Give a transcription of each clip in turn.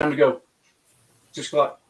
Time to go. 6 o'clock.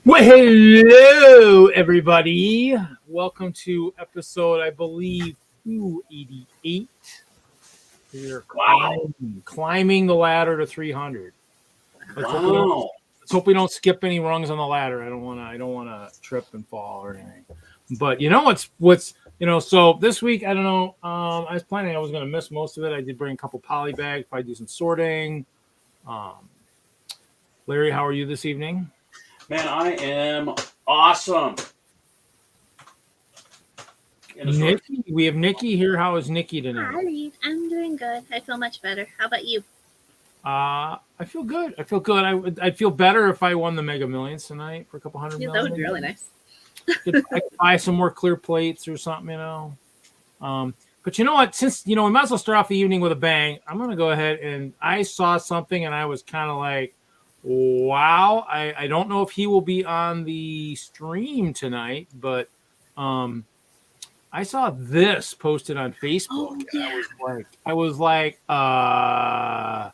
Well, hello, everybody. Welcome to episode, I believe, 288. We're climbing the ladder to 300. Let's hope we don't skip any rungs on the ladder. I don't want to trip and fall or anything. But you know what's so this week, I don't know. I was planning I was going to miss most of it. I did bring a couple poly bags, probably do some sorting. Larry, how are you this evening? Man, I am awesome. Nikki, we have Nikki here. How is Nikki tonight? Hi, I'm doing good. I feel much better. How about you? I feel good. I'd feel better if I won the Mega Millions tonight for a couple $100 million. That would be really nice. I could buy some more clear plates or something, But you know what? Since, we might as well start off the evening with a bang, I'm going to go ahead and I saw something and I was kind of like, wow. I don't know if he will be on the stream tonight, but I saw this posted on Facebook. Oh, yeah. I was like, I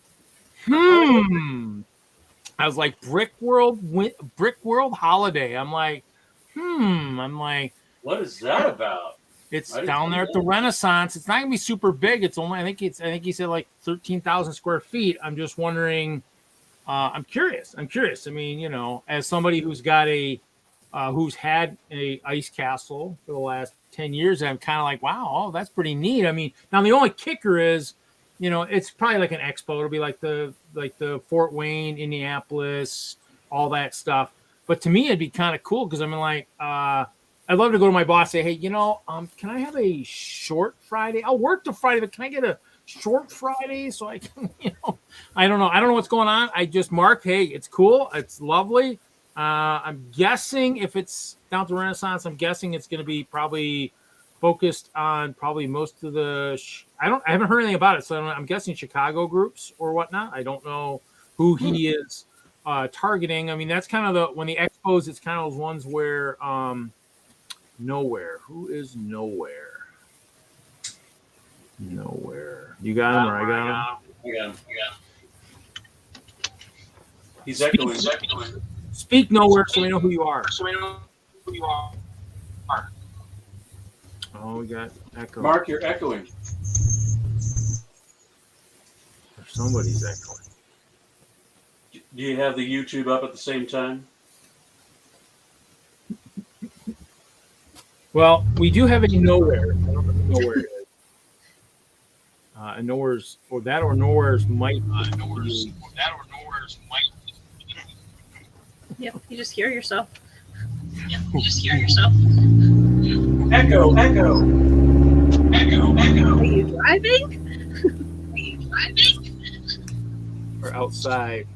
was like, Brick World Holiday. I'm like, what is that about? It's down there at the Renaissance. It's not gonna be super big. It's only, I think he said like 13,000 square feet. I'm just wondering. I'm curious. I mean, as somebody who's got who's had a ice castle for the last 10 years, I'm kind of like, wow, that's pretty neat. I mean, now the only kicker is, it's probably like an expo. It'll be like the Fort Wayne, Indianapolis, all that stuff. But to me, it'd be kind of cool because I mean, like, I'd love to go to my boss and say, hey, can I have a short Friday? I'll work the Friday, but can I get a short Friday so I can, I don't know what's going on. I just mark, hey, it's cool, it's lovely. I'm guessing if it's down to Renaissance, I'm guessing it's going to be probably focused on probably most of the I haven't heard anything about it, so I'm guessing Chicago groups or whatnot. I don't know who he is targeting. I mean, that's kind of when the expos, it's kind of those ones where who is nowhere. You got him or I got him? He's echoing. Speak nowhere so we know who you are. Oh, we got echo. Mark, you're echoing. Somebody's echoing. Do you have the YouTube up at the same time? Well, we do have a nowhere. I don't know nowhere it is. And nowhere's nowhere's might. Yep, you just hear yourself. Echo. Are you driving? Or outside.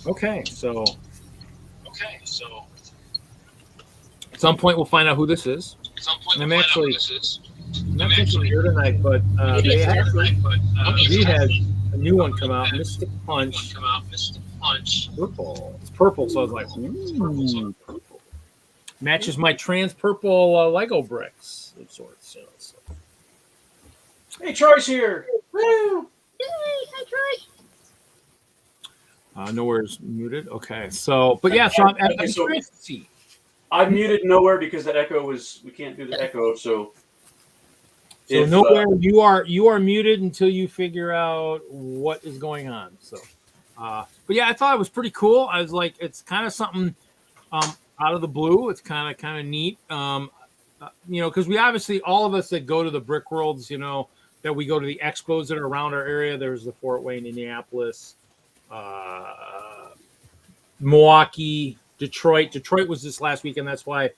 Okay, so at some point we'll find out who this is. I'm actually not thinking here tonight, but Maybe they it's had Jesse. we had a new one come out, Mystic Punch purple. It's purple, so I was like, ooh, purple. Matches my trans purple Lego bricks of sorts. So. Hey, Troy's here. Woo! Yay! Hi, Troy. Nowhere's muted. Okay, so but yeah, so I'm curious to see. I'm muted nowhere because that echo was. We can't do the echo, so. So nowhere you are muted until you figure out what is going on. So, but yeah, I thought it was pretty cool. I was like, it's kind of something out of the blue. It's kind of neat. Because we obviously all of us that go to the Brick Worlds, that we go to the expos that are around our area. There's the Fort Wayne, Indianapolis, Milwaukee, Detroit. Detroit was this last weekend. That's why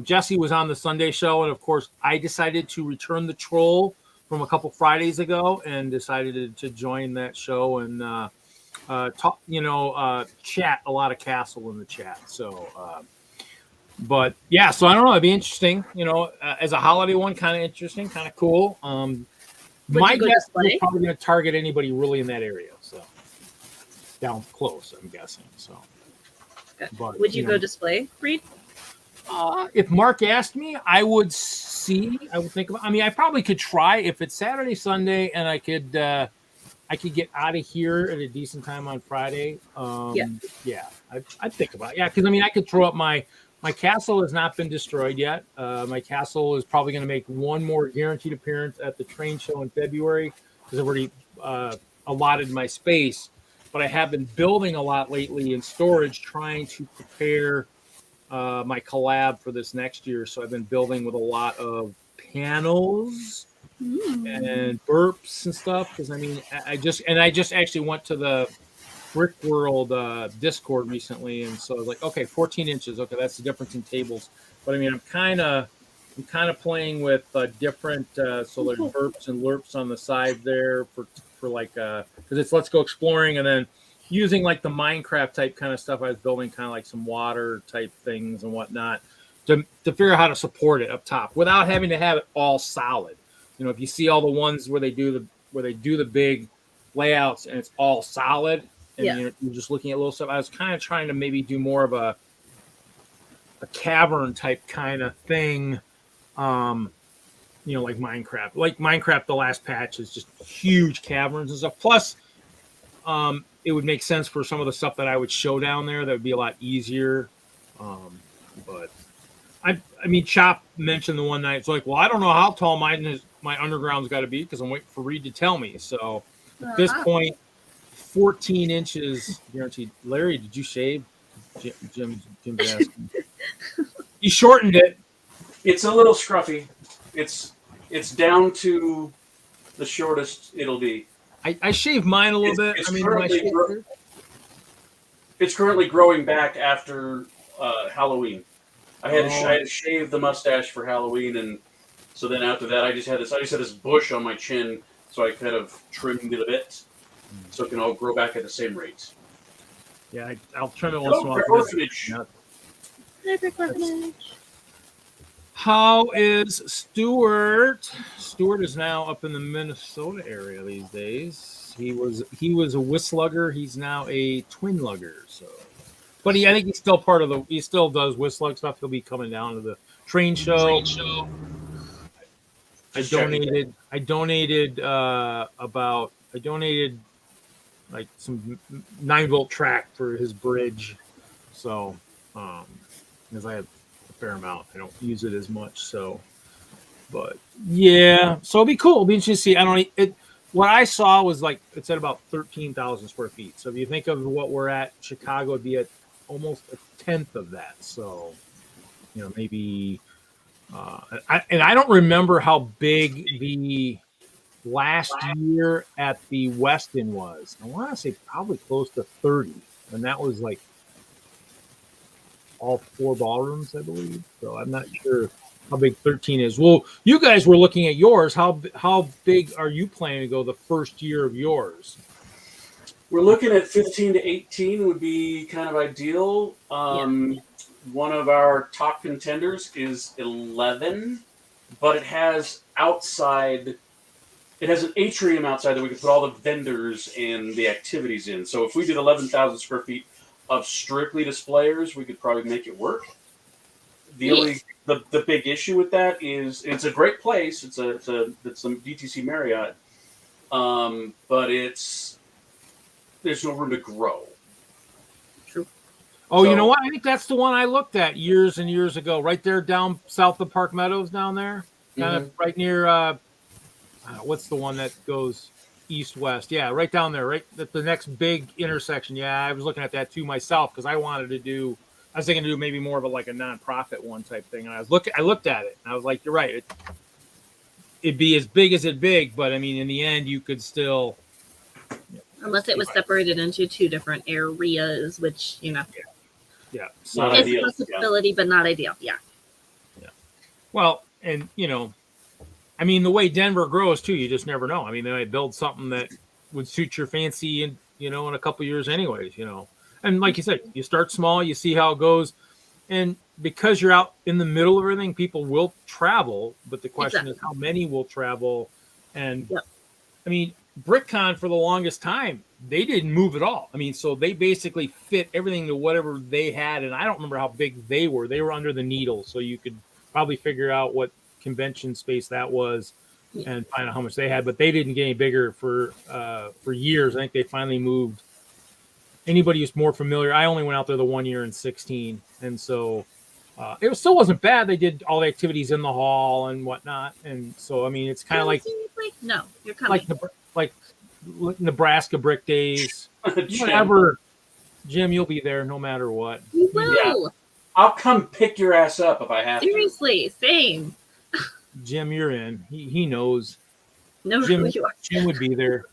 Jesse was on the Sunday show. And of course, I decided to return the troll from a couple Fridays ago and decided to join that show and talk, chat a lot of Castle in the chat. So, but yeah, so I don't know. It'd be interesting, as a holiday one, kind of interesting, kind of cool. My guess is probably going to target anybody really in that area. So down close, I'm guessing. So, but, would you go display, Reed? If Mark asked me, I would think about. I mean, I probably could try if it's Saturday, Sunday, and I could get out of here at a decent time on Friday. Yeah, I'd think about it. Yeah, because I mean, I could throw up my castle has not been destroyed yet. My castle is probably going to make one more guaranteed appearance at the train show in February because I've already allotted my space. But I have been building a lot lately in storage, trying to prepare my collab for this next year. So I've been building with a lot of panels and burps and stuff. Because I mean, I just actually went to the Brick World Discord recently, and so I was like, okay, 14 inches. Okay, that's the difference in tables. But I mean, I'm kind of playing with different. So there's burps and lurps on the side there for like because it's let's go exploring, and then using like the Minecraft type kind of stuff. I was building kind of like some water type things and whatnot to figure out how to support it up top without having to have it all solid. If you see all the ones where they do the big layouts and it's all solid, and you're just looking at little stuff. I was kind of trying to maybe do more of a cavern type kind of thing. Like Minecraft. Like Minecraft, the last patch is just huge caverns and stuff. Plus, it would make sense for some of the stuff that I would show down there. That would be a lot easier. But I mean, Chop mentioned the one night. It's like, well, I don't know how tall my underground's got to be because I'm waiting for Reed to tell me. So at this point, 14 inches guaranteed. Larry, did you shave? Jim's asking. You shortened it. It's a little scruffy. It's down to the shortest it'll be. I shaved mine a little bit. It's I mean, it's currently growing back after Halloween. I had to shave the mustache for Halloween, and so then after that, I just had this bush on my chin, so I kind of trimmed it a bit, so it can all grow back at the same rate. Yeah, I'll trim it once in a while. How is Stuart? Stuart is now up in the Minnesota area these days. He was a WISLUGger. He's now a TwinLUGger. So, but I think he's still part of he still does WISLUG stuff. He'll be coming down to the train show. I donated like some 9-volt track for his bridge. So, because I have a fair amount, I don't use it as much. So, but yeah, so it'll be cool. It'll be interesting to see. What I saw was like it said about 13,000 square feet. So if you think of what we're at, Chicago would be at almost a tenth of that. So, maybe. I don't remember how big the last year at the Westin was. I want to say probably close to 30, and that was like all 4 ballrooms, I believe. So I'm not sure how big 13 is. Well, you guys were looking at yours. How big are you planning to go the first year of yours? We're looking at 15 to 18 would be kind of ideal. One of our top contenders is 11, but it has outside. It has an atrium outside that we could put all the vendors and the activities in. So if we did 11,000 square feet of strictly displayers, we could probably make it work. The big issue with that is it's a great place. It's a DTC Marriott, but there's no room to grow. True. Oh, you know what? I think that's the one I looked at years and years ago, right there down south of Park Meadows down there, kind of right near. What's the one that goes east-west? Yeah, right down there, right at the next big intersection. Yeah, I was looking at that too myself because I was thinking to do maybe more of a nonprofit one type thing. And I looked at it and I was like, you're right. It'd be as big as big, but I mean, in the end, you could still. Unless it was separated into two different areas, which, Yeah. So It's a possibility, but not ideal. Yeah. Well, and, I mean, the way Denver grows, too, you just never know. I mean, they might build something that would suit your fancy in a couple of years anyways, And like you said, you start small, you see how it goes. And because you're out in the middle of everything, people will travel. But the question is how many will travel. And, I mean, BrickCon for the longest time, they didn't move at all. I mean, so they basically fit everything to whatever they had. And I don't remember how big they were. They were under the needle. So you could probably figure out what convention space that was and find out how much they had. But they didn't get any bigger for years. I think they finally moved. Anybody who's more familiar, I only went out there the 1 year in 16. And so it still wasn't bad. They did all the activities in the hall and whatnot. And so, I mean, it's kind of like. No, you're coming. Like Nebraska Brick Days. Whatever. Jim, you'll be there no matter what. You will. Yeah. I'll come pick your ass up if I have Seriously, same. Jim, you're in. He knows. No, Jim, you are. Jim would be there.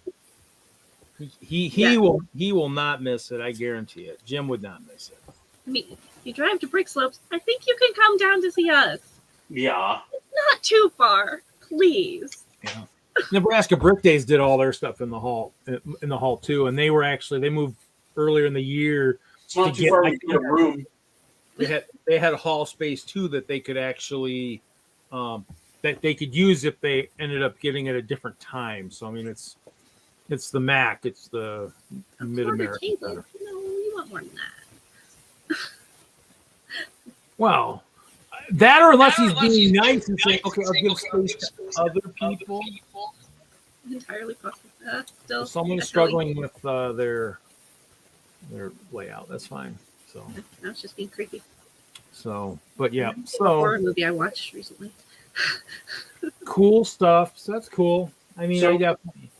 He will not miss it. I guarantee it. Jim would not miss it. I mean, if you drive to Brick Slopes, I think you can come down to see us. Yeah. It's not too far, please. Yeah. Nebraska Brick Days did all their stuff in the hall too, and they moved earlier in the year. It's not too far to get a room. They had a hall space too that they could actually that they could use if they ended up getting it at a different time. So I mean, it's the MAC, it's the Mid America. No, you want more than that. Well, that or unless he's being nice and saying, okay, I'll give space to other people. Entirely possible. Still, Someone is struggling with their layout. That's fine. So I was just being creepy. So, but yeah. So horror movie I watched recently. Cool stuff. So that's cool. I mean,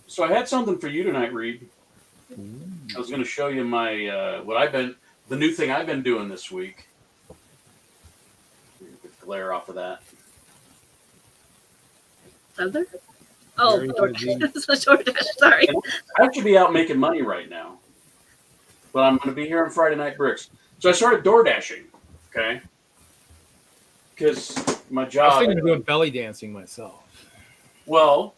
So I had something for you tonight, Reed. I was going to show you my the new thing I've been doing this week. Glare off of that. Other? Oh, DoorDash. Sorry. I have to be out making money right now, but I'm going to be here on Friday Night Bricks. So I started door dashing. Okay, because my job. I was thinking of doing belly dancing myself. Well,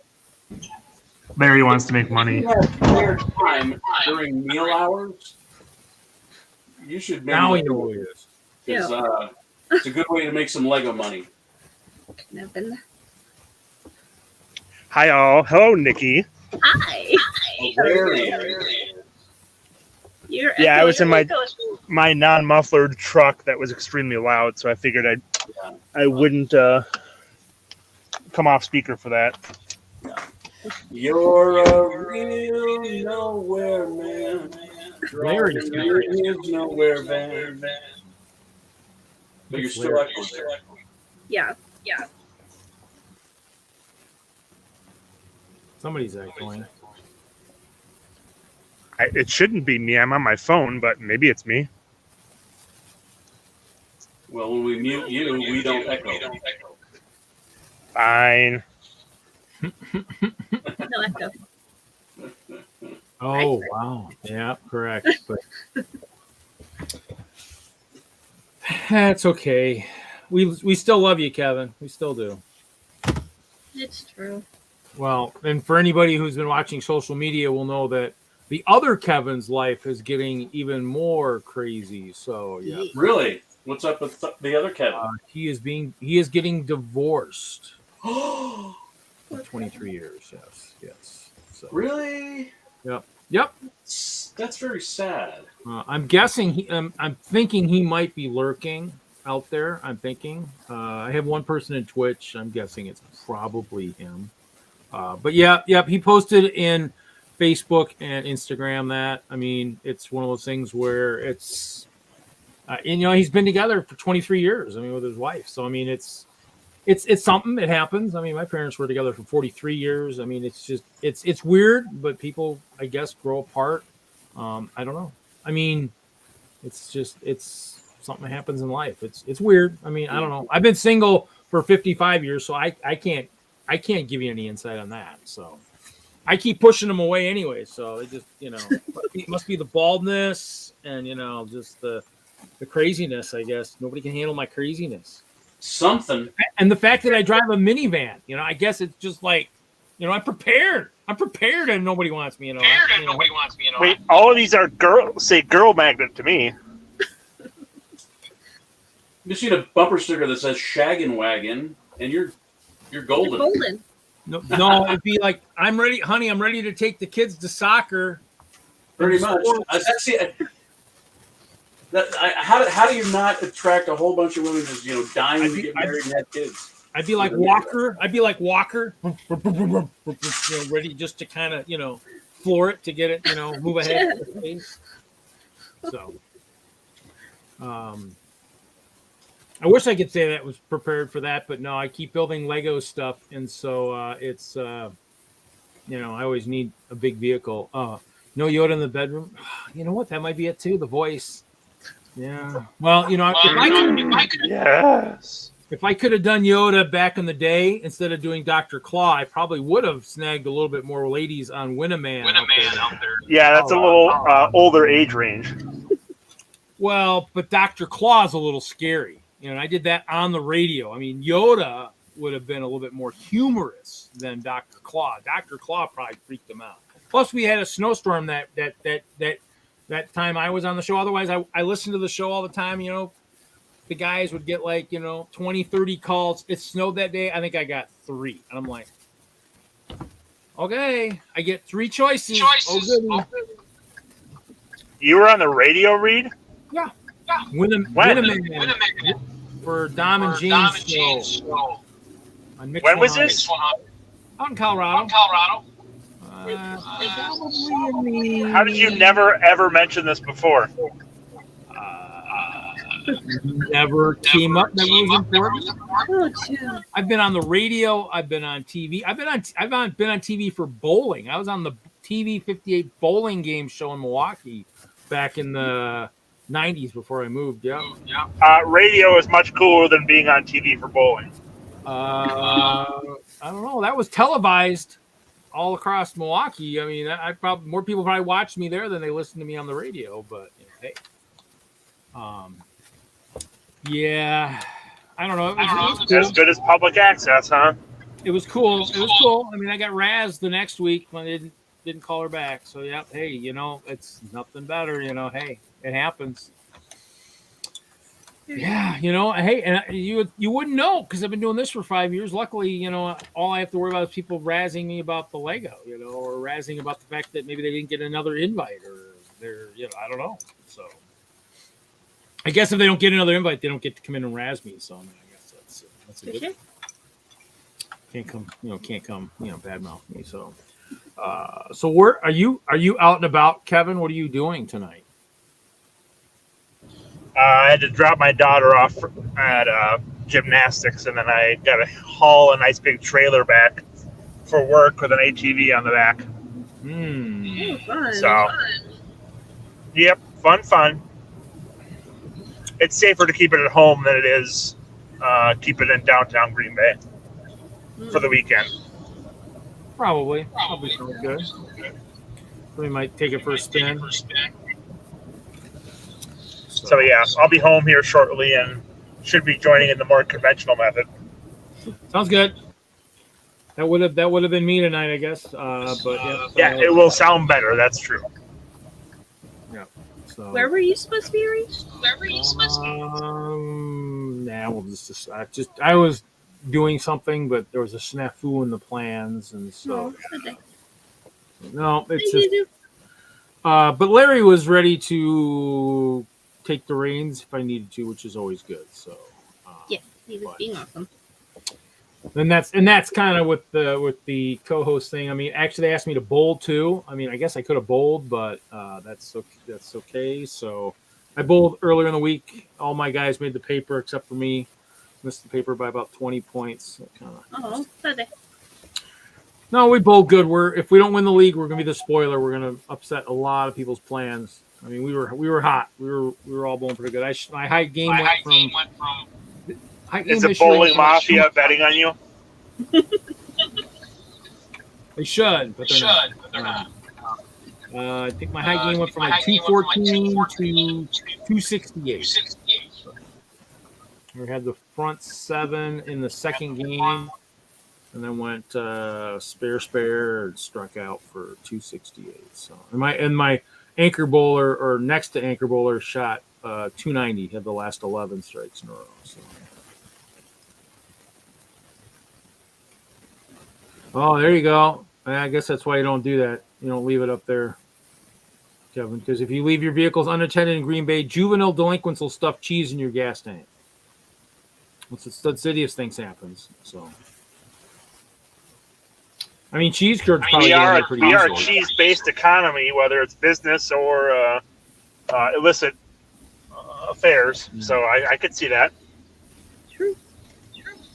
Larry wants to make money. If you have spare time during meal hours, you should. Now we know who he is. It's a good way to make some Lego money. Nothing. Hi, all. Hello, Nikki. Hi. I was in my non-mufflered truck that was extremely loud, so I figured I wouldn't come off speaker for that. You're a real nowhere man. Larry's nowhere man. But you're still echoing there. Yeah. Somebody's echoing. It shouldn't be me. I'm on my phone, but maybe it's me. Well, when we mute you, we don't echo. Fine. No echo. Oh, wow. Yeah, correct. But that's okay. We still love you, Kevin. We still do. It's true. Well, and for anybody who's been watching social media will know that the other Kevin's life is getting even more crazy. So yeah, Really? What's up with the other Kevin? he is getting divorced. 23 years. Yes. So, Really? Yep. That's very sad. I'm guessing I'm thinking he might be lurking out there. I'm thinking. I have one person in Twitch. I'm guessing it's probably him. But he posted in Facebook and Instagram that. I mean, it's one of those things where it's, he's been together for 23 years. I mean, with his wife. So I mean, it's something. It happens. I mean, my parents were together for 43 years. I mean, it's just it's weird, but people, I guess, grow apart. I don't know. I mean, it's something that happens in life. It's weird. I mean, I don't know. I've been single for 55 years, so I can't give you any insight on that. So I keep pushing them away anyway. So it just, it must be the baldness and, just the craziness, I guess. Nobody can handle my craziness. Something. And the fact that I drive a minivan, I guess it's just like, I'm prepared and nobody wants me, Wait, all of these are girl magnet to me. You see a bumper sticker that says Shaggin' Wagon, and you're golden. You're golden. No, it'd be like, I'm ready, honey. I'm ready to take the kids to soccer. Pretty much. How do you not attract a whole bunch of women just dying to get married and have kids? I'd be like Walker. Ready just to kind of floor it to get it move ahead. So, I wish I could say that was prepared for that, but no, I keep building Lego stuff, and so it's I always need a big vehicle. No Yoda in the bedroom. You know what? That might be it too. The voice. Yeah. Well, if I could have done Yoda back in the day instead of doing Dr. Claw, I probably would have snagged a little bit more ladies on Winnaman out there. Yeah, that's a little older age range. Well, but Dr. Claw is a little scary. And I did that on the radio. I mean, Yoda would have been a little bit more humorous than Dr. Claw. Dr. Claw probably freaked them out. Plus, we had a snowstorm that time I was on the show. Otherwise, I listened to the show all the time. The guys would get 20, 30 calls. It snowed that day. I think I got 3. And I'm like, okay, I get 3 choices. Oh, you were on the radio, Reed? Yeah. Winnaman for Dom and James show. When was this? Out in Colorado. How did you never ever mention this before? Never came up. Never was important. I've been on the radio. I've been on TV. I've been on TV for bowling. I was on the TV 58 bowling game show in Milwaukee back in the 90s before I moved. Yeah. Radio is much cooler than being on TV for bowling. I don't know. That was televised all across Milwaukee. I mean, more people probably watched me there than they listened to me on the radio. But hey, yeah, I don't know. It was cool. As good as public access, huh? It was cool. I mean, I got razzed the next week when they didn't call her back. So yeah, hey, it's nothing better. Hey, it happens. Yeah, hey, and you wouldn't know because I've been doing this for 5 years. Luckily, all I have to worry about is people razzing me about the Lego, or razzing about the fact that maybe they didn't get another invite, or they're, I don't know. So I guess if they don't get another invite, they don't get to come in and razz me. So I guess that's a good. Can't come, badmouth me. So, so where are you out and about, Kevin? What are you doing tonight? I had to drop my daughter off at gymnastics, and then I got to haul a nice big trailer back for work with an ATV on the back. Fun. So, yep, fun. It's safer to keep it at home than it is keep it in downtown Green Bay for the weekend. Probably sounds good. We might take it for a spin. So yeah, I'll be home here shortly and should be joining in the more conventional method. Sounds good. That would have been me tonight, I guess. But yeah, it will sound better. That's true. So Where were you supposed to be, Ari? Nah, we'll I was doing something, but there was a snafu in the plans, and so Okay. no, it's just. But Larry was ready to take the reins if I needed to, which is always good. So Yeah, he was being awesome. And that's kind of with the co-host thing. I mean, actually, they asked me to bowl too. I mean, I guess I could have bowled, but that's okay. So I bowled earlier in the week. All my guys made the paper except for me. Missed the paper by about 20 points. No, we bowled good. If we don't win the league, we're gonna be the spoiler. We're gonna upset a lot of people's plans. I mean, we were hot. We were all bowling pretty good. My high game went from. Is the bowling mafia betting on you? They should, but they're not. I think my high game went from like 214 to 268. We had the front 7 in the second game, and then went spare and struck out for 268. So and my anchor bowler or next to anchor bowler shot 290. Had the last 11 strikes in a row. So. Oh, there you go. I guess that's why you don't do that. You don't leave it up there, Kevin, because if you leave your vehicles unattended in Green Bay, juvenile delinquents will stuff cheese in your gas tank. What's the insidious things happens? So, I mean, cheese curds probably we are a cheese-based economy, whether it's business or illicit affairs. So I could see that. True.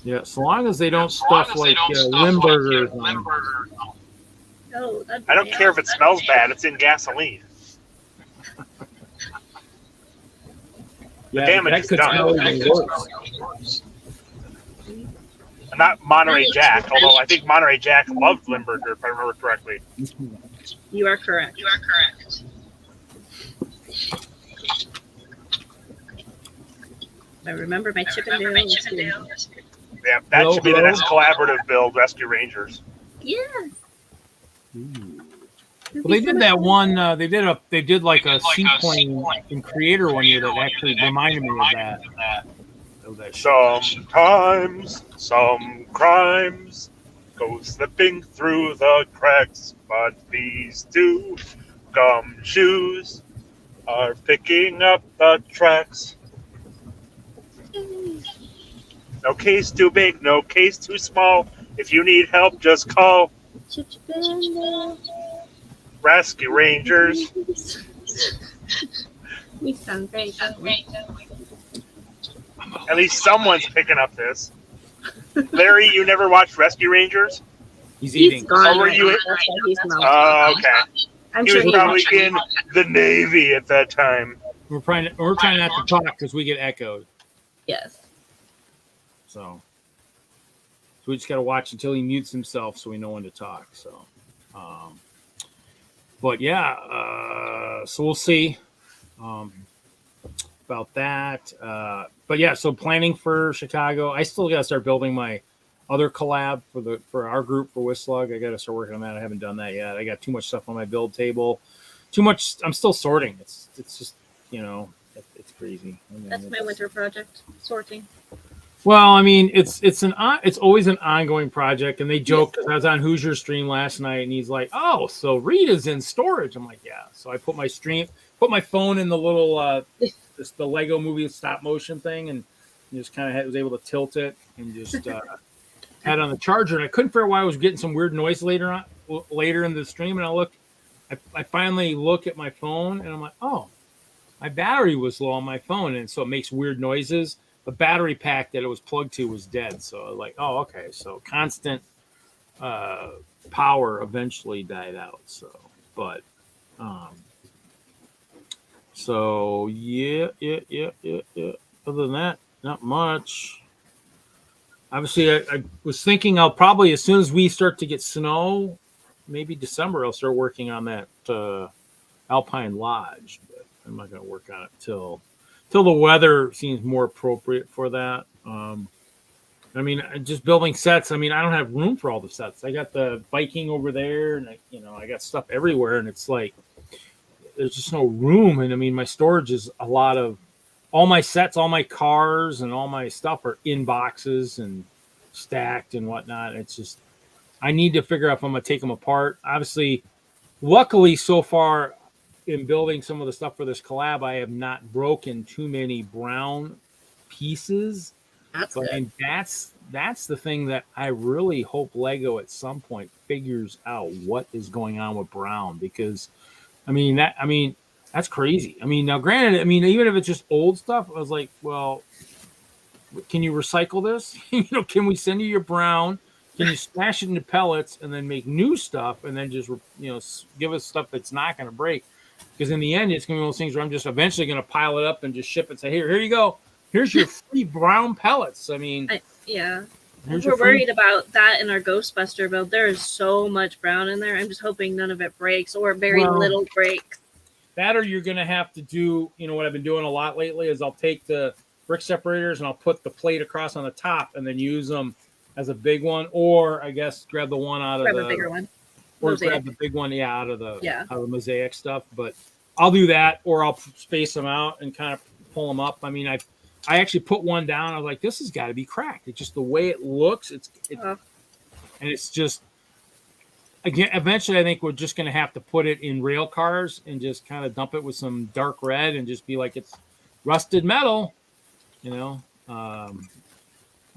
Yeah, so long as they don't stuff like Limburgers. I don't care if it smells bad. It's in gasoline. The damage is done. Not Monterey Jack, although I think Monterey Jack loved Limburger, if I remember correctly. You are correct. I remember my Chippendale. Yeah, that should be the next collaborative build, Rescue Rangers. Yeah. Well, they did that one. They did like a seaplane in Creator one year that actually reminded me of that. Sometimes some crimes go slipping through the cracks, but these two gumshoes are picking up the tracks. No case too big, no case too small. If you need help, just call Rescue Rangers. We sound great. At least someone's picking up this. Larry, you never watched Rescue Rangers? He's eating. Gone. Or were you? Okay. I'm He sure was probably in the Navy at that time. We're trying not to talk because we get echoed. Yes. So we just got to watch until he mutes himself so we know when to talk. So, but yeah, so we'll see about that. But yeah, so planning for Chicago. I still got to start building my other collab for our group for WISLUG. I got to start working on that. I haven't done that yet. I got too much stuff on my build table. Too much. I'm still sorting. It's just it's crazy. That's my winter project, sorting. Well, I mean, it's always an ongoing project, and they joked. I was on Hoosier stream last night, and he's like, "Oh, so Rita's in storage." I'm like, "Yeah." So I put my phone in the little the Lego movie stop motion thing, and just kind of was able to tilt it and just had it on the charger. And I couldn't figure out why I was getting some weird noise later in the stream, and I finally look at my phone, and I'm like, "Oh, my battery was low on my phone," and so it makes weird noises. The battery pack that it was plugged to was dead. So like, oh, okay. So constant power eventually died out. So, but, so yeah. Other than that, not much. Obviously, I was thinking I'll probably, as soon as we start to get snow, maybe December, I'll start working on that Alpine Lodge. But I'm not going to work on it till the weather seems more appropriate for that. I mean, just building sets. I mean, I don't have room for all the sets. I got the Viking over there, and I got stuff everywhere, and it's like there's just no room. And I mean, my storage is a lot of all my sets, all my cars, and all my stuff are in boxes and stacked and whatnot. It's just I need to figure out if I'm gonna take them apart. Obviously, luckily so far in building some of the stuff for this collab, I have not broken too many brown pieces. That's But good. I mean, that's the thing that I really hope Lego at some point figures out what is going on with brown, because I mean that's crazy. I mean, now granted, I mean, even if it's just old stuff, I was like, well, can you recycle this? Can we send you your brown? Can you smash it into pellets and then make new stuff and then just give us stuff that's not going to break? Because in the end, it's going to be one of those things where I'm just eventually going to pile it up and just ship it and say, here you go. Here's your free brown pellets. I mean, we're worried about that in our Ghostbuster build. There is so much brown in there. I'm just hoping none of it breaks or very little breaks. That, or you're going to have to do, what I've been doing a lot lately is I'll take the brick separators and I'll put the plate across on the top and then use them as a big one, or I guess grab the one out of the bigger one. Or Mosaic. grab the big one, out of the mosaic stuff. But I'll do that, or I'll space them out and kind of pull them up. I mean, I actually put one down. I was like, this has got to be cracked. It's just the way it looks. And it's just, again, eventually I think we're just going to have to put it in rail cars and just kind of dump it with some dark red and just be like, it's rusted metal,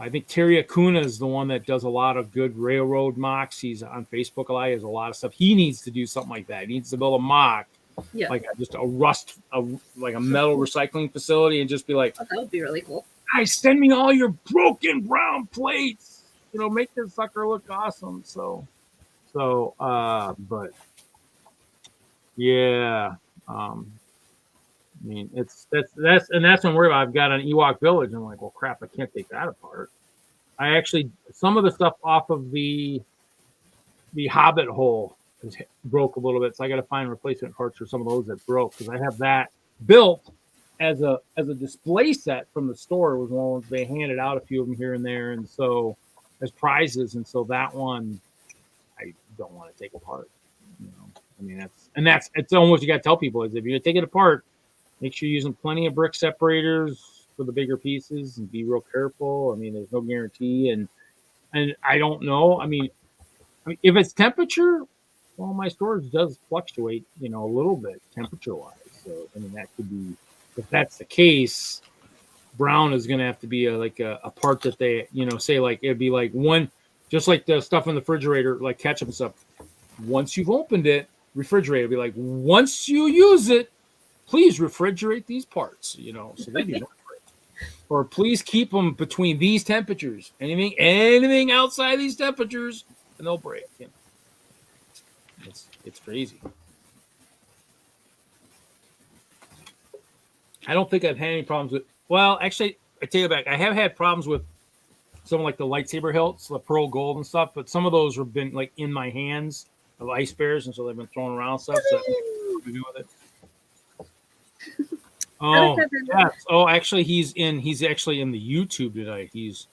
I think Terry Acuna is the one that does a lot of good railroad MOCs. He's on Facebook a lot. He has a lot of stuff. He needs to do something like that. He needs to build a MOC, like just a metal recycling facility, and just be like, that would be really cool. Guys, send me all your broken brown plates. Make this sucker look awesome. But yeah, I mean, that's what I'm worried about. I've got an Ewok village. I'm like, well, crap, I can't take that apart. I actually, some of the stuff off of the Hobbit hole broke a little bit, so I got to find replacement parts for some of those that broke, because I have that built as a display set from the store. It was one they handed out a few of them here and there, and so as prizes, and so that one I don't want to take apart. I mean, it's almost, you got to tell people is if you take it apart, make sure you're using plenty of brick separators for the bigger pieces and be real careful. I mean, there's no guarantee. And I don't know. I mean, if it's temperature, well, my storage does fluctuate, a little bit temperature-wise. So, I mean, that could be, if that's the case, brown is going to have to be a part that they, say like, it'd be like one, just like the stuff in the refrigerator, like ketchup and stuff. Once you've opened it, refrigerate. It'd be like, once you use it, please refrigerate these parts, so they don't break. Or please keep them between these temperatures. Anything outside these temperatures, and they'll break. It's crazy. I don't think I've had any problems with. Well, actually, I take it back. I have had problems with some like the lightsaber hilts, the pearl gold and stuff, but some of those have been like in my hands of ice bears, and so they've been thrown around stuff. So what do we do with it? Oh, yes. Oh, actually, he's actually in the YouTube tonight. He's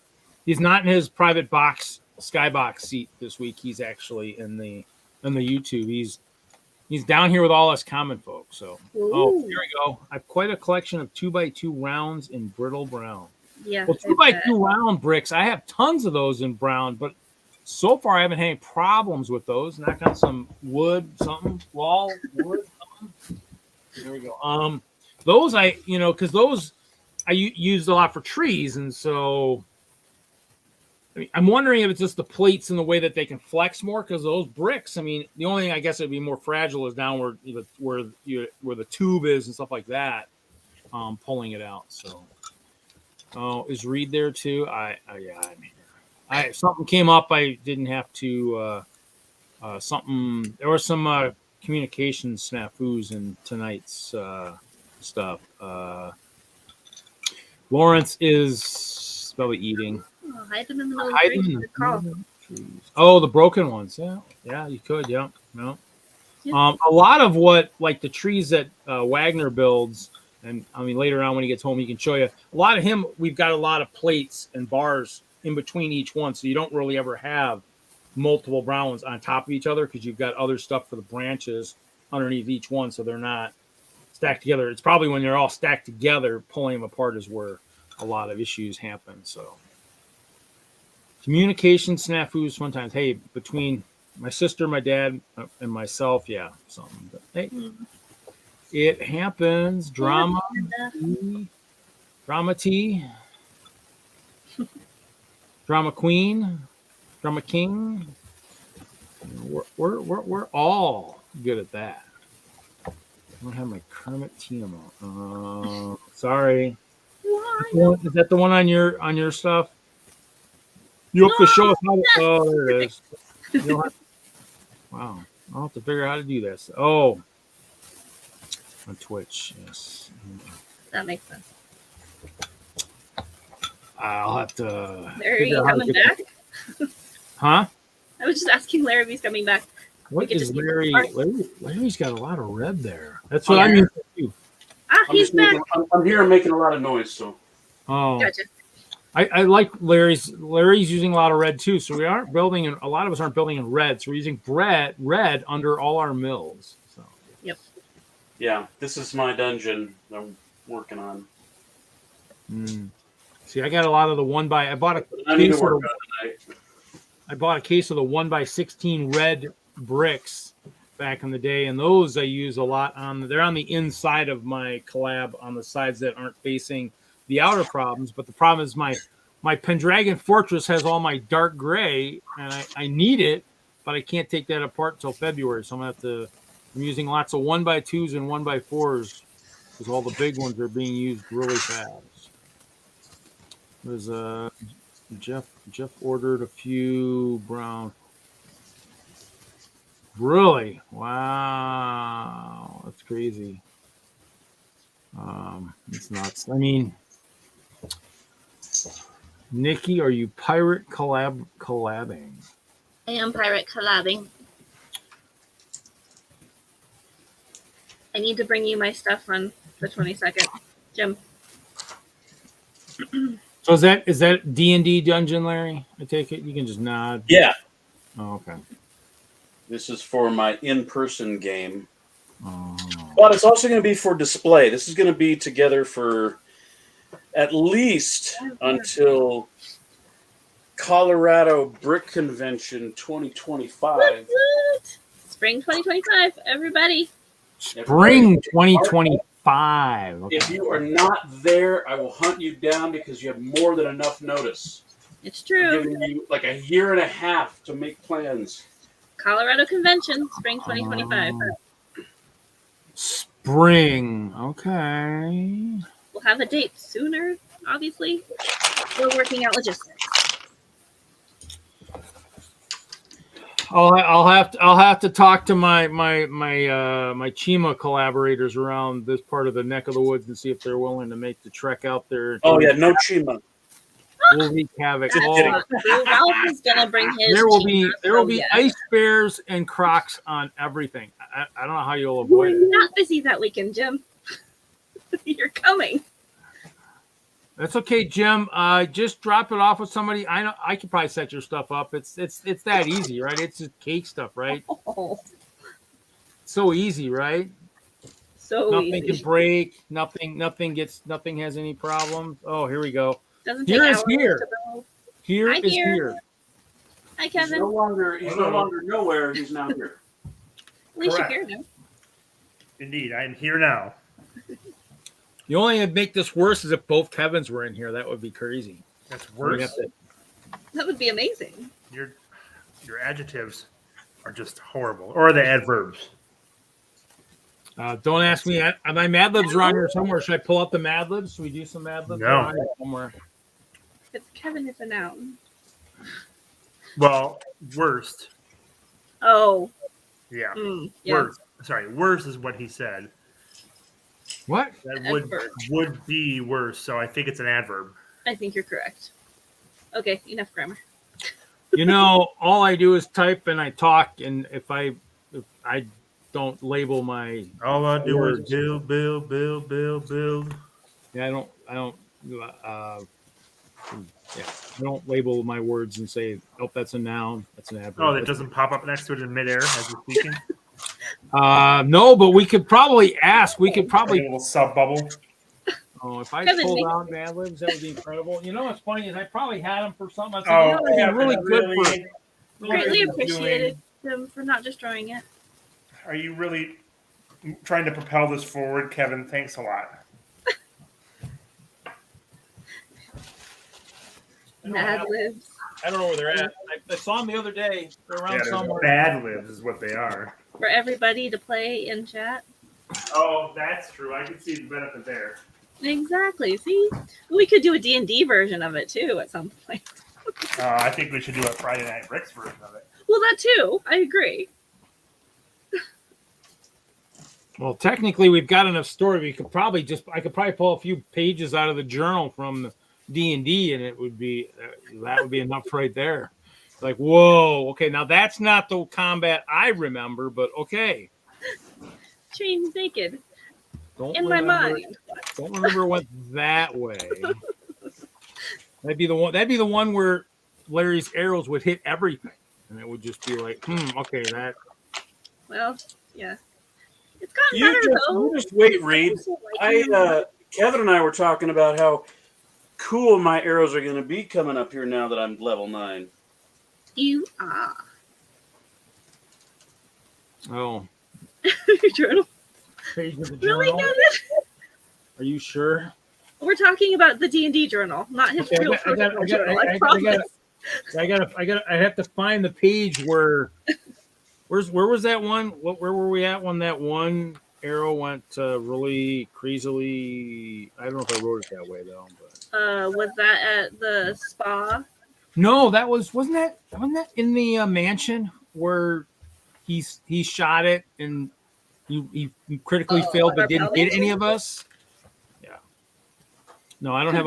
not in his private box skybox seat this week. He's actually in the YouTube. He's down here with all us common folks. So, here we go. I have quite a collection of 2x2 rounds in brittle brown. Yeah. Well, 2x2 round bricks. I have tons of those in brown, but so far I haven't had any problems with those. Knock on some wood, something, wall, wood, something. There we go. Those because those I used a lot for trees, and so I'm wondering if it's just the plates and the way that they can flex more, because those bricks. I mean, the only thing I guess it'd be more fragile is downward where the tube is and stuff like that, pulling it out. So, is Reed there too? I'm here. Something came up. I didn't have to. There was some communication snafus in tonight's stuff. Lawrence is probably eating. Oh, hide them in the middle of the trees. Oh, the broken ones. Yeah, you could. Yeah. No. A lot of what, like the trees that Wagner builds, and I mean later on when he gets home, he can show you a lot of him. We've got a lot of plates and bars in between each one, so you don't really ever have multiple brown ones on top of each other, because you've got other stuff for the branches underneath each one, so they're not stacked together. It's probably when they're all stacked together, pulling them apart is where a lot of issues happen. So communication snafus sometimes. Hey, between my sister, my dad, and myself, yeah, something. But hey, it happens. Drama T, drama queen, drama king. We're all good at that. I don't have my Kermit TMO. Sorry. Is that the one on your stuff? You have to show us how to. Oh, there it is. Wow. I'll have to figure out how to do this. Oh, on Twitch. Yes. That makes sense. I'll have to. Larry, coming back? Huh? I was just asking Larry if he's coming back. What is Larry? Larry's got a lot of red there. That's Oh, what yeah. I mean. Too. He's back. I'm here making a lot of noise, so. Oh, Gotcha. I like Larry's using a lot of red too. So we aren't building in, a lot of us aren't building in red. So we're using red under all our mills. So Yep. Yeah, this is my dungeon I'm working on. See, I got a lot of the 1x. I bought a case of the 1x16 red bricks back in the day, and those I use a lot on. They're on the inside of my collab on the sides that aren't facing the outer problems. But the problem is my Pendragon Fortress has all my dark gray, and I need it, but I can't take that apart until February. So I'm using lots of 1x2s and 1x4s because all the big ones are being used really fast. There's Jeff ordered a few brown. Really? Wow, that's crazy. It's nuts. I mean, Nikki, are you pirate collabing? I am pirate collabing. I need to bring you my stuff on the 22nd, Jim. So is that D&D dungeon, Larry? I take it you can just nod. Yeah. Oh, okay. This is for my in-person game. Oh. But it's also going to be for display. This is going to be together for at least until Colorado Brick Convention 2025. What? Spring 2025, everybody. Spring 2025. Okay. If you are not there, I will hunt you down because you have more than enough notice. It's I'm true. giving you like a year and a half to make plans. Colorado Convention, spring 2025. Spring. Okay. We'll have a date sooner, obviously. We're working out logistics. I'll have to talk to my Chima collaborators around this part of the neck of the woods and see if they're willing to make the trek out there. Oh yeah, no Chima. We'll wreak havoc. Ralph is gonna bring his. There will be yeah. ice bears and crocs on everything. I don't know how you'll We're avoid it. not busy that weekend, Jim. You're coming. That's okay, Jim. Just drop it off with somebody. I know I could probably set your stuff up. It's that easy, right? It's just cake stuff, right? Oh, So easy, right? so Nothing easy. can break. Nothing has any problems. Oh, here we go. Doesn't Here take is hours here. to build. Here Hi, is here. here. Hi, He's Kevin. no longer nowhere. He's now here. At least you're Correct. here now. Indeed, I am here now. The only thing that'd make this worse is if both Kevins were in here. That would be crazy. That's We'd worse. have to- That would be amazing. Your adjectives are just horrible, or the adverbs. Don't ask me. My Mad Libs are on here somewhere. Should I pull up the Mad Libs? Should we do some Mad Libs? No. They're on here somewhere. Because Kevin is a noun. Well, worst. Oh. Yeah, Yeah. worst. Sorry, worse is what he said. What? That Adverb. would be worse. So I think it's an adverb. I think you're correct. Okay, enough grammar. You know, all I do is type and I talk, and if I don't label my All I do Words. is build. yeah, I don't label my words and say, oh, that's a noun, that's an adverb. Oh, that doesn't pop up next to it in midair as you're speaking. No, but we could probably ask. We could A probably. little sub bubble. Oh, if I Kevin, pulled make- out Mad Libs, that would be incredible. You know what's funny is I probably had them for something. I said, Oh, you know, they'd yeah, be really good for. really Greatly doing- appreciated them for not destroying it. Are you really trying to propel this forward, Kevin? Thanks a lot. Mad Libs. I don't know where they're at. I saw them the other day. They're around somewhere. Bad libs is what they are. For everybody to play in chat. Oh, that's true. I can see the benefit there. Exactly. See, we could do a D&D version of it too at some point. I think we should do a Friday Night Bricks version of it. Well, that too. I agree. Well, technically, we've got enough story. We could probably I could probably pull a few pages out of the journal from the D&D, and it would be that would be enough right there. Like, whoa, okay, now that's not the combat I remember, but okay. Chains naked. Don't In remember, my mind. Don't remember it went that way. That'd be the one. That'd be the one where Larry's arrows would hit everything, and it would just be like, okay, that. Well, yeah. It's gotten better though. You just wait, Reed. Kevin and I were talking about how cool my arrows are going to be coming up here now that I'm level 9. You are. Oh, Journal. page of the Really, journal. Kevin? Are you sure? We're talking about the D&D journal, not his Okay, real personal journal. I promise. I have to find the page where where was that one? Where were we at when that one arrow went really crazily? I don't know if I wrote it that way though. But. Was that at the spa? No, that wasn't that in the mansion where he shot it and he critically failed but didn't hit any of us. Yeah. No, I don't have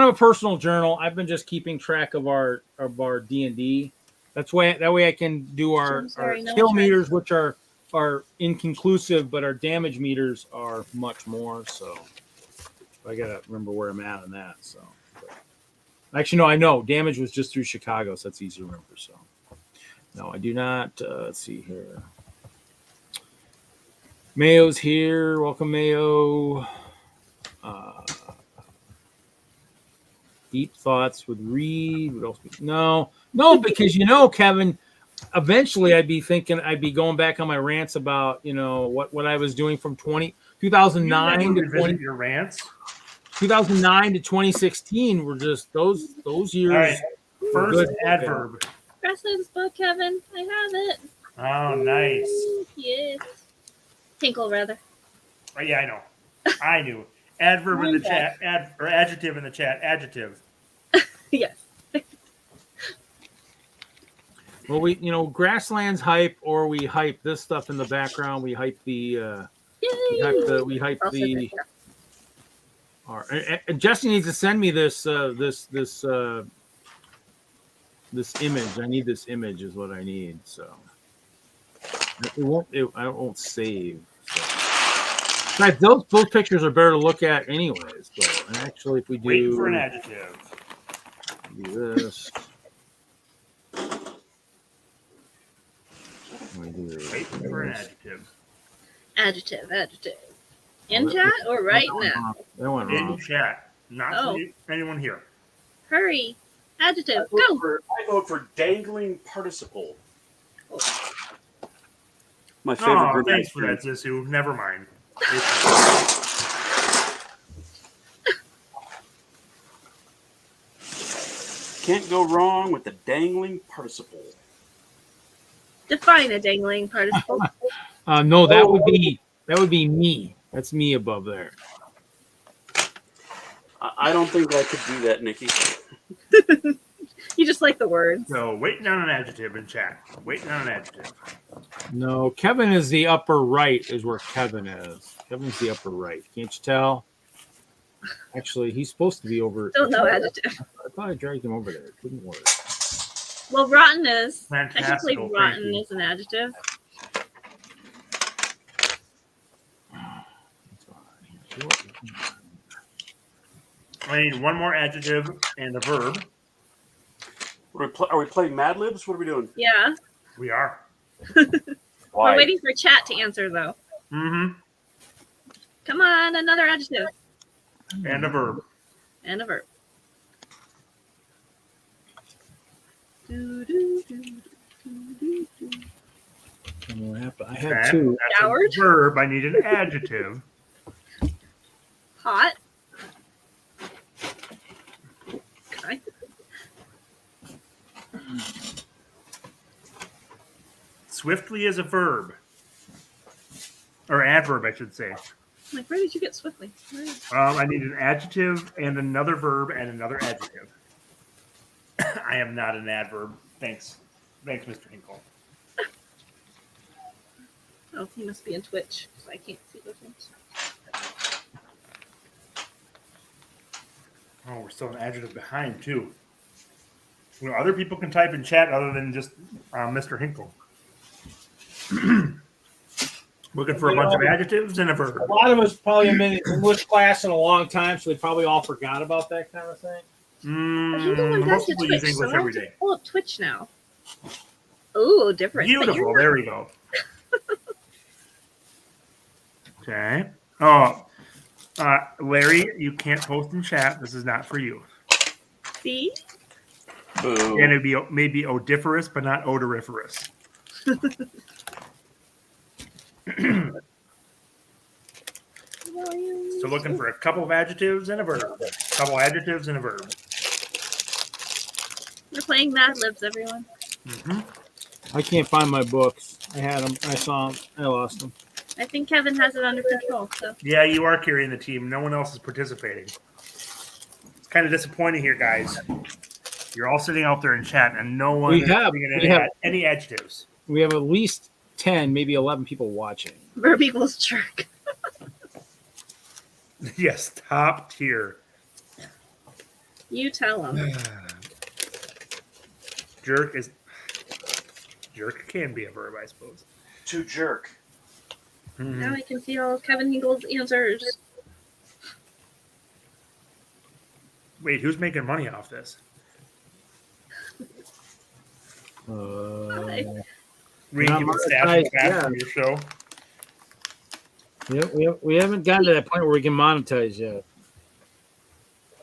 a personal journal. I've been just keeping track of our D&D. That way I can do our kill meters, which are inconclusive, but our damage meters are much more. So I gotta remember where I'm at on that. So actually, no, I know damage was just through Chicago, so that's easy to remember. So no, I do not. Let's see here. Mayo's here. Welcome, Mayo. Deep thoughts with Reed. What else? No, because Kevin, eventually I'd be going back on my rants about what I was doing from 2009 to 20. Your rants. 2009 to 2016 were just those years. All right. First adverb. Preston's book, Kevin. I have it. Oh, nice. Yes. Tinkle, rather. Oh, yeah, I know. I knew. Adverb in the chat. Or adjective in the chat. Adjective. Yes. Well, we grasslands hype, or we hype this stuff in the background. We hype the. We hype the. And Jesse needs to send me this image. I need this image is what I need. So I won't save. So. Those pictures are better to look at anyways. So, and actually, if we do, wait for an adjective. Do this. Wait for an adjective. Adjective. In chat or right now? That went wrong. In chat. Not anyone here. Hurry. Adjective. Go. I vote for dangling participle. My favorite group. Thanks for that, Zisu. Never mind. Can't go wrong with the dangling participle. Define a dangling participle. No, that would be me. That's me above there. I don't think I could do that, Nikki. You just like the words. So, waiting on an adjective in chat. Waiting on an adjective. No, Kevin is the upper right is where Kevin is. Kevin's the upper right. Can't you tell? Actually, he's supposed to be over. Don't know adjective. I thought I dragged him over there. It didn't work. Well, rotten is Fantastical, technically rotten is an adjective. I need one more adjective and a verb. Are we playing Mad Libs? What are we doing? Yeah. We are. We're waiting for chat to answer, though. Mm-hmm. Come on, another adjective. And a verb. And a verb. I have two. That's a verb. I need an adjective. Hot. Okay. Swiftly is a verb. Or adverb, I should say. Like, where did you get swiftly? I need an adjective and another verb and another adjective. I am not an adverb. Thanks. Thanks, Mr. Hinkle. Oh, he must be in Twitch, so I can't see those things. Oh, we're still an adjective behind, too. Well, other people can type in chat other than just Mr. Hinkle. Looking for a bunch of adjectives and a verb. A lot of us probably have been in English class in a long time, so they probably all forgot about that kind of thing. Most people use English every day. Pull up Twitch now. Ooh, different. Beautiful. There we go. Okay. Oh, Larry, you can't post in chat. This is not for you. See? Boo. And it'd be maybe odoriferous, but not odoriferous. So looking for a couple of adjectives and a verb. A couple adjectives and a verb. We're playing Mad Libs, everyone. Mm-hmm. I can't find my books. I had them. I saw them. I lost them. I think Kevin has it under control. So. Yeah, you are carrying the team. No one else is participating. It's kind of disappointing here, guys. You're all sitting out there in chat, and no one is putting any adjectives. We have at least 10, maybe 11 people watching. Verb equals jerk. Yes, top tier. You tell them. Jerk can be a verb, I suppose. To jerk. Mm-hmm. Now I can see all of Kevin Hinkle's answers. Wait, who's making money off this? Hi. We can get staff back from your show. We haven't gotten to that point where we can monetize yet.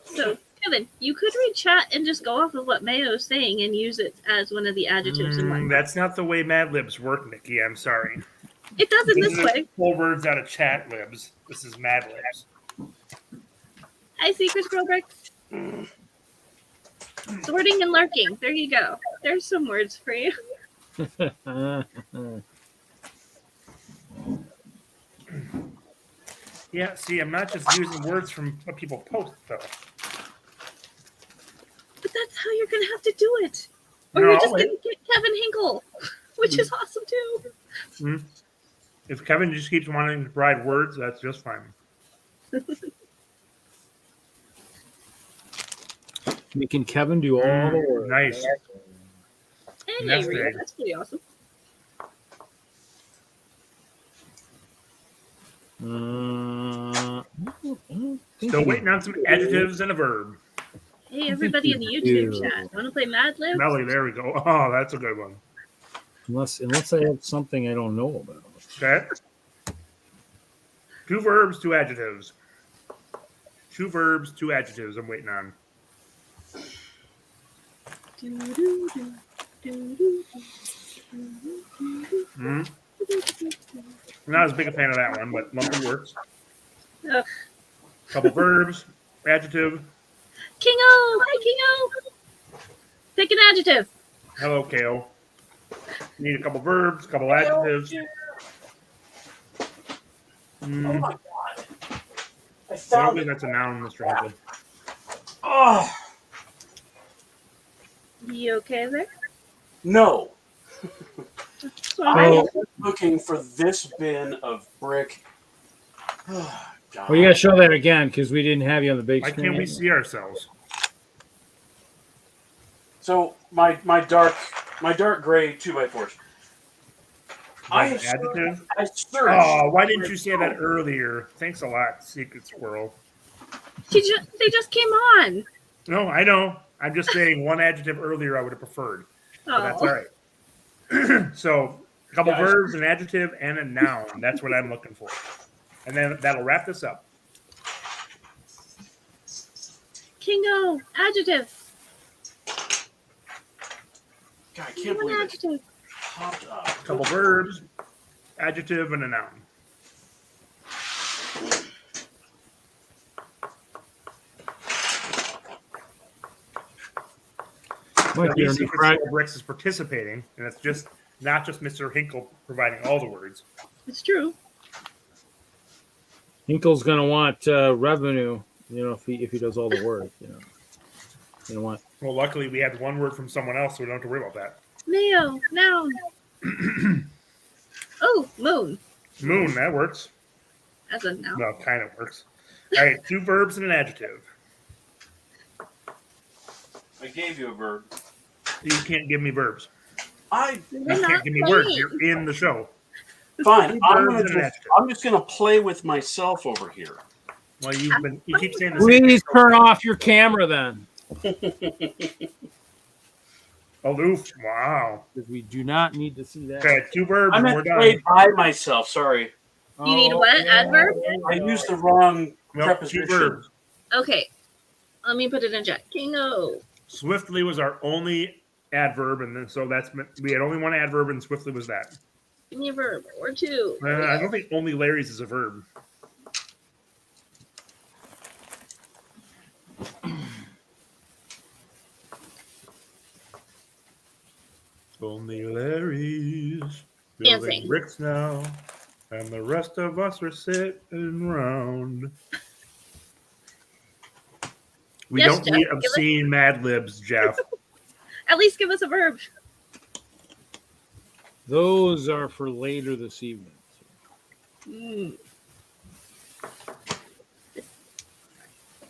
So, Kevin, you could read chat and just go off of what Mayo is saying and use it as one of the adjectives in one. That's not the way Mad Libs work, Nikki. I'm sorry. It does in this way. Pull words out of chat libs. This is Mad Libs. Hi, Secrets Girl Brick. Sorting and lurking. There you go. There's some words for you. Yeah, see, I'm not just using words from what people post, though. But that's how you're going to have to do it. Or you're just going to get Kevin Hinkle, which is awesome, too. Mm-hmm. If Kevin just keeps wanting to provide words, that's just fine. Making Kevin do all the work. Nice. Hey, Rita, that's pretty awesome. Still waiting on some adjectives and a verb. Hey, everybody in the YouTube chat. Want to play Mad Libs? Melly, there we go. Oh, that's a good one. Unless I have something I don't know about. Okay. 2 verbs, 2 adjectives. 2 verbs, 2 adjectives. I'm waiting on. Mm-hmm. I'm not as big a fan of that one, but lumpy works. Ugh. Couple verbs, adjective. Kingo! Hi, Kingo! Pick an adjective. Hello, KO. Need a couple verbs, couple adjectives. Oh my god. I I don't found think it. that's a noun, Mr. Hinton. Oh, You okay there? no. So I I'm am looking for this bin of brick. Oh, God. Well, you got to show that again because we didn't have you on the big Why screen. can't we see ourselves? So my dark gray 2x4s. Adjective? I searched. Oh, why didn't you say that earlier? Thanks a lot, Secret Squirrel. they just came on. No, I know. I'm just saying one adjective earlier I would have preferred. But that's all Oh, right. So A couple verbs, an adjective, and a noun. That's what I'm looking for. And then that'll wrap this up. Kingo, adjective. God, I can't believe adjective. it popped up. A couple verbs, adjective, and a noun. At least Bricks is participating, and it's just not just Mr. Hinkle providing all the words. It's true. Hinkle's gonna want revenue, if he does all the work, You know what? Well, luckily we had one word from someone else, so we don't have to worry about that. Neo, noun. Oh, moon. Moon, that works. As a noun. No, kind of works. All right, 2 verbs and an adjective. I gave you a verb. You can't give me verbs. I You can't give me words. You're in the show. Fine. I'm just gonna play with myself over here. Well, you keep saying the same Please thing. turn off your camera then. Aloof. Wow. Because we do not need to see that. Okay, 2 verbs I'm and we're at done. play by myself. Sorry, You need what? Adverb? I used the wrong Nope, 2 preposition. verbs. Okay. Let me put it in chat. Kingo. Swiftly was our only adverb, and then so we had only one adverb, and swiftly was that. Give me a verb or 2. I don't think only Larry's is a verb. Only Larry's building Dancing. bricks now, and the rest of us are sitting round. We Yes, don't Jeff, need give us- obscene Mad Libs, Jeff. At least give us a verb. Those are for later this evening. We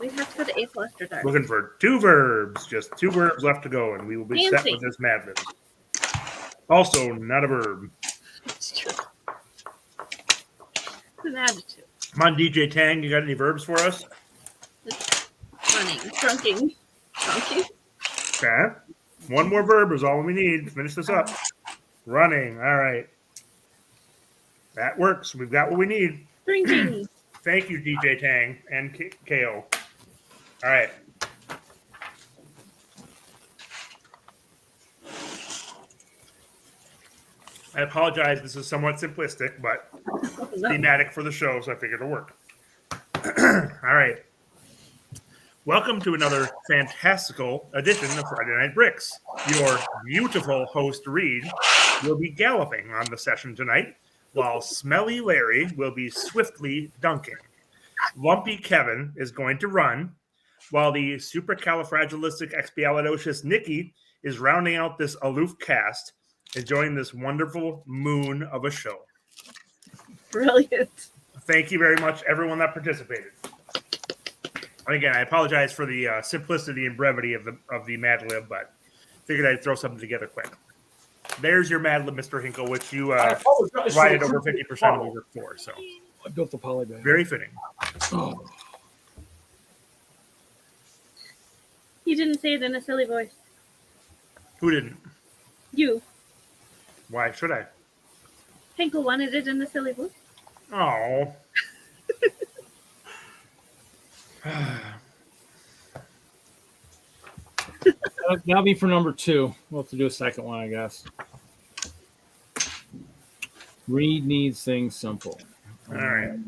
have to go to AFOL after dark. Looking for 2 verbs, just 2 verbs left to go, and we will be set Dancing. with this Mad Libs. Also, not a verb. It's true. It's an adjective. Come on, DJ Tang, you got any verbs for us? Running. Drunking. Drunking. Okay. 1 more verb is all we need to finish this up. Running. All right. That works. We've got what we need. Drinking. Thank you, DJ Tang and KO. All right. I apologize. This is somewhat simplistic, but thematic for the show, so I figured it'll work. All right. Welcome to another fantastical edition of Friday Night Bricks. Your beautiful host, Reed, will be galloping on the session tonight, while Smelly Larry will be swiftly dunking. Lumpy Kevin is going to run, while the supercalifragilisticexpialidocious Nikki is rounding out this aloof cast, enjoying this wonderful moon of a show. Brilliant. Thank you very much, everyone that participated. And again, I apologize for the simplicity and brevity of the Mad Lib, but figured I'd throw something together quick. There's your Mad Lib, Mr. Hinkle, which you provided over 50% of the work for. So I built the polybag. very fitting. Oh. You didn't say it in a silly voice. Who didn't? You. Why should I? Hinkle wanted it in a silly voice. Oh. That'll be for number 2. We'll have to do a second one, I guess. Reed needs things simple. All right.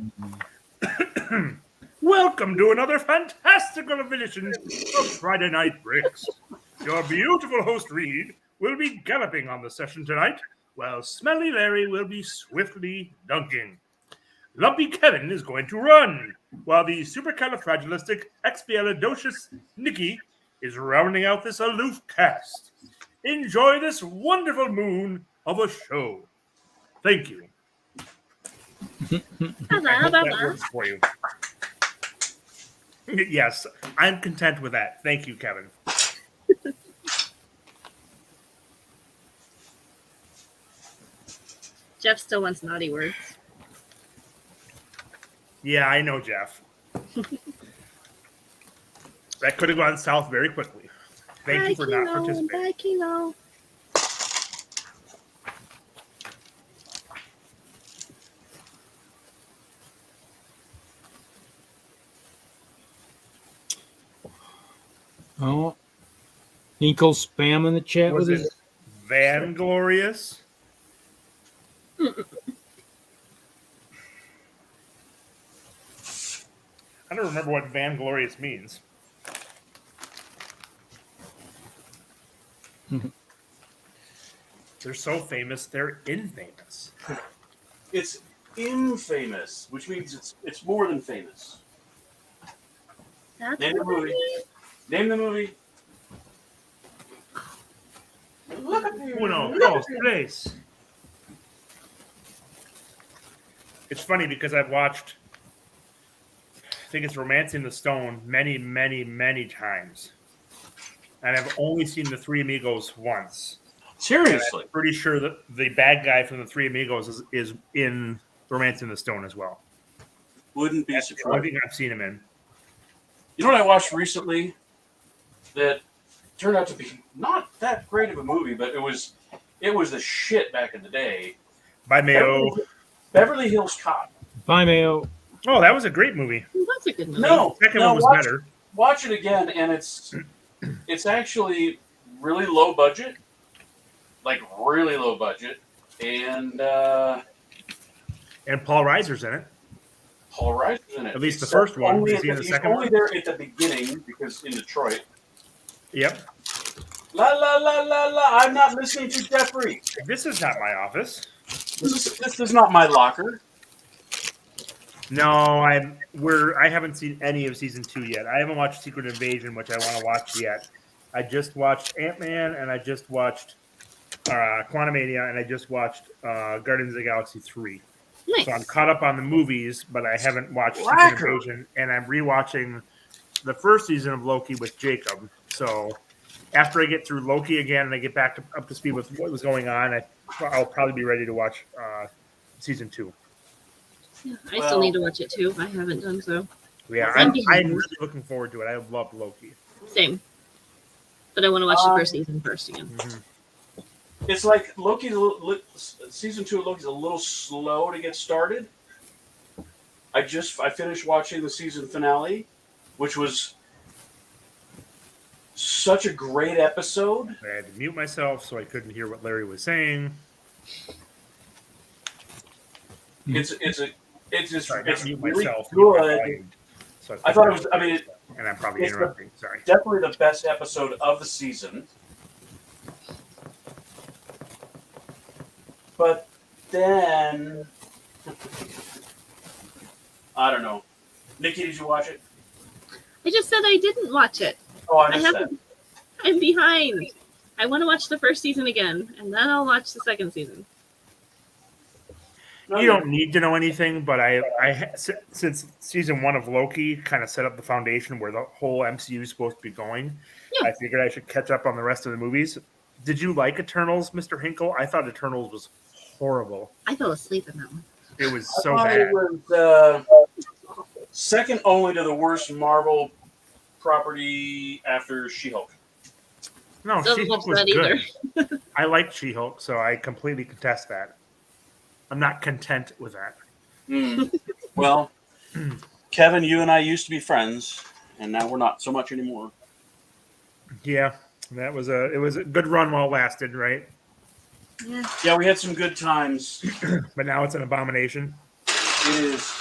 Welcome to another fantastical edition of Friday Night Bricks. Your beautiful host, Reed, will be galloping on the session tonight, while Smelly Larry will be swiftly dunking. Lumpy Kevin is going to run, while the supercalifragilisticexpialidocious Nikki is rounding out this aloof cast. Enjoy this wonderful moon of a show. Thank you. I hope that works for you. Yes, I'm content with that. Thank you, Kevin. Jeff still wants naughty words. Yeah, I know, Jeff. That could have gone south very quickly. Thank you for not participating. Bye, Kilo. Oh, Hinkle spam in the chat Was with it his. Vanglorious? I don't remember what Vanglorious means. They're so famous, they're infamous. It's infamous, which means it's more than famous. That's Name the what movie. Name the movie. Look at you. Uno, dos, tres. It's funny because I've watched, I think it's Romancing the Stone many, many, many times. And I've only seen the Three Amigos once. Seriously. I'm pretty sure that the bad guy from the Three Amigos is in Romancing the Stone as well. Wouldn't be That's the only surprised. thing I've seen him in. You know what I watched recently that turned out to be not that great of a movie, but it was the shit back in the day. By Mayo. Beverly Hills Cop. Bye, Mayo. Oh, that was a great movie. That's a good movie. No, The second one was better. Watch it again, and it's actually really low budget, like really low budget, and And Paul Reiser's in it. Paul Reiser's in it. At least the Except first one. only Is he in the he's second only one? there at the beginning because in Detroit. Yep. La la la la la. I'm not listening to Jeffrey. This is not my office. This is not my locker. No, I haven't seen any of season 2 yet. I haven't watched Secret Invasion, which I want to watch yet. I just watched Ant-Man, and I just watched Quantumania, and I just watched Guardians of the Galaxy 3. Nice. So I'm caught up on the movies, but I haven't watched Secret Whacker. Invasion, and I'm rewatching the first season of Loki with Jacob. So after I get through Loki again and I get back up to speed with what was going on, I'll probably be ready to watch season 2. Yeah, I still need to watch it too. I haven't done so. Yeah, I'm I'm behind. really looking forward to it. I love Loki. Same. But I want to watch the first season first again. Mm-hmm. It's like season 2 of Loki's a little slow to get started. I finished watching the season finale, which was such a great episode. I had to mute myself so I couldn't hear what Larry was saying. It's Sorry, not mute really myself. mute my good. volume. So I thought it was. I mean, and I'm probably it's interrupting. Sorry. definitely the best episode of the season. But then, I don't know. Nikki, did you watch it? I just said I didn't watch it. Oh, I I missed that. haven't. I'm behind. I want to watch the first season again, and then I'll watch the second season. No, You don't need to know anything, but since season 1 of Loki kind of set up the foundation where the whole MCU is supposed to be going, Yeah. I figured I should catch up on the rest of the movies. Did you like Eternals, Mr. Hinkle? I thought Eternals was horrible. I fell asleep in that one. It was I so thought bad. it was second only to the worst Marvel property after She-Hulk. No, Doesn't She-Hulk watch was that good. I liked She-Hulk, so I completely contest that. I'm not content with that. Well, Kevin, you and I used to be friends, and now we're not so much anymore. Yeah, it was a good run while it lasted, right? Yeah. Yeah, we had some good times. But now it's an abomination. It is.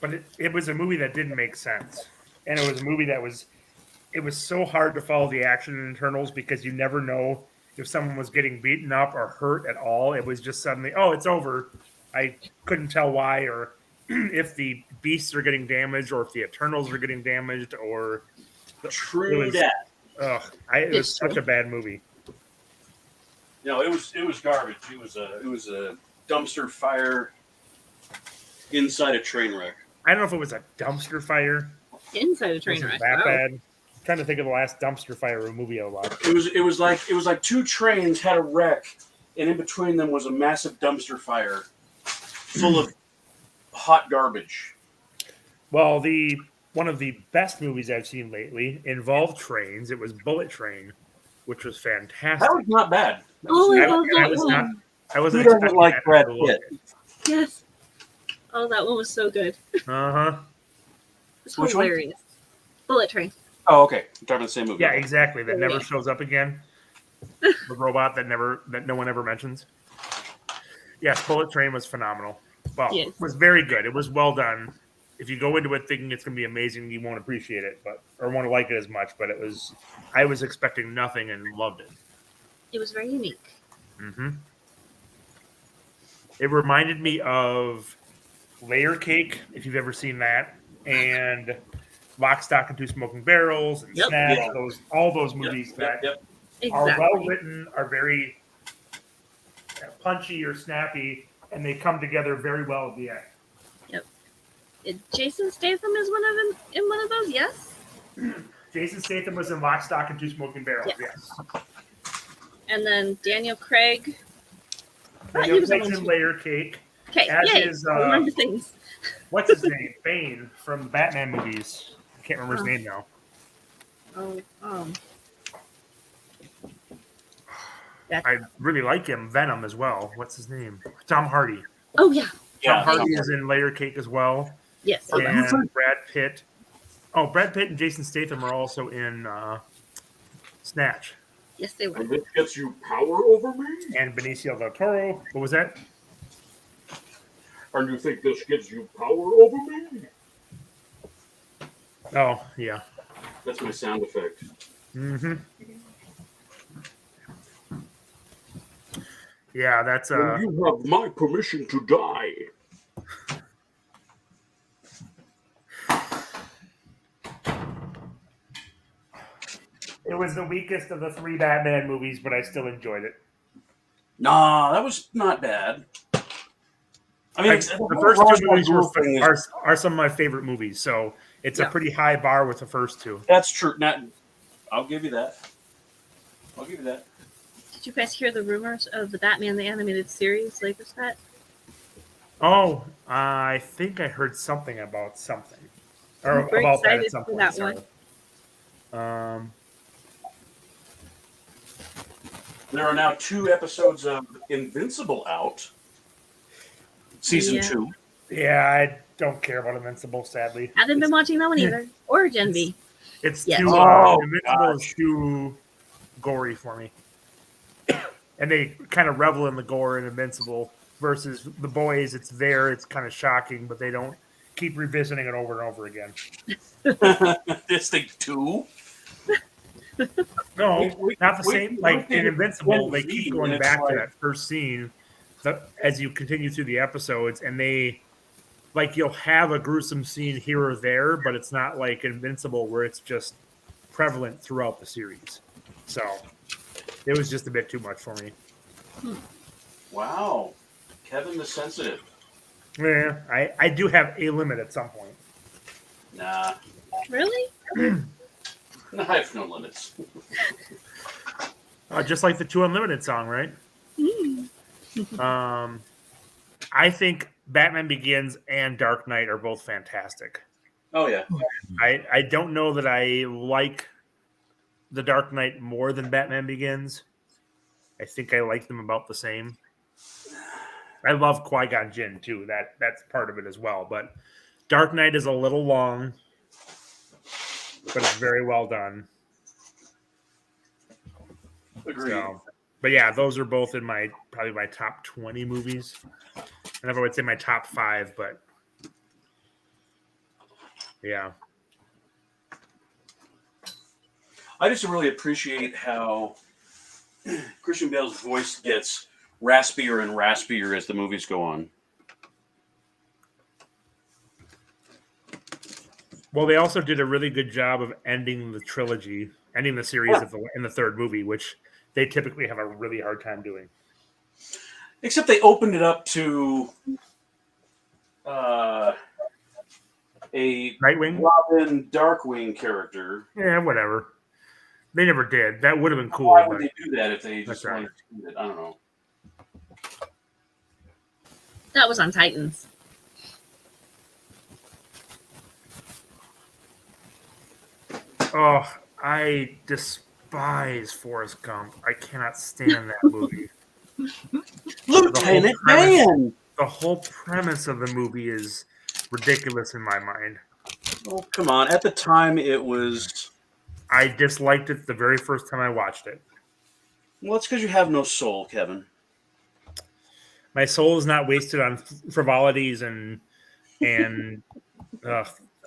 But it was a movie that didn't make sense. And it was a movie that was so hard to follow the action in Eternals because you never know if someone was getting beaten up or hurt at all. It was just suddenly, oh, it's over. I couldn't tell why, or if the beasts are getting damaged, or if the Eternals are getting damaged, or True that. It was such a bad movie. No, it was garbage. It was a dumpster fire inside a train wreck. I don't know if it was a dumpster fire. Inside a train Was it wreck. that Wow. bad? I'm trying to think of the last dumpster fire movie I watched. It was like two trains had a wreck, and in between them was a massive dumpster fire full of hot garbage. Well, one of the best movies I've seen lately involved trains. It was Bullet Train, which was fantastic. That was not bad. Oh, I I love that was one. not. I wasn't Who doesn't expecting like that Brad to look Pitt? good. Yes. Oh, that one was so good. Uh-huh. It's Which one? hilarious. Bullet Train. Oh, okay. You're talking about the same movie. Yeah, exactly. That never Yeah. shows up again. The robot that no one ever mentions. Yes, Bullet Train was phenomenal. Well, Yes. it was very good. It was well done. If you go into it thinking it's going to be amazing, you won't appreciate it, or won't like it as much. But I was expecting nothing and loved it. It was very unique. Mm-hmm. It reminded me of Layer Cake, if you've ever seen that, and Lock, Stock, and Two Smoking Barrels, and Yep. Snatch. Yeah. All those movies Yep. that Exactly. are well written, are very punchy or snappy, and they come together very well at the end. Jason Statham is in one of those. Yes. Jason Statham was in Lock, Stock, and Two Smoking Barrels. Yes. Yes. And then Daniel Craig. Daniel Craig's in Layer Cake. Okay. As Yay. is, I remember things. What's his name? Bane from the Batman movies. I can't remember his name now. Oh. I really like him. Venom as well. What's his name? Tom Hardy. Oh yeah. Tom Hardy is in Layer Cake as well. Yes. And Brad Pitt. Oh, Brad Pitt and Jason Statham are also in Snatch. Yes, they were. And it gets you power over me? And Benicio del Toro. What was that? And you think this gives you power over me? Oh, yeah. That's my sound effect. Mm-hmm. Yeah, that's You have my permission to die. it was the weakest of the 3 Batman movies, but I still enjoyed it. Nah, that was not bad. I mean, The first 2 movies are some of my favorite movies, so it's a pretty high bar with the first 2. That's true. I'll give you that. Did you guys hear the rumors of the Batman the Animated Series later set? Oh, I think I heard something about something. Or I'm very about that excited at some for point. that Sorry. one. There are now 2 episodes of Invincible out. Season 2. Yeah, I don't care about Invincible, sadly. Haven't been watching that one either. Or Gen V. It's Yes. too Oh, Invincible is too gory for me. And they kind of revel in the gore in Invincible versus The Boys. It's there, it's kind of shocking, but they don't keep revisiting it over and over again. This thing 2? No, not the same. Like in wait, Invincible, they wait, keep and going it's back to like- that first scene as you continue through the episodes, and they like you'll have a gruesome scene here or there, but it's not like Invincible where it's just prevalent throughout the series. So it was just a bit too much for me. Wow. Kevin the Sensitive. Yeah, I do have a limit at some point. Nah. Really? I have no limits. Just like the 2 Unlimited song, right? I think Batman Begins and Dark Knight are both fantastic. Oh, yeah. I don't know that I like The Dark Knight more than Batman Begins. I think I like them about the same. I love Qui-Gon Jinn, too. That's part of it as well. But Dark Knight is a little long, but it's very well done. Agreed. So, but yeah, those are both in probably my top 20 movies. I never would say my top 5, but yeah. I just really appreciate how Christian Bale's voice gets raspier and raspier as the movies go on. Well, they also did a really good job of ending the trilogy, ending the series in the 3rd movie, which they typically have a really hard time doing. Except they opened it up to a Nightwing? Robin Darkwing character. Yeah, whatever. They never did. That would have been cool. Why would But they do that if they just That's right. wanted to do it? I don't know. That was on Titans. oh, I despise Forrest Gump. I cannot stand that movie. Lieutenant Dan! The whole premise of the movie is ridiculous in my mind. Oh, come on. At the time, it was... I disliked it the very first time I watched it. Well, it's because you have no soul, Kevin. My soul is not wasted on frivolities and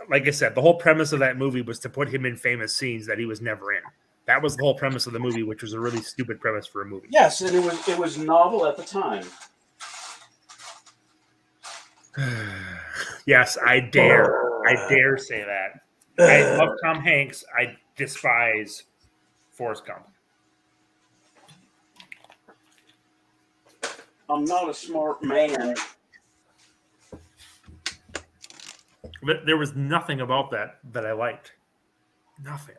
like I said, the whole premise of that movie was to put him in famous scenes that he was never in. That was the whole premise of the movie, which was a really stupid premise for a movie. Yes, and it was novel at the time. Yes, I dare say that. I love Tom Hanks. I despise Forrest Gump. I'm not a smart man. But there was nothing about that I liked. Nothing.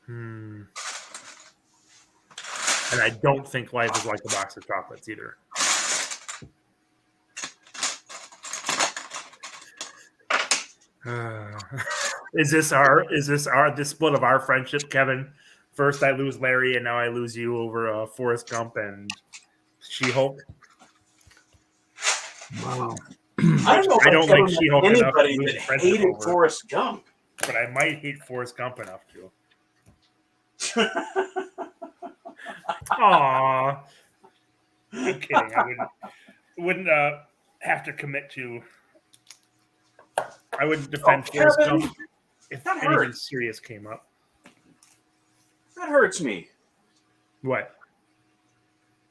And I don't think life is like a box of chocolates either. Is this the split of our friendship, Kevin? First I lose Larry, and now I lose you over Forrest Gump and She-Hulk. Wow. I don't like She-Hulk enough to anybody lose that friendship hated over, Forrest Gump. but I might hate Forrest Gump enough to. Aww. I'm kidding. I wouldn't have to commit to. I wouldn't defend Forrest Kevin, Gump if that anything hurts. serious came up. That hurts me. What?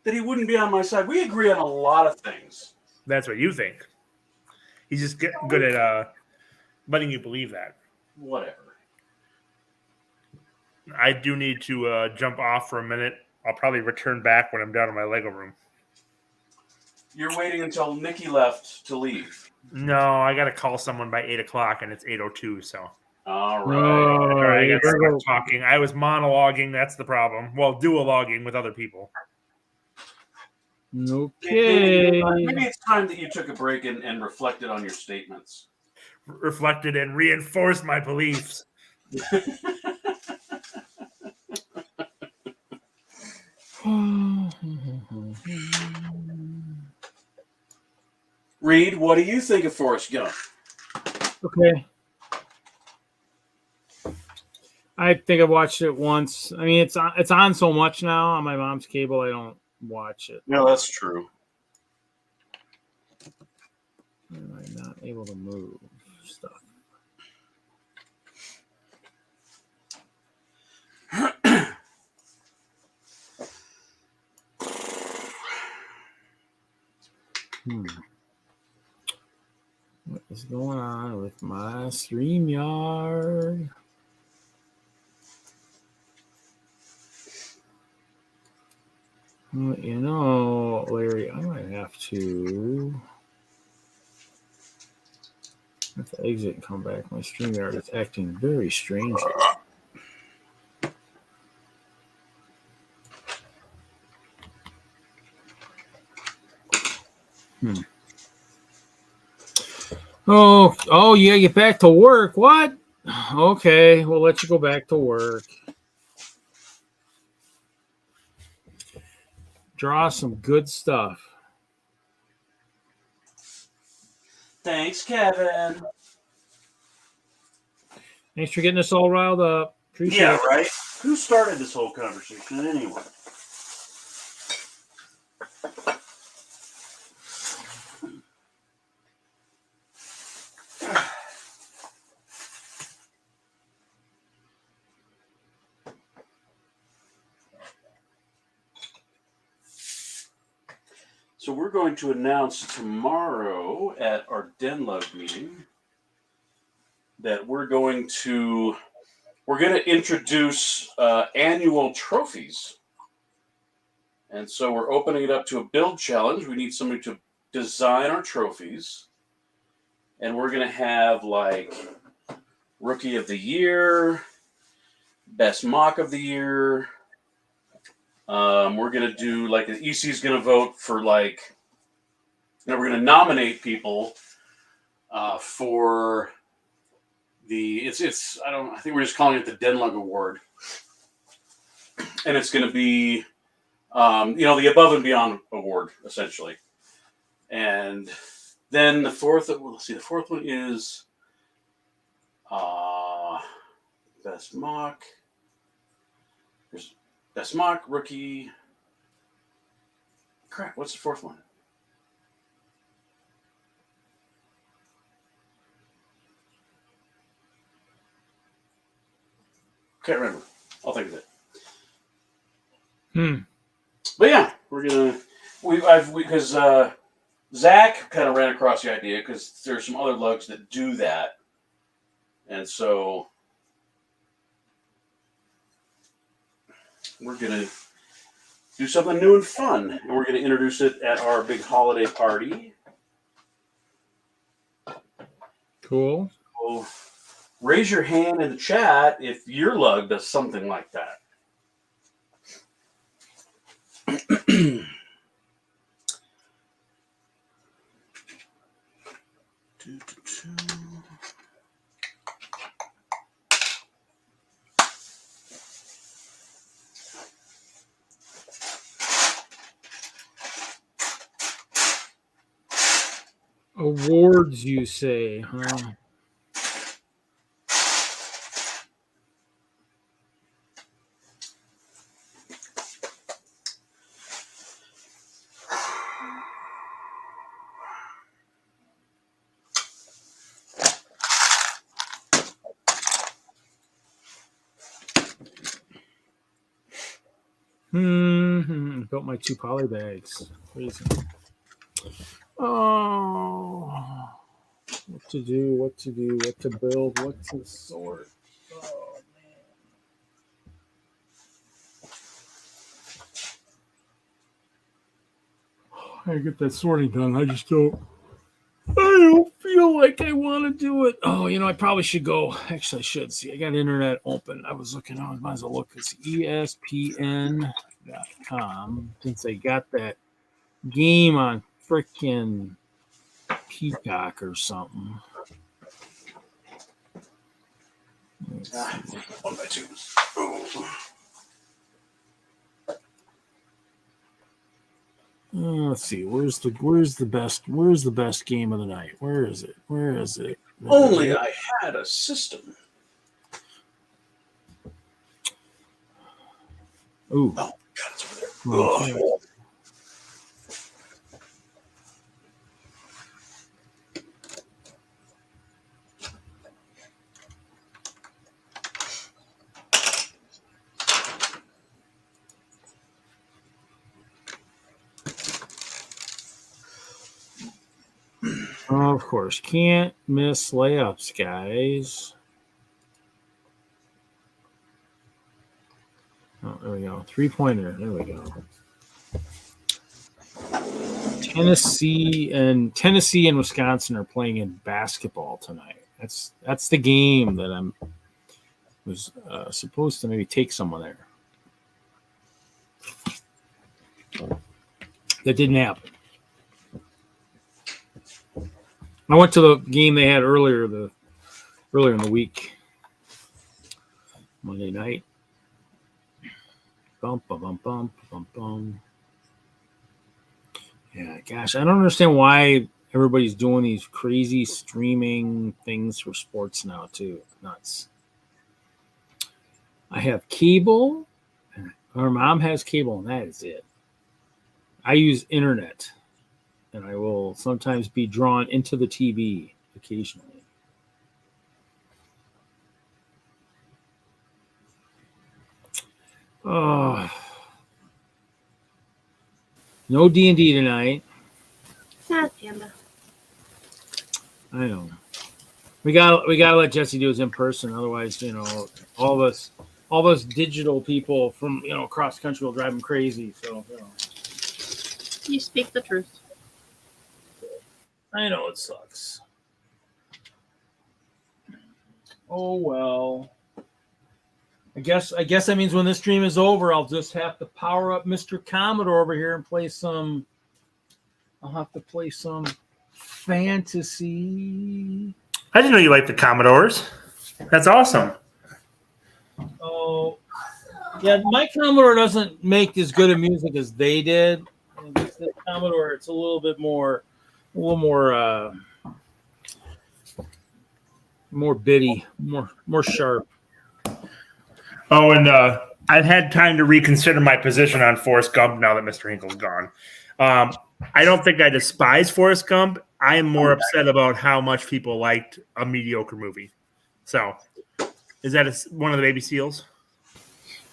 That he wouldn't be on my side. We agree on a lot of things. That's what you think. He's just good at letting you believe that. Whatever. I do need to jump off for a minute. I'll probably return back when I'm down in my Lego room. You're waiting until Nikki left to leave. No, I got to call someone by 8 o'clock, and it's 8:02, so. All right. All right, I you got to start talking. I was monologuing. That's the problem. Well, duologuing with other people. Okay. Maybe it's time that you took a break and reflected on your statements. Reflected and reinforced my beliefs. Reed, what do you think of Forrest Gump? Okay. I think I watched it once. I mean, it's on so much now on my mom's cable. I don't watch it. No, that's true. Am I not able to move stuff? What is going on with my StreamYard? Well, you know, Larry, I might have to exit and come back. My StreamYard is acting very strangely. Oh, yeah, get back to work. What? Okay, we'll let you go back to work. Draw some good stuff. Thanks, Kevin. Thanks for getting us all riled up. Appreciate it. Right? Who started this whole conversation anyway? So we're going to announce tomorrow at our DENLUG meeting that we're going to introduce annual trophies. And so we're opening it up to a build challenge. We need somebody to design our trophies. And we're going to have like Rookie of the Year, Best Mock of the Year. We're going to do like the EC is going to vote for like, we're going to nominate people for the, I think we're just calling it the DENLUG Award. And it's going to be The above and beyond award, essentially. And then the fourth, let's see, the fourth one is best mock. There's best mock, rookie. Crap, what's the fourth one? Can't remember. I'll think of it. But yeah, we're gonna because Zach kind of ran across the idea because there's some other lugs that do that, and so we're gonna do something new and fun, and we're gonna introduce it at our big holiday party. Cool. So raise your hand in the chat if your lug does something like that. Awards, you say, huh? Built my 2 poly bags. Crazy. Oh, what to do, what to build, what to sort. Oh, man. I get that sorting done. I don't feel like I want to do it. Oh, I probably should go. Actually, I should see. I got internet open. I was looking. I might as well look. It's ESPN.com since I got that game on frickin' Peacock or something. Let's see. Where's the best game of the night? Where is it? Only I had a system. Ooh. Oh, God, it's over there. Oh. Of course, can't miss layups, guys. Oh, there we go. 3-pointer. There we go. Tennessee and Wisconsin are playing in basketball tonight. That's the game that I was supposed to maybe take someone there. That didn't happen. I went to the game they had earlier in the week, Monday night. Bum, bum, bum, bum, bum, bum. Yeah, gosh, I don't understand why everybody's doing these crazy streaming things for sports now, too. Nuts. I have cable. Our mom has cable, and that is it. I use internet, and I will sometimes be drawn into the TV occasionally. Oh, no D&D tonight. Sad panda. I know. We gotta let Jesse do his in person, otherwise, all of us digital people from across the country will drive him crazy. So You speak the truth. I know it sucks. Oh well. I guess that means when this stream is over, I'll just have to power up Mr. Commodore over here and play some. I'll have to play some fantasy. I didn't know you liked the Commodores. That's awesome. Oh, Yeah, my Commodore doesn't make as good of music as they did. The Commodore, it's a little more bitty, more sharp. Oh, and I've had time to reconsider my position on Forrest Gump now that Mr. Hinkle's gone. I don't think I despise Forrest Gump. I am more upset about how much people liked a mediocre movie. So, is that one of the baby seals?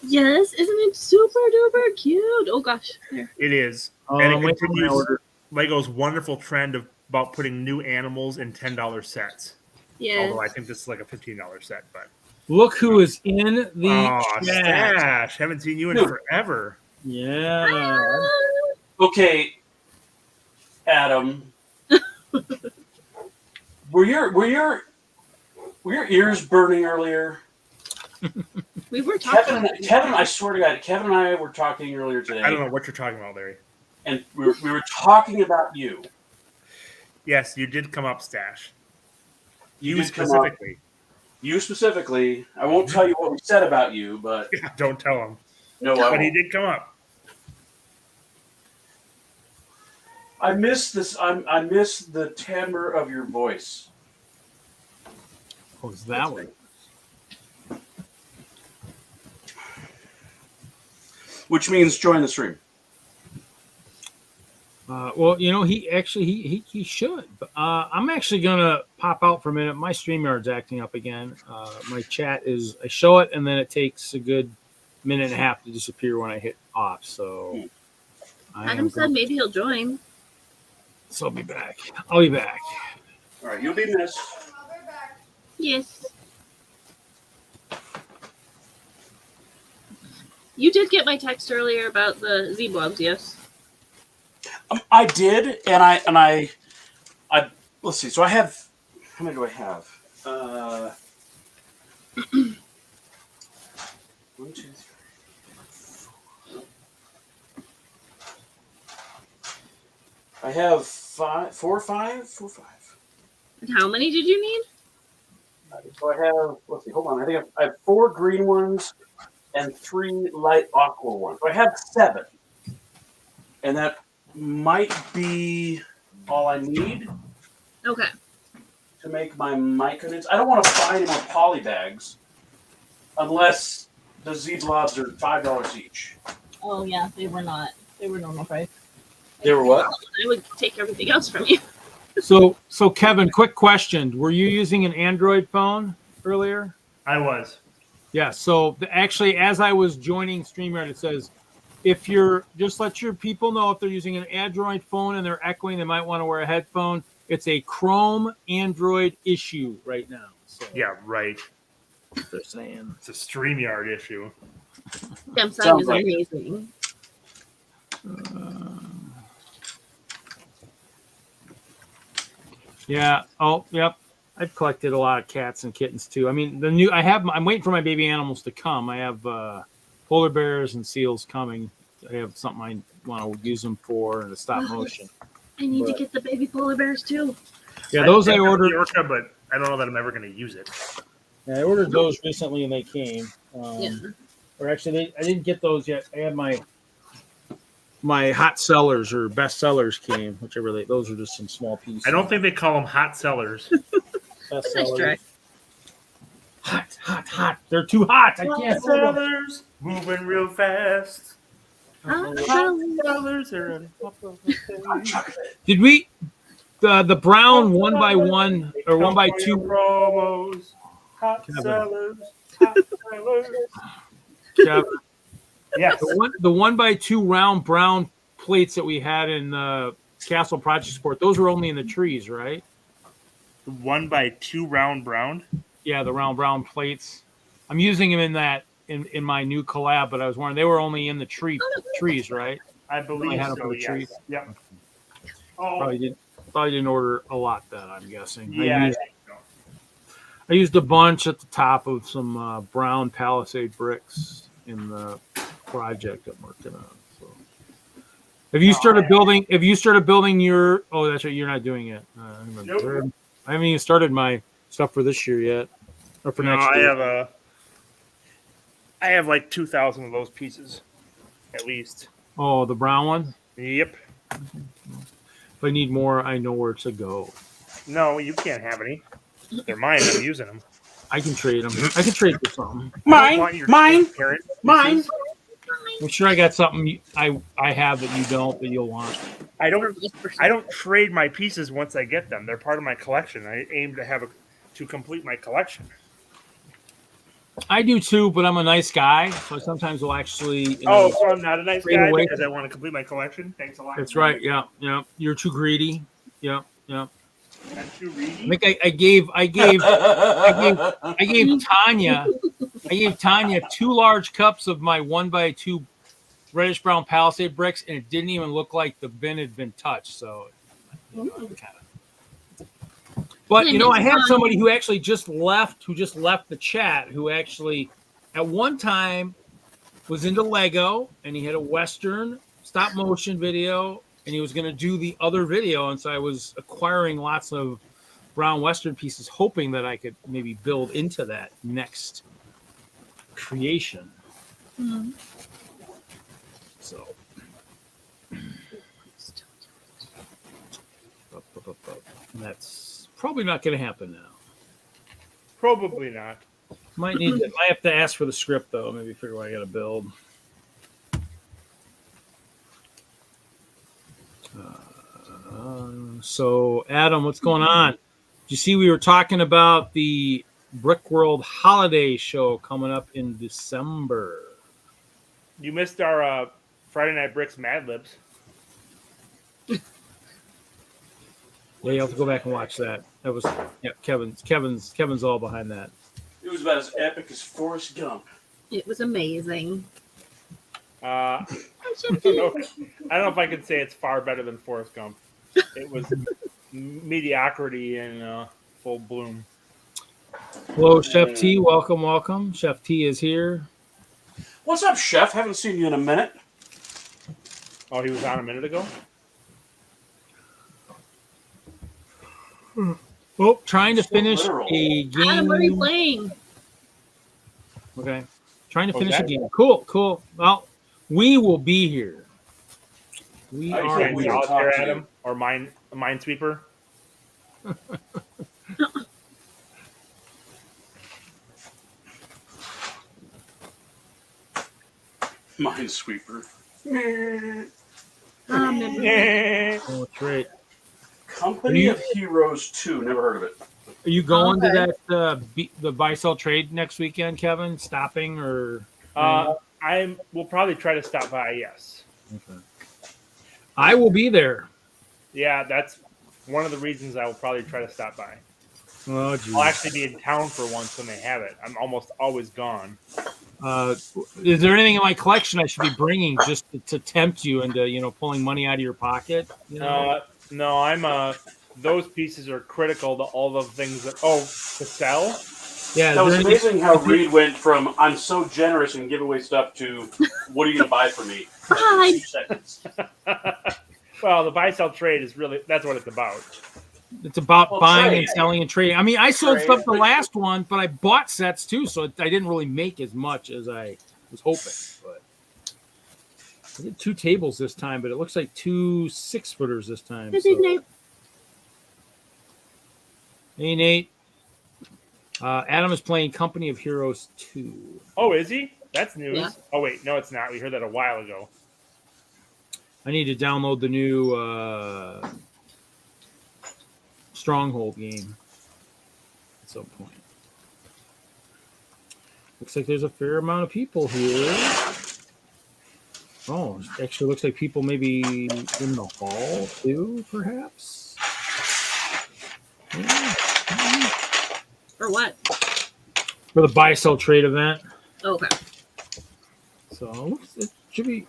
Yes, isn't it super duper cute? Oh gosh, there. It is, and it continues Lego's wonderful trend about putting new animals in $10 sets. Yeah. Although I think this is like a $15 set, but look who is in the chat. Stash. Haven't seen you in forever. Yeah. Okay, Adam. Were your ears burning earlier? We were talking. Kevin, I swear to God, Kevin and I were talking earlier today. I don't know what you're talking about, Larry. And we were talking about you. Yes, you did come up, Stash. You specifically. You specifically. I won't tell you what we said about you, but don't tell him. No, but he did come up. I miss this. I miss the timbre of your voice. Oh, is that way? Which means join the stream. Well, you know, he should. I'm actually gonna pop out for a minute. My StreamYard's acting up again. My chat is. I show it, and then it takes a good minute and a half to disappear when I hit off. So, Adam said maybe he'll join. So I'll be back. I'll be back. All right, you'll be missed. Yes. You did get my text earlier about the Z-blobs, yes? I did, and I let's see. So I have, how many do I have? 1, 2, 3. I have 4 or 5. And how many did you need? So I have, let's see, hold on. I think I have 4 green ones and 3 light aqua ones. So I have 7. And that might be all I need. Okay. To make my micronits. I don't want to buy any more poly bags unless the Z-blobs are $5 each. Oh, yeah, they were not. They were normal price. They were what? I would take everything else from you. So Kevin, quick question. Were you using an Android phone earlier? I was. Yeah. So actually, as I was joining StreamYard, it says, if you're just let your people know if they're using an Android phone and they're echoing, they might want to wear a headphone. It's a Chrome Android issue right now. So yeah, right. They're saying it's a StreamYard issue. Samsung is amazing. Yeah. Oh, yep. I've collected a lot of cats and kittens too. I mean, I'm waiting for my baby animals to come. I have polar bears and seals coming. I have something I want to use them for and a stop motion. I need to get the baby polar bears too. Yeah, those I ordered. Orca, but I don't know that I'm ever going to use it. Yeah, I ordered those recently and they came. Yeah. Or actually, I didn't get those yet. I had my hot sellers or best sellers came, whichever those are just some small pieces. I don't think they call them hot sellers. Best nice try. Hot. They're too hot. I can't. Sellers moving real fast. Did we the brown 1x1 or 1x2 promos? Hot sellers. Kevin. Yes. The 1x2 round brown plates that we had in Castle Project Sport, those were only in the trees, right? The 1x2 round brown? Yeah, the round brown plates. I'm using them in my new collab, but I was wondering, they were only in the trees, right? I believe so, so, yes. Trees. Yep. Oh. Probably didn't order a lot then, I'm guessing. Yeah, I used a bunch at the top of some brown Palisade bricks in the project I'm working on. So, have you started building your? Oh, that's right. You're not doing it. Nope. I haven't even started my stuff for this year yet, or for next year. I have I have like 2,000 of those pieces, at least. Oh, the brown one. Yep. If I need more, I know where to go. No, you can't have any. They're mine. I'm using them. I can trade them. I can trade for something. Mine. I'm sure I got something I have that you don't, that you'll want. I don't trade my pieces once I get them. They're part of my collection. I aim to complete my collection. I do too, but I'm a nice guy, so I sometimes will actually. So I'm not a nice guy away. because I want to complete my collection. Thanks a lot. That's right. Yeah. You're too greedy. Yeah. I'm too greedy. I think I gave Tanya 2 large cups of my 1x2 reddish brown Palisade bricks, and it didn't even look like the bin had been touched. So, but I had somebody who actually just left the chat, who actually at one time was into Lego, and he had a Western stop motion video, and he was going to do the other video. And so I was acquiring lots of brown Western pieces, hoping that I could maybe build into that next creation. Mm-hmm. So that's probably not going to happen now. Probably not. Might have to ask for the script though. Maybe figure what I got to build. So Adam, what's going on? Did you see we were talking about the Brick World Holiday Show coming up in December? You missed our Friday Night Bricks Mad Libs. Yeah, you have to go back and watch that. That was Kevin's all behind that. It was about as epic as Forrest Gump. It was amazing. I don't know if I could say it's far better than Forrest Gump. It was mediocrity in full bloom. Hello, Chef T. Welcome. Chef T is here. What's up, Chef? Haven't seen you in a minute. Oh, he was on a minute ago? Oh, trying to finish literal. a game. Adam, what are you playing? Okay. Trying to finish a game. Cool. Well, we will be here. We I are can't wait. here. Solitaire, Adam, or Minesweeper. Minesweeper. Oh, that's right. Company of Heroes 2. Never heard of it. Are you going to that the buy-sell trade next weekend, Kevin? Stopping or? We'll probably try to stop by. Yes. Okay. I will be there. Yeah, that's one of the reasons I will probably try to stop by. Oh, geez. I'll actually be in town for once when they have it. I'm almost always gone. Is there anything in my collection I should be bringing just to tempt you into pulling money out of your pocket? No, I'm those pieces are critical to all the things that to sell. Yeah, that was amazing how Reed went from "I'm so generous and give away stuff" to "What are you gonna buy for me?" Bye. 2 seconds. Well, the buy-sell trade is really that's what it's about. It's about buying trade. and selling and trading. I mean, I sold Trade, stuff the but- last one, but I bought sets too, so I didn't really make as much as I was hoping. But I did 2 tables this time, but it looks like 2 6-footers this time. Hey, So. Big Nate. Hey, Nate. Adam is playing Company of Heroes 2. Oh, is he? That's news. Yeah. Oh wait, no, it's not. We heard that a while ago. I need to download the new Stronghold game at some point. Looks like there's a fair amount of people here. Oh, actually looks like people maybe in the hall too, perhaps. Yeah. For what? For the buy-sell trade event. Okay. So it should be.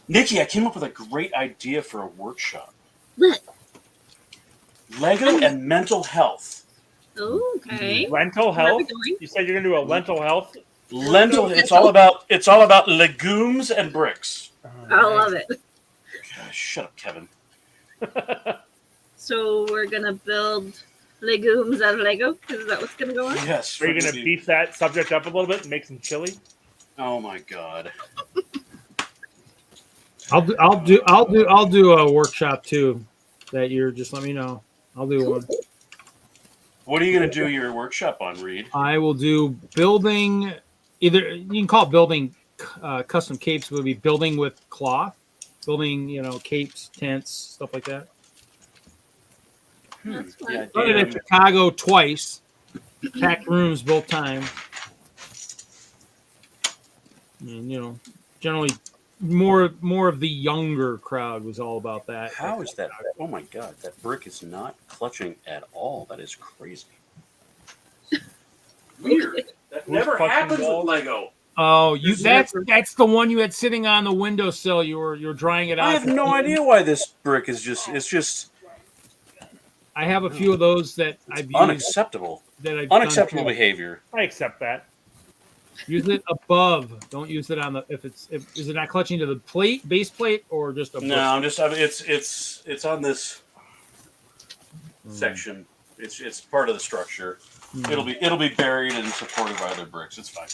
Nikki, I came up with a great idea for a workshop. What? Lego and mental health. Okay. Lentil Where are we health? going? You said you're gonna do a lentil health? Lentil. It's all about legumes and bricks. I love it. Gosh, shut up, Kevin. So we're gonna build legumes out of Lego? Is that what's gonna go on? Yes. Are you going to beef that subject up a little bit and make some chili? Oh my god. I'll do a workshop too that year. Just let me know. I'll do one. What are you going to do your workshop on, Reed? I will do building. Either you can call it building custom capes. Will be building with cloth, building capes, tents, stuff like that. That's fun. Yeah, Done it in Chicago twice. Packed rooms both times. And generally more of the younger crowd was all about that. How is that? Oh my god, that brick is not clutching at all. That is crazy. Weird. That never clutching happens balls? with Lego. Oh, that's the one you had sitting on the windowsill. You're drying it out. I have no idea why this brick is just I have a few of those that I've used. unacceptable. Unacceptable behavior. I accept that. Use it above. Don't use it on the. Is it not clutching to the base plate, or just above? No, it's on this section. It's part of the structure. It'll be buried and supported by other bricks. It's fine.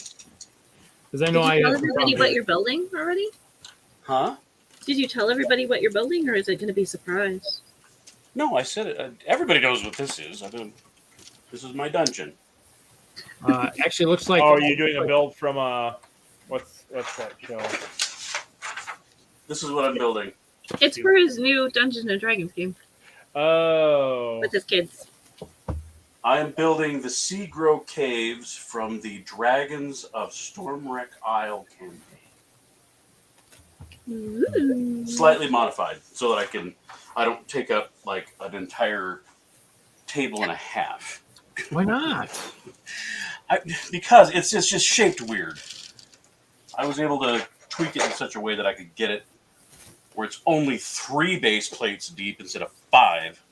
Because I know Did you tell everybody what you're building already? Huh? Did you tell everybody what you're building, or is it going to be a surprise? No, I said it. Everybody knows what this is. This is my dungeon. Actually, it looks like. Oh, are you doing a build from what's that show? This is what I'm building. It's for his new Dungeons and Dragons game Oh. with his kids. I am building the Seagrow Caves from the Dragons of Stormwreck Isle campaign. Ooh. Slightly modified so that I don't take up like an entire table and a half. Why not? Because it's just shaped weird. I was able to tweak it in such a way that I could get it where it's only 3 base plates deep instead of 5.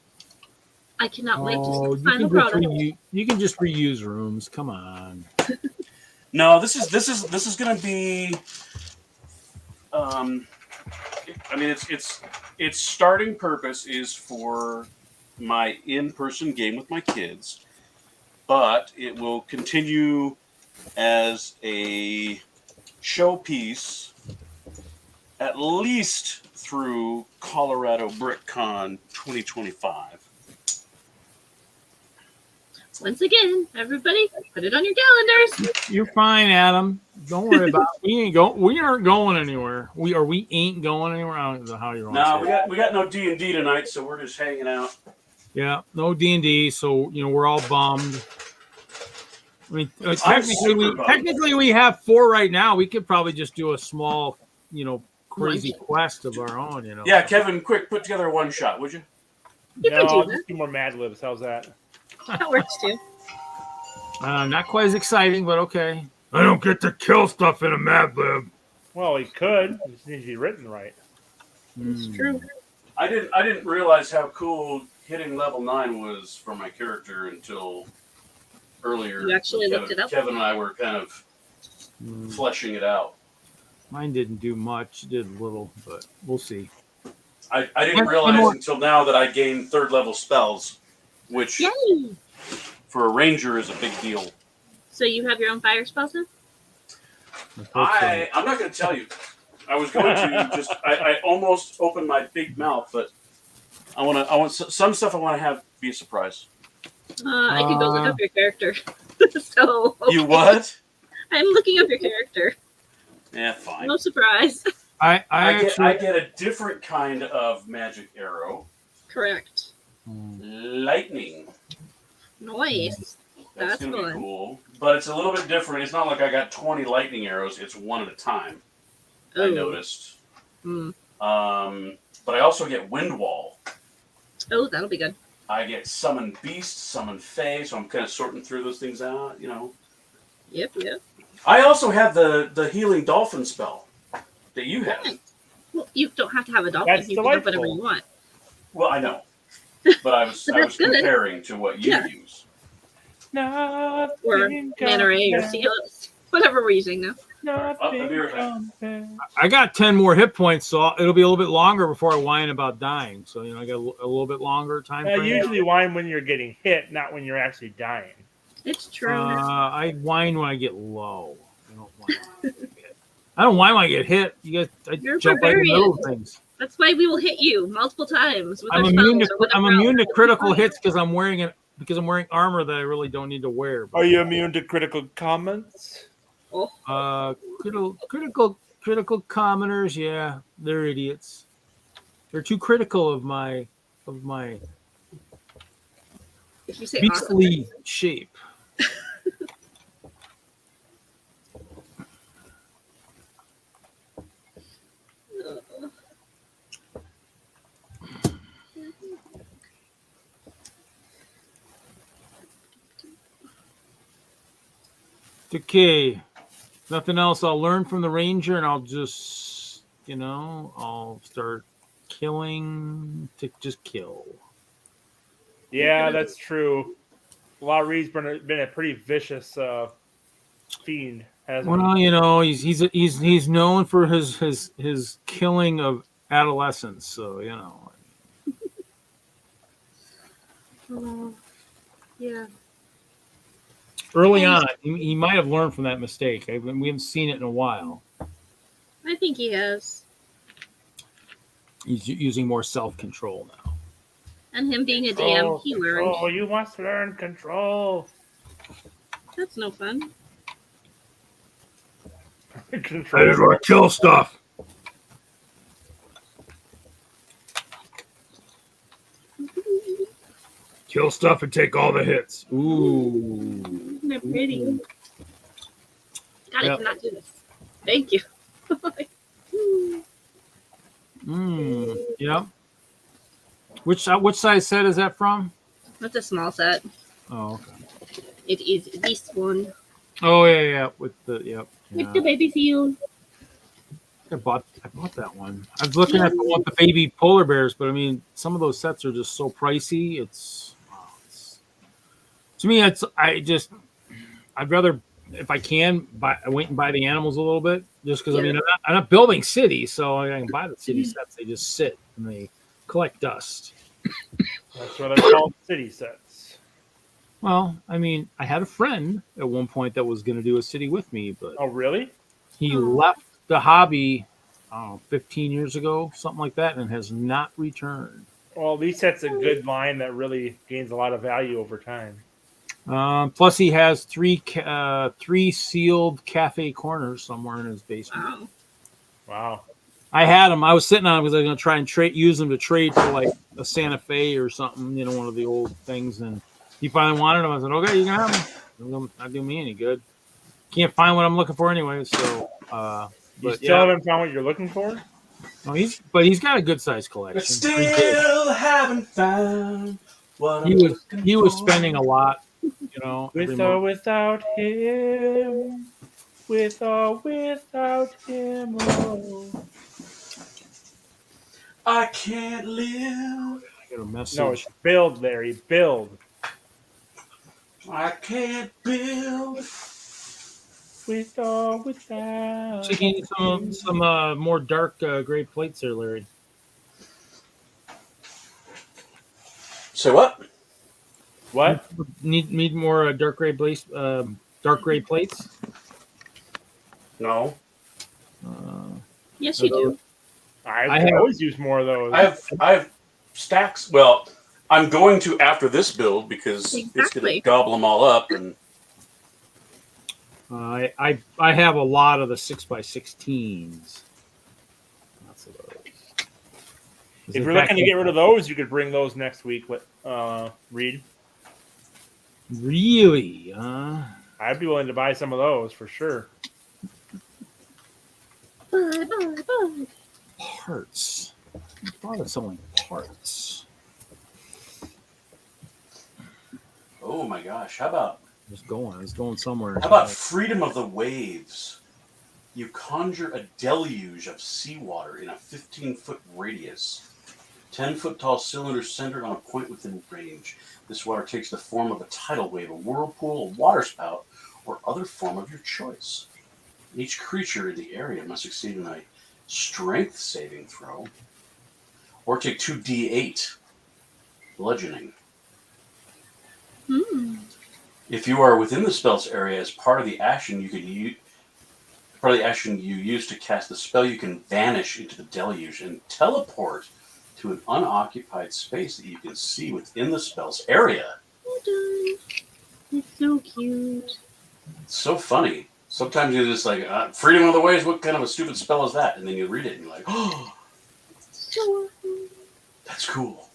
I cannot wait to see Oh, the final product. you can just reuse rooms. Come on. No, this is going to be. I mean, its starting purpose is for my in-person game with my kids, but it will continue as a showpiece at least through Colorado BrickCon 2025. Once again, everybody, put it on your calendars. You're fine, Adam. Don't worry about it. We aren't going anywhere. We ain't going anywhere. I don't know how you're on. No, we got no D&D tonight, so we're just hanging out. Yeah, no D&D, so we're all bummed. I mean, super bummed. technically we have 4 right now. We could probably just do a small, crazy quest of our own. Yeah, Kevin, quick, put together a one shot, would you? You can do I'll that. just do more Mad Libs. How's that? That works too. Not quite as exciting, but okay. I don't get to kill stuff in a Mad Lib. Well, he could. It just needs to be written right. It's true. I didn't realize how cool hitting level 9 was for my character until earlier. You actually looked it up? Kevin and I were kind of fleshing it out. Mine didn't do much. It did a little, but we'll see. I didn't realize until now that I gained 3rd level spells, which Yay! for a ranger is a big deal. So you have your own fire spells now? I'm not going to tell you. I was going to just. I almost opened my big mouth, but I want some stuff. I want to have be a surprise. I could go look up your character. So You what? I'm looking up your character. Yeah, fine. No surprise. I get a different kind of magic arrow. Correct. Lightning. Nice. That's gonna fun. be cool. But it's a little bit different. It's not like I got 20 lightning arrows. It's one at a time. I Oh. noticed. Mm. But I also get wind wall. Oh, that'll be good. I get summon beast, summon fae, so I'm kind of sorting through those things out, Yep. I also have the healing dolphin spell that you have. Well, you don't have to have a dolphin. That's You can have whatever delightful. you want. Well, I know. But I was But that's good. comparing to what you Yeah. use. Or Manta Ray or Seal. Whatever we're using now. I'll be right back. I got 10 more hit points, so it'll be a little bit longer before I whine about dying. So, I got a little bit longer time frame. Usually whine when you're getting hit, not when you're actually dying. It's true. I whine when I get low. I don't whine when I get hit. I don't whine when I get hit. I jump right in the middle of things. That's why we will hit you multiple times. I'm immune to critical hits because I'm wearing armor that I really don't need to wear. Are you immune to critical comments? Critical commoners, yeah, they're idiots. They're too critical of my beastly shape. Okay, nothing else. I'll learn from the ranger, and I'll just, I'll start killing to just kill. Yeah, that's true. Laurie's been a pretty vicious fiend, hasn't he? He's known for his killing of adolescents. So yeah. Early on, he might have learned from that mistake. We haven't seen it in a while. I think he has. He's using more self-control now. And him being a DM, he learned. Oh, you must learn control. That's no fun. Control. I just want to kill stuff. Kill stuff and take all the hits. Ooh. Isn't that pretty? God, I cannot do this. Thank you. Yeah. Which size set is that from? That's a small set. Oh, okay. It is this one. Oh yeah. With the With the baby seal. I bought that one. I was looking at the baby polar bears, but I mean, some of those sets are just so pricey. To me, I'd rather, if I can, wait and buy the animals a little bit, just because I'm not building cities, so I can buy the city sets. They just sit and they collect dust. That's what I call city sets. Well, I mean, I had a friend at one point that was going to do a city with me, but oh really? He left the hobby, 15 years ago, something like that, and has not returned. Well, these sets a good line that really gains a lot of value over time. Plus, he has three sealed cafe corners somewhere in his basement. Wow. I had them. I was sitting on them because I was going to try and use them to trade for like a Santa Fe or something, one of the old things. And he finally wanted them. I said, "Okay, you can have them. They're not doing me any good. Can't find what I'm looking for anyway." So, you still haven't found what you're looking for? No, he's got a good size collection. But still haven't found what he was spending a lot. With or without him, with or without him, oh. I can't live. I got a message. No, it's build, Larry, build. I can't build. With or without. Checking some more dark gray plates there, Larry. Say what? What? Need more dark gray plates? No. Yes, you do. I always use more of those. I have stacks. Well, I'm going to after this build because it's going to gobble them all up. And I have a lot of the 6x16s. Lots of those. If you're looking to get rid of those, you could bring those next week. Reed. Really? I'd be willing to buy some of those for sure. Parts. I thought of selling parts. oh my gosh, how about? It's going somewhere. How about freedom of the waves? You conjure a deluge of seawater in a 15-foot radius. 10-foot tall cylinder centered on a point within range. This water takes the form of a tidal wave, a whirlpool, a waterspout, or other form of your choice. Each creature in the area must succeed in a strength saving throw or take 2d8 bludgeoning. If you are within the spell's area as part of the action you use to cast the spell, you can vanish into the deluge and teleport to an unoccupied space that you can see within the spell's area. It's so cute. It's so funny. Sometimes you're just like, freedom of the ways, what kind of a stupid spell is that? And then you read it and you're like, oh, that's cool.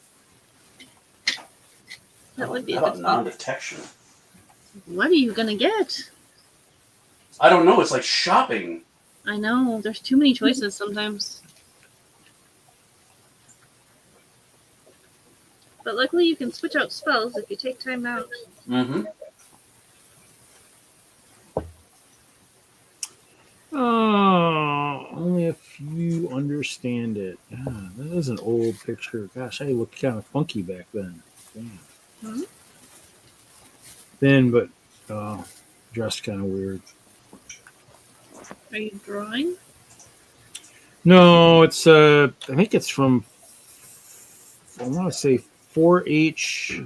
That would be How about non-detection? What are you going to get? I don't know. It's like shopping. I know. There's too many choices sometimes. But luckily you can switch out spells if you take time out. Mm-hmm. Oh, only if you understand it. Ah, that is an old picture. Gosh, I looked kind of funky back then. Damn. Hmm? Thin, but dressed kind of weird. Are you drawing? No, it's I think it's from, I want to say 4-H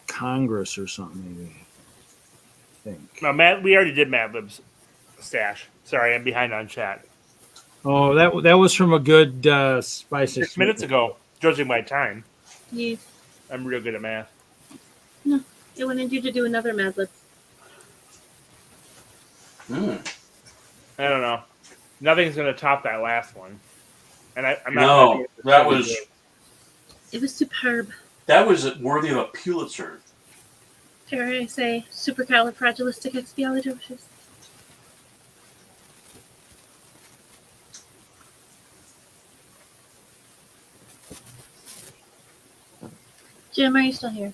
Congress or something, maybe. I think. No, Matt, we already did Mad Lib's stash. Sorry, I'm behind on chat. Oh, that was from a good 6 minutes ago, judging by time. Yeah. I'm real good at math. No, I wanted you to do another Mad Lib. Mm. I don't know. Nothing's going to top that last one. And I'm not. No, that was It was superb. worthy of a Pulitzer. Dare I say, supercalifragilisticexpialidocious. Jim, are you still here?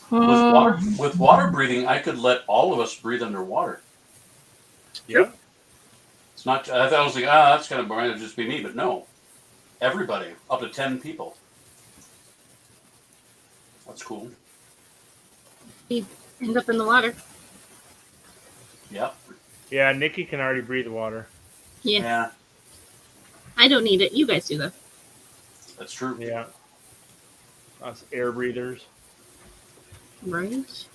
With water breathing, I could let all of us breathe underwater. Yep. It's not. I thought I was like, that's kind of boring. It'd just be me, but no, everybody, up to 10 people. That's cool. You end up in the water. Yep. Yeah, Nikki can already breathe water. Yeah. I don't need it. You guys do though. That's true. Yeah. Us air breathers. Right?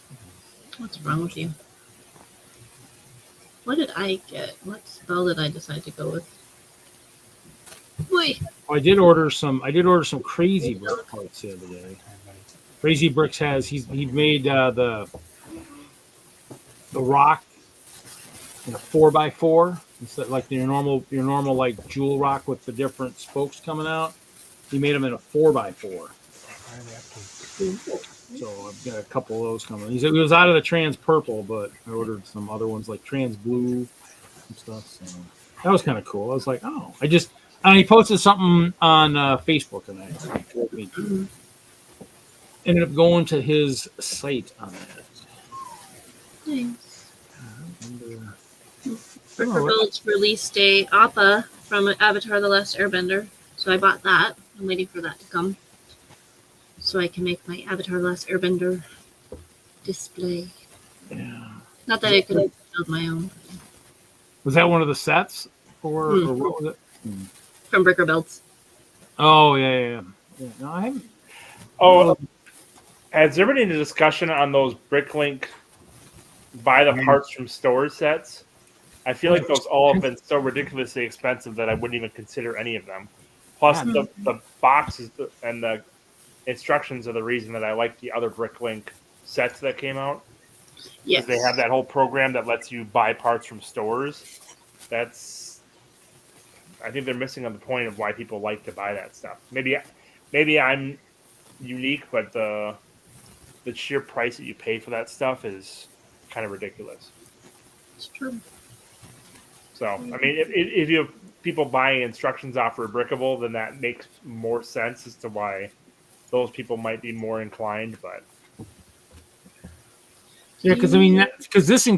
What's wrong with you? What did I get? What spell did I decide to go with? Wait. I did order some Crazy Brick parts the other day. Crazy Bricks he made the rock in a 4x4 instead like your normal like jewel rock with the different spokes coming out. He made them in a 4x4. So I've got a couple of those coming. He was out of the trans purple, but I ordered some other ones like trans blue and stuff. So that was kind of cool. I was like, oh, and he posted something on Facebook, and I ended up going to his site on that. Nice. Brickerbuild's released a APA from Avatar: The Last Airbender, so I bought that. I'm waiting for that to come, so I can make my Avatar: The Last Airbender display. Yeah. Not that I could build my own. Was that one of the sets, or what was it? From Brickerbuilds. Oh yeah. No, I haven't. Oh, has there been any discussion on those Bricklink buy the parts from stores sets? I feel like those all have been so ridiculously expensive that I wouldn't even consider any of them. Plus, the boxes and the instructions are the reason that I like the other Bricklink sets that came out. Yes. They have that whole program that lets you buy parts from stores. I think they're missing on the point of why people like to buy that stuff. Maybe I'm unique, but the sheer price that you pay for that stuff is kind of ridiculous. It's true. So, I mean, if you have people buying instructions off for Brickable, then that makes more sense as to why those people might be more inclined. But Yeah, because I mean, because this is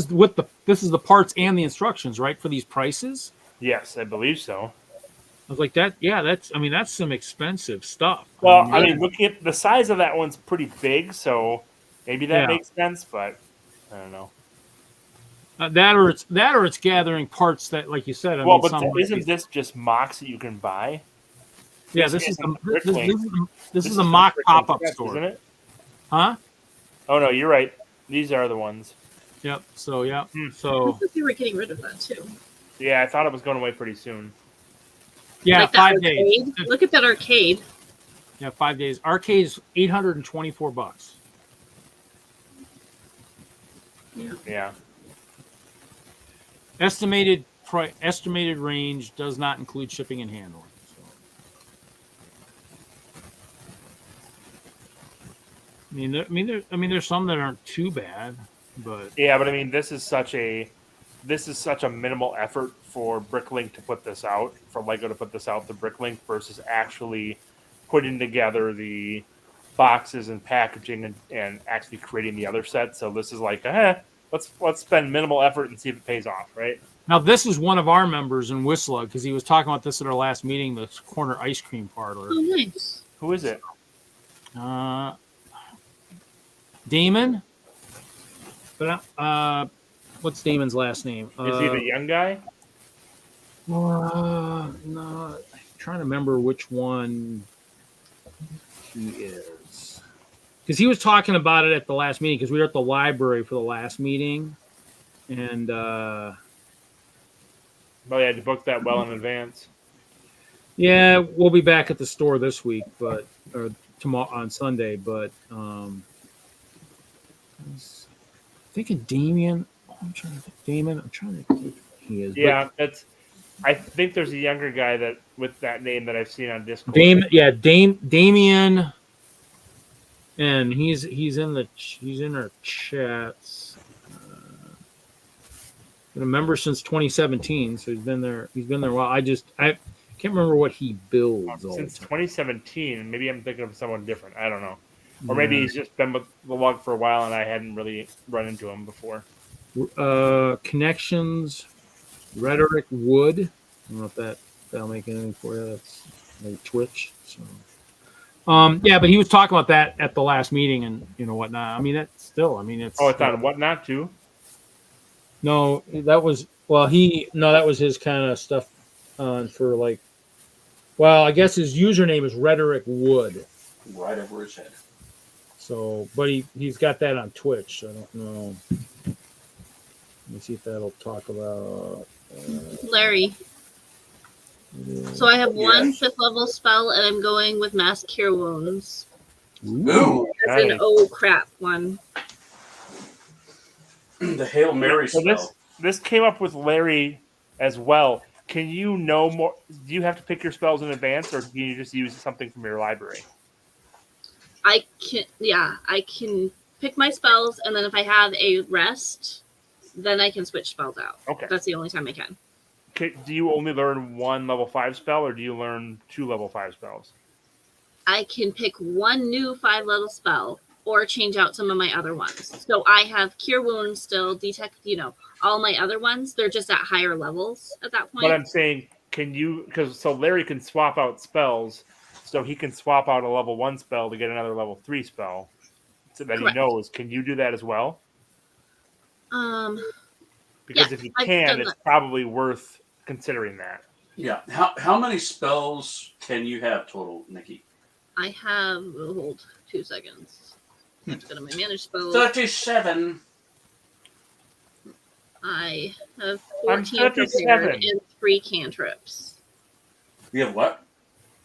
the parts and the instructions, right, for these prices. yes, I believe so. was like, that. Yeah, that's some expensive stuff. Well, yeah. I mean, looking at the size of that one's pretty big, so maybe that Yeah. makes sense. But I don't know. That or it's gathering parts that, like you said. Well, but isn't this just MOCs that you can buy? Yeah, this is a a mock Bricklink pop-up test, store, isn't it? huh? Oh no, you're right. These are the ones. Yep. So yeah. Hmm. I So thought they were getting rid of that too. Yeah, I thought it was going away pretty soon. yeah, Like that 5 arcade. days. Look at that arcade. Yeah, 5 days. Arcade's $824. Yeah. Estimated range does not include shipping and handling. So. I mean, there's some that aren't too bad, but Yeah, but I mean, this is such a minimal effort for Bricklink to put this out, for Lego to put this out to Bricklink versus actually putting together the boxes and packaging and actually creating the other set. So this is like, let's spend minimal effort and see if it pays off, right? now this is one of our members in WISLUG because he was talking about this at our last meeting, the corner ice cream parlor. Oh, nice. Who is it? Damon, but what's Damon's last name? Is he the young guy? No, I'm trying to remember which one he is. Because he was talking about it at the last meeting, because we were at the library for the last meeting. And Oh, yeah, to book that well in advance. yeah, we'll be back at the store this week, or tomorrow on Sunday. But I was thinking Damien. I'm trying to think he is. Yeah, I think there's a younger guy that with that name that I've seen on Discord. Damien, and he's in our chats. Been a member since 2017, so he's been there a while. I can't remember what he builds Since 2017. Maybe I'm thinking of someone different. I don't know, or maybe he's just been with the log for a while and I hadn't really run into him before. Connections, Rhetoric Wood. I don't know if that'll make anything for you. That's like Twitch. So, yeah, but he was talking about that at the last meeting and whatnot. I mean, that's still. I mean, it's. Oh, it's on Whatnot too. No, that was that was his kind of stuff for like. Well, I guess his username is Rhetoric Wood. Right over his head. So, but he's got that on Twitch. So I don't know. Let me see if that'll talk about Larry. So I have one 5th level spell, and I'm going with Mass Cure Wounds. Ooh, That's an oh crap one. the Hail Mary So spell. this came up with Larry as well. Can you know more? Do you have to pick your spells in advance, or can you just use something from your library? I can pick my spells, and then if I have a rest, then I can switch spells out. Okay. That's the only time I can. Do you only learn one level 5 spell, or do you learn 2 level 5 spells? I can pick one new 5 level spell or change out some of my other ones. So I have Cure Wounds still, Detect, all my other ones. They're just at higher levels at that point. But I'm saying, so Larry can swap out spells, so he can swap out a level 1 spell to get another level 3 spell, so that Correct. he knows. Can you do that as well? Because yeah, if you I've can, done it's that. probably worth considering that. Yeah. How many spells can you have total, Nikki? I have, hold 2 seconds. Let's go to my manage spells. 37. I have I'm 14 prepared and 3 cantrips. You have what?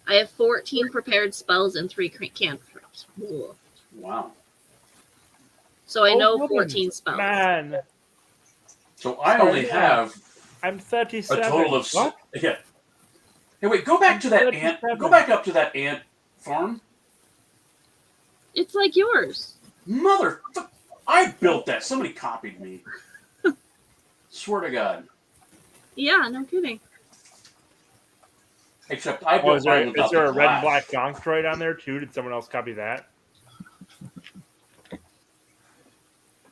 I have 14 prepared spells and 3 cantrips. Ooh. Wow. So I know woman. 14 spells. Man, So I only have I'm a 37. total of What? yeah. Hey, wait. Go back to that ant. 37. Go back up to that ant farm. It's like yours. Mother, I built that. Somebody copied me. Swear to God. Yeah, no kidding. Except I Oh, built is there, mine without is there the a red and glass. black donk droid on there too? Did someone else copy that?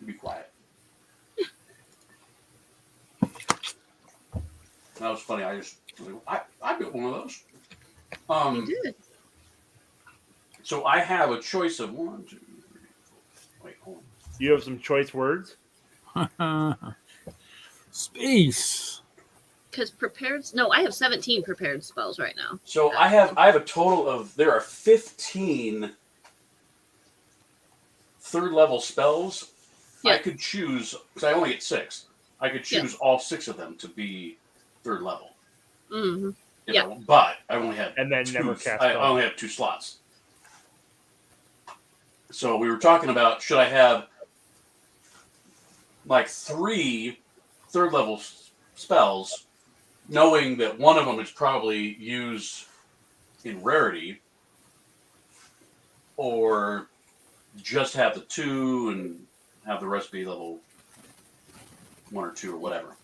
Be quiet. That was funny. I I built one of those. You did. So I have a choice of 1, 2, 3, 4. Wait, hold on. You have some choice words. Space. Because prepared. No, I have 17 prepared spells right now. So I have a total of, there are 15 third level spells. Yeah. I could choose, because I only get 6. I could choose all 6 of them to be third level. Mm-hmm. But I only have And then 2, never cast I only have 2 slots. So we were talking about, should I have like 3 third level spells, knowing that one of them is probably used in rarity, or just have the 2 and have the rest be level 1 or 2 or whatever.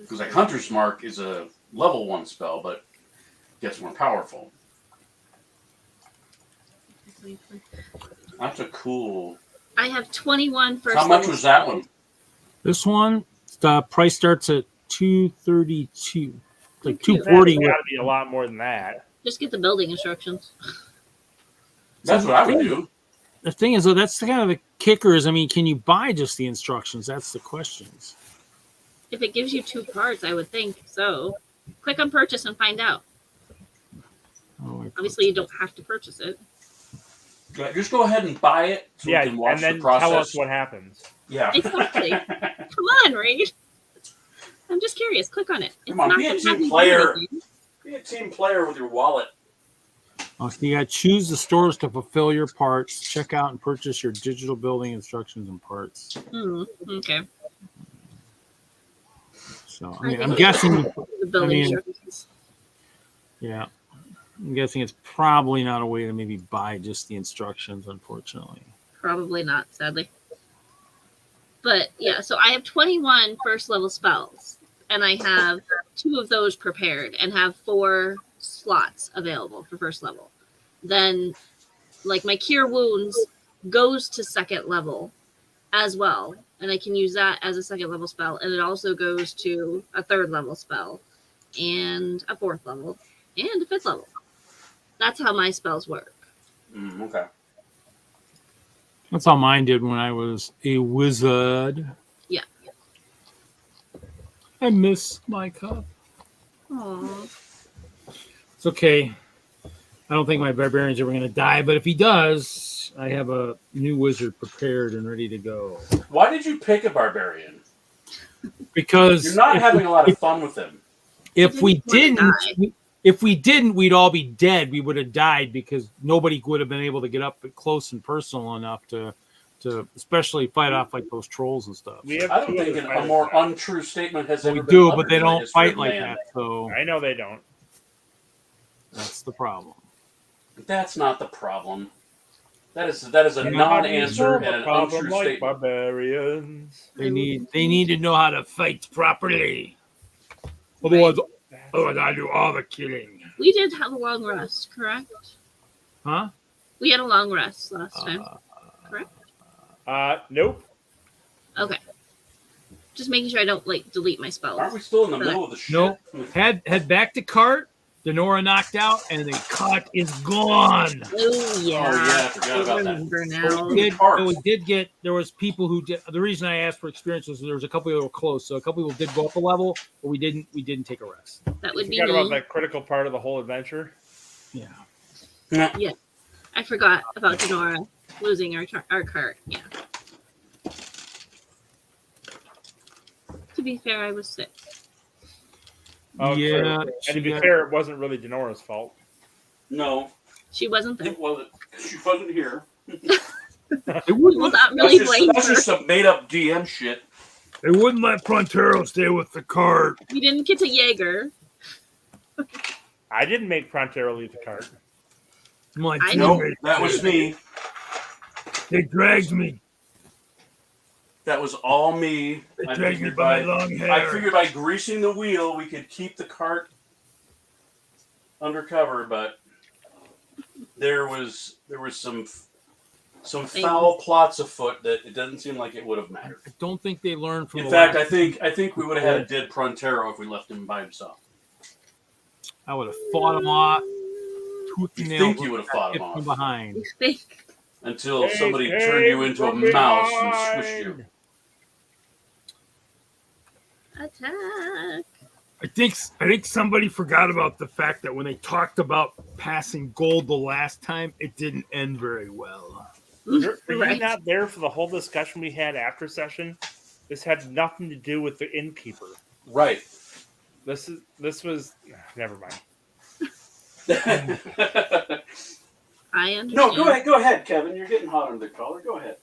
Because like Hunter's Mark is a level 1 spell, but gets more powerful. That's a cool. I have 21 first. How much level was that spells. one? This one, the price starts at $232. Like Cute. That's $240. got to be a lot more than that. Just get the building instructions. That's what I would do. The thing is, though, that's kind of the kicker. Is, I mean, can you buy just the instructions? That's the questions. If it gives you 2 cards, I would think so. Click on purchase and find out. Oh, Obviously, you don't have to purchase it. Just go ahead and buy it so we can watch and then the process. tell us what happens. Yeah. Exactly. Come on, Reed. I'm just curious. Click on it. It's Come on, not be a gonna team have you do player. anything. Be a team player with your wallet. So you got to choose the stores to fulfill your parts. Check out and purchase your digital building instructions and parts. Okay. So I mean, I'm guessing. The building I mean, instructions. Yeah, I'm guessing it's probably not a way to maybe buy just the instructions. Unfortunately. Probably not, sadly. But yeah, so I have 21 first level spells, and I have 2 of those prepared and have 4 slots available for first level. Then, like, my Cure Wounds goes to second level as well, and I can use that as a second level spell, and it also goes to a third level spell, and a 4th level, and a 5th level. That's how my spells work. Okay. That's how mine did when I was a wizard. Yeah. I miss my cup. Aww. It's okay. I don't think my barbarian's ever going to die, but if he does, I have a new wizard prepared and ready to go. Why did you pick a barbarian? Because You're not having a lot of fun with him. if we Didn't didn't, we'd all be dead. We would have died because nobody would have been able to get up close and personal enough to especially fight off like those trolls and stuff. We have I don't 2 think other a fighters more now. untrue statement has ever We been do, uttered but they in the don't history fight of like man. that. So I know they don't. that's the problem. That's not the problem. That is a non-answer and an untrue like statement. barbarians. They need to know how to fight properly. Otherwise, I do all the killing. We did have a long rest, correct? Huh? We had a long rest last time, correct? Nope. Okay. Just making sure I don't delete my spells. Aren't we still in the middle of the shit? Nope. Head back to cart. Denora knocked out, and the cart is gone. Oh yeah. Oh, yeah, I forgot about that. remember now. We did get. There was people who did. The reason I asked for experience was there was a couple that were close, so a couple people did go up a level, but we didn't take a rest. That would be Forgot about me. that critical part of the whole adventure. Yeah. Yeah. I forgot about Denora losing our cart. Yeah. To be fair, I was sick. Oh, Yeah, true. she And to be got- fair, it wasn't really Denora's fault. No, She wasn't there. it wasn't. She wasn't here. They wouldn't. Will not really blame That's her. just some made-up DM shit. They wouldn't let Prontero stay with the cart. We didn't get to Yaeger. I didn't make Prontero leave the cart. My I Nope, teammates that was did. me. They dragged me. That was all me. They I dragged me figured by my long hair. I figured by greasing the wheel, we could keep the cart undercover, but there was some foul plots afoot that it doesn't seem like it would have mattered. I don't think they learned from. In the fact, last- I think we would have had a dead Prontero if we left him by himself. I would have fought him off. Tooth and You nail. think you would have fought him From off behind. You think? until They somebody came turned you into a from mouse and squished you. Attack. I think somebody forgot about the fact that when they talked about passing gold the last time, it didn't end very well. Were you Right. not there for the whole discussion we had after session? This had nothing to do with the innkeeper. Right. This was never mind. I understand. No, go ahead, Kevin. You're getting hot under the collar. Go ahead.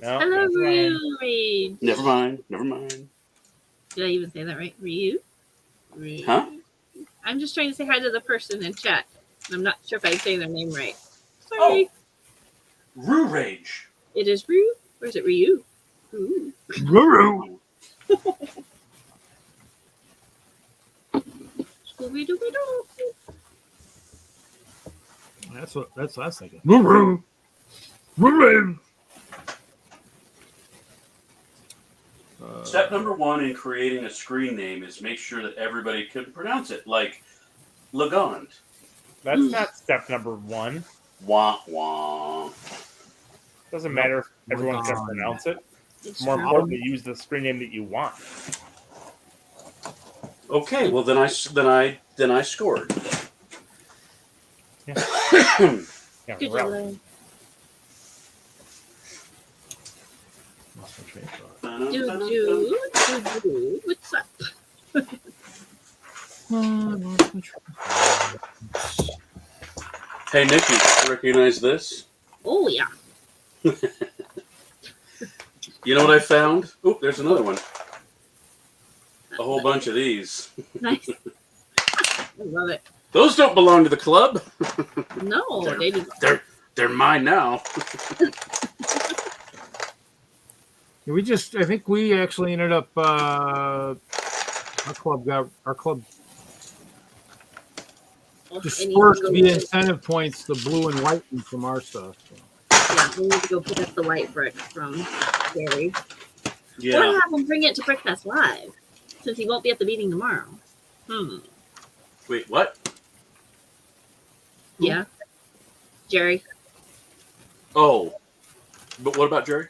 No, Hello, never mind. Ryu. Never mind. Did I even say that right? Ryu? Huh? I'm just trying to say hi to the person in chat. I'm not sure if I'm saying their name right. Sorry. Rue Rage. It is Ryu? Or is it Ryu? Ooh. Ruru. Scooby-Dooby-Doo. That's what I was thinking. Ruru. Ruru. Step number 1 in creating a screen name is make sure that everybody can pronounce it, like Legond. That's not step number 1. Wah wah. Doesn't matter if everyone can Legond. pronounce it. It's More true. important to use the screen name that you want. Okay, well then I scored. Yeah, Good well, job. Do. What's up? Hey Nikki, recognize this? Oh, yeah. You know what I found? Oh, there's another one. A whole bunch of these. Nice. I love it. Those don't belong to the club. No, they didn't. They're mine now. I think we actually ended up, our club dispersed via incentive points the blue and white from our stuff. So. Yeah, we need to go pick up the white brick from Gary. Yeah. Or have him bring it to Brickfest Live, since he won't be at the meeting tomorrow. Wait, what? Yeah. Jerry. Oh. But what about Jerry?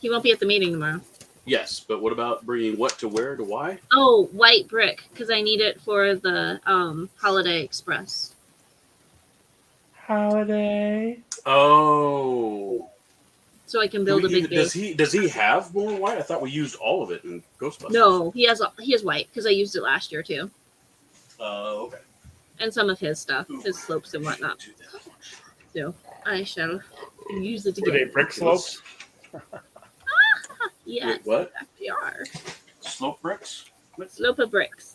He won't be at the meeting tomorrow. Yes, but what about bringing what to where to why? Oh, white brick, because I need it for the Holiday Express. Holiday. Oh. So I can build a big base. Does he have more white? I thought we used all of it in Ghostbusters. No, he has white, because I used it last year too. Okay. And some of his stuff, Ooh. his slopes and whatnot. So I shall use it Were they again. brick slopes? Yes, Wait, what? they are. Slope bricks? Slope of bricks.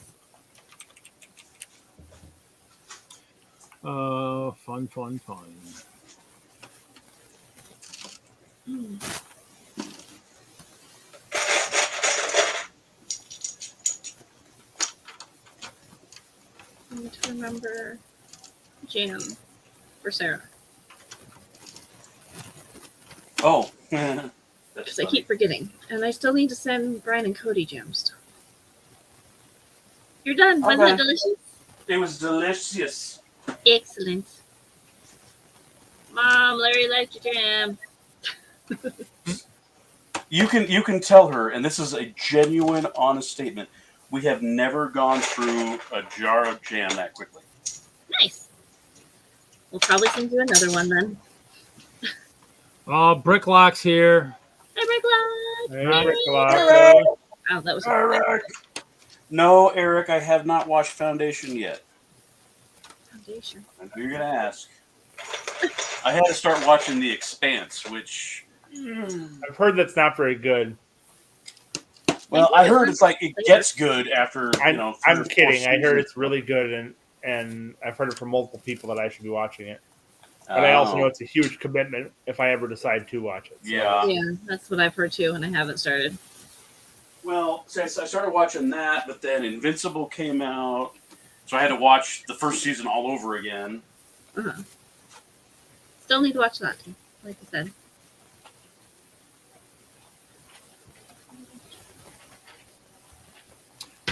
Fun. I need to remember jam for Sarah. Oh. Because I keep forgetting. And I still need to send Brian and Cody jam stuff. You're done. Wasn't Okay. it delicious? It was delicious. Excellent. Mom, Larry liked your jam. You can tell her, and this is a genuine, honest statement. We have never gone through a jar of jam that quickly. Nice. We'll probably send you another one then. Bricklock's here. Hi, Bricklock. Hey, Brick Lock. Oh, that was Eric. No, Eric, I have not watched Foundation yet. Foundation. I know you're gonna ask. I had to start watching The Expanse, which. I've heard that's not very good. Well, I heard it's like it gets good after I'm three or four kidding. I heard seasons. it's really good, and I've heard it from multiple people that I should be watching it. But I also know it's a huge commitment if I ever decide to watch it. So. Yeah. Yeah, that's what I've heard too, and I haven't started. Well, so I started watching that, but then Invincible came out, so I had to watch the first season all over again. Still need to watch that too, like I said.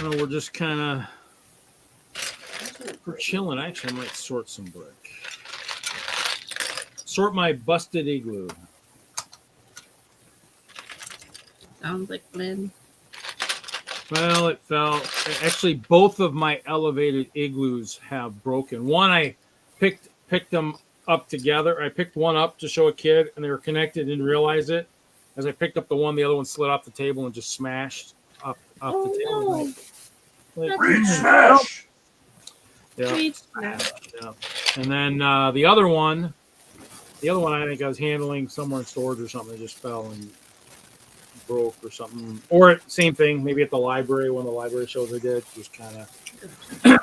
We're just kind of For chilling, actually, I might sort some brick. Sort my busted igloo. Sounds like Lynn. Well, it fell. Actually, both of my elevated igloos have broken. One, I picked them up together. I picked one up to show a kid, and they were connected. Didn't realize it. As I picked up the one, the other one slid off the table and just smashed up the table. No. Reach smash. Yeah. No. Yeah. And then the other one I think I was handling somewhere in storage or something. It just fell and broke or something. Or same thing, maybe at the library, one of the library shows I did. Just kind of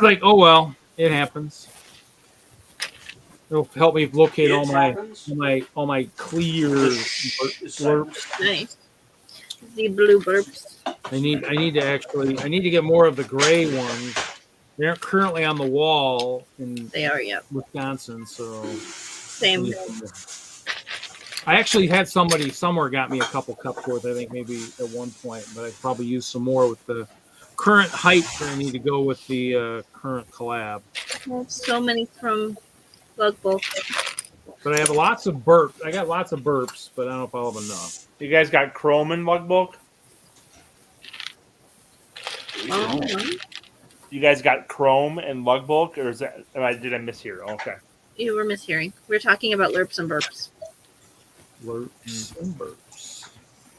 like, oh well, it happens. It'll help me locate all my clear blurps. Nice. The blue burps. I need to get more of the gray ones. They aren't currently on the wall in They are, yep. Wisconsin, so Same. I actually had somebody somewhere got me a couple cups worth, I think maybe at one point, but I probably used some more with the current height that I need to go with the current collab. So many from Lug Bulk. But I have lots of burps. I got lots of burps, but I don't know if I'll have enough. You guys got chrome in Lug Bulk? You guys got chrome and Lug Bulk, or is that? Did I mishear? Okay. You were mishearing. We were talking about lerps and burps. Lurps and burps.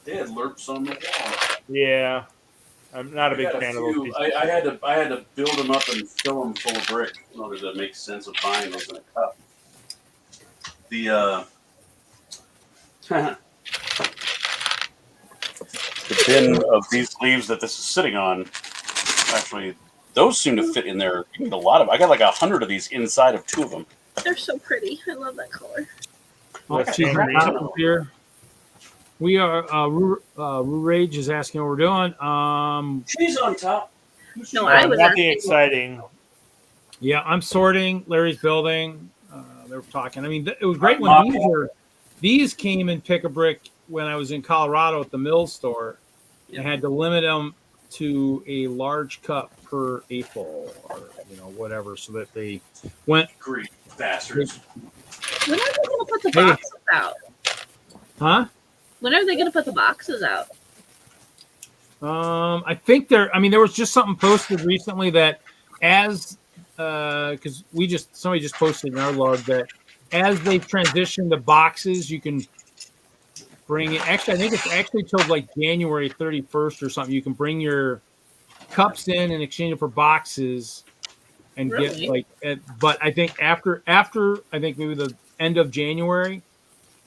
They had lerps on the wall. Yeah, I'm not a big I got fan of few. those pieces. I had to build them up and fill them full of brick in order to make sense of buying those in a cup. The the bin of these leaves that this is sitting on, actually, those seem to fit in there. You need a lot of. I got like 100 of these inside of 2 of them. They're so pretty. I love that color. Oh, she's here. We are. Rue Rage is asking what we're doing. She's on top. No, I was Nothing asking. exciting. Yeah, I'm sorting. Larry's building. They were talking. I mean, it was great when these came in Pick a Brick when I was in Colorado at the Mills store. I had to limit them to a large cup per AFOL or whatever, so that they went. Great bastards. When are they going to put the boxes out? Huh? When are they going to put the boxes out? I think there was just something posted recently that because somebody just posted in our log that as they transition the boxes, you can bring it. Actually, I think it's actually till like January 31st or something. You can bring your cups in and exchange it for boxes and Really? but I think after I think maybe the end of January,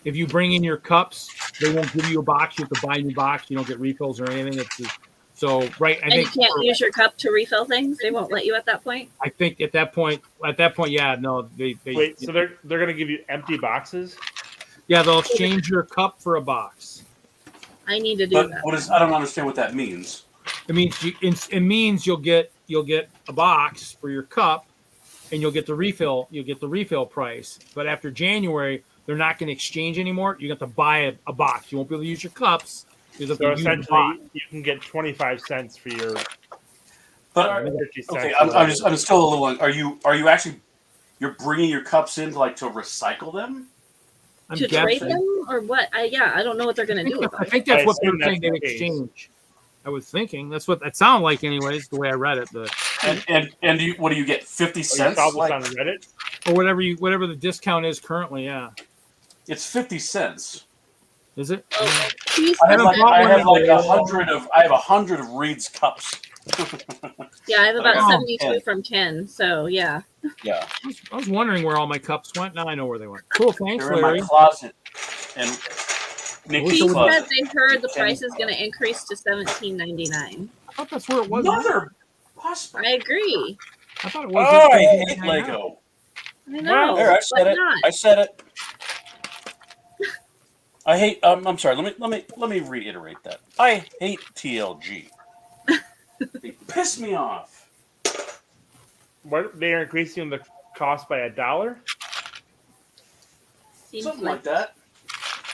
if you bring in your cups, they won't give you a box. You have to buy a new box. You don't get refills or anything. It's just, so right. I And think you can't use your cup to refill things? They won't let you at that point? I think at that point, yeah, no, they Wait, so they're going to give you empty boxes? yeah, they'll exchange your cup for a box. I need to do But that. I don't understand what that means. It means you'll get a box for your cup, and you'll get the refill. You'll get the refill price. But after January, they're not going to exchange anymore. You have to buy a box. You won't be able to use your cups. You have to So use a box. essentially, you can get 25 cents for your. But 50 cents okay, for I'm still a little. Are you actually? You're bringing your cups in to recycle them? I'm To trade guessing. them or what? I don't know what they're going to do with I them. think that's I what they're assume that's saying. They the case. exchange. I was thinking that's what that sounded like, anyways. The way I read it, but And what do you get? 50 You cents? saw this on Reddit? or whatever the discount is currently. Yeah, It's 50 cents. is it? Oh, please I have send that. 100 of Reed's cups. Yeah, I have about Oh, 72 from 10. So, yeah. Yeah, I was wondering where all my cups went. Now I know where they went. Cool, thanks, they're in Larry. my closet. And Nikki's He closet. said they heard the price is going to increase to $17.99. I thought that's where it was. Mother, possible. I agree. I thought it was. Oh, I hate Lego. I know. There, I said but it. not. I said it. I hate. I'm sorry. Let me reiterate that. I hate TLG. They piss me off. What, they are increasing the cost by $1? Seems Something like that.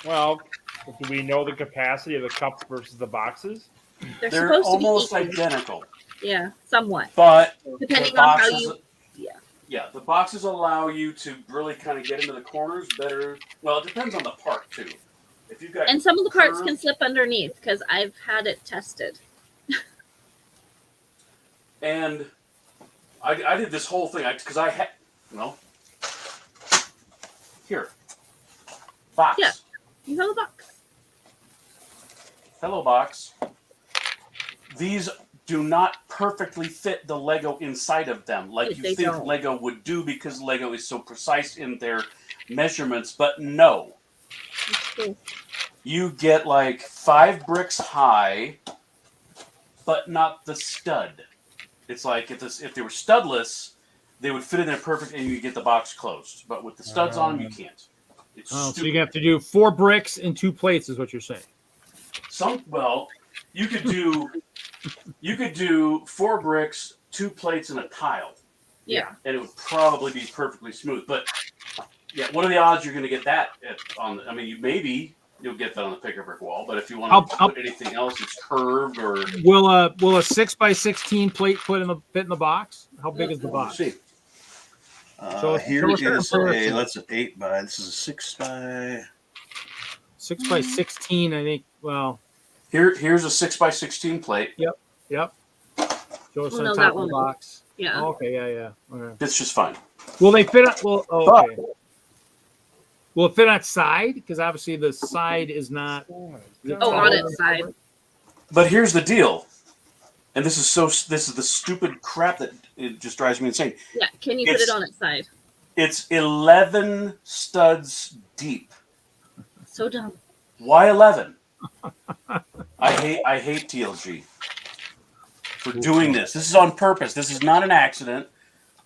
Well, do we know the capacity of the cups versus the boxes? They're They're supposed almost to be equal. identical, Yeah, somewhat. but Depending the on how boxes, you. Yeah. Yeah, the boxes allow you to really kind of get into the corners better. Well, it depends on the part too. If you've got And some of the parts curved- can slip underneath because I've had it tested. And I did this whole thing because I had, here, box. Yeah. You have a box. Hello, box. These do not perfectly fit the Lego inside of them like you They think don't. Lego would do because Lego is so precise in their measurements. But no, It's cool. you get like 5 bricks high, but not the stud. It's like if they were studless, they would fit in there perfect and you get the box closed. But with the studs on them, you can't. It's Oh, so stupid. you have to do 4 bricks and 2 plates, is what you're saying. You could do 4 bricks, 2 plates, and a tile, Yeah. and it would probably be perfectly smooth. But yeah, what are the odds you're going to get that on? I mean, maybe you'll get that on the picker brick wall, but if you want to put anything else that's curved or Will a 6x16 plate fit in the box? How big is the box? see. So Here show is us your comparison. that's an 8 by. This is a 6 by. 6x16, I think. Well, Here's a 6x16 plate. yep. Show us Well, on no, top that of the one- box. Yeah. Oh, okay, yeah. Okay. It's just fine. Will they fit? Okay. Will it fit on side? Because obviously the side is not. Oh, on its side. But here's the deal, and this is the stupid crap that it just drives me insane. Yeah. Can you put it on its side? It's 11 studs deep. So dumb. Why 11? I hate TLG for doing this. This is on purpose. This is not an accident.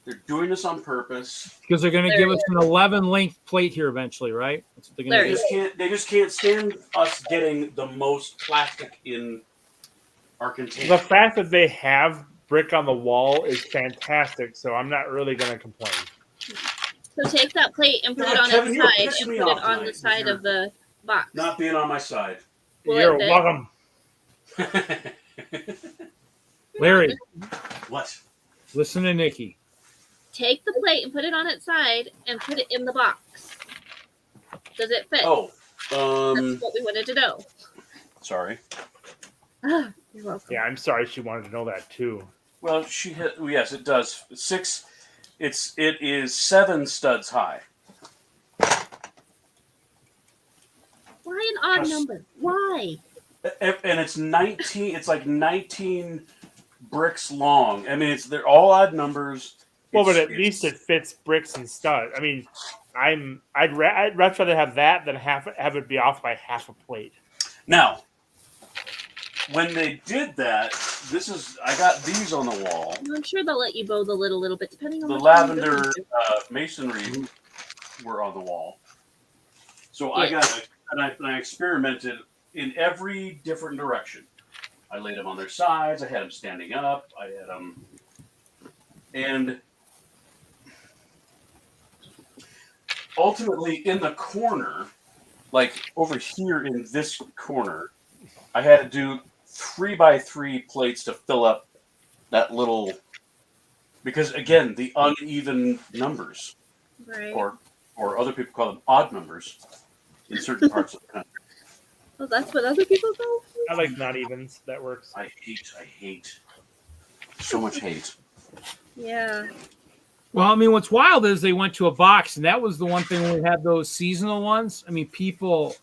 They're doing this on purpose. Because they're going to give us an 11 length plate here eventually, right? That's what they're There going to do. They just can't stand us getting the most plastic in our container. The fact that they have brick on the wall is fantastic, so I'm not really going to complain. So take that plate and put God, it on Kevin, its you're side and pissing put me it off on tonight the side with of the box. Not being on my side. Will it You're fit? welcome. Larry, What? listen to Nikki. Take the plate and put it on its side and put it in the box. Does it fit? Oh, That's what we wanted to know. sorry. You're welcome. Yeah, I'm sorry she wanted to know that too. Well, yes, it does. It is 7 studs high. Why an odd number? Why? And it's 19. It's like 19 bricks long. I mean, they're all odd numbers. Well, but at least it fits bricks and studs. I mean, I'd much rather have that than have it be off by half a plate. Now, when they did that, I got these on the wall. I'm sure they'll let you bow the lid a little bit, depending on The what kind of lavender building masonry were on the wall. So Yeah. I experimented in every different direction. I laid them on their sides. I had them standing up. I had them, and ultimately in the corner, like over here in this corner, I had to do 3x3 plates to fill up that little, because again, the uneven numbers, Right. or other people call them odd numbers in certain parts of the country. Well, that's what other people go. I like not evens. That works. I hate so much hate. Yeah. Well, I mean, what's wild is they went to a box, and that was the one thing when we had those seasonal ones. I mean, people,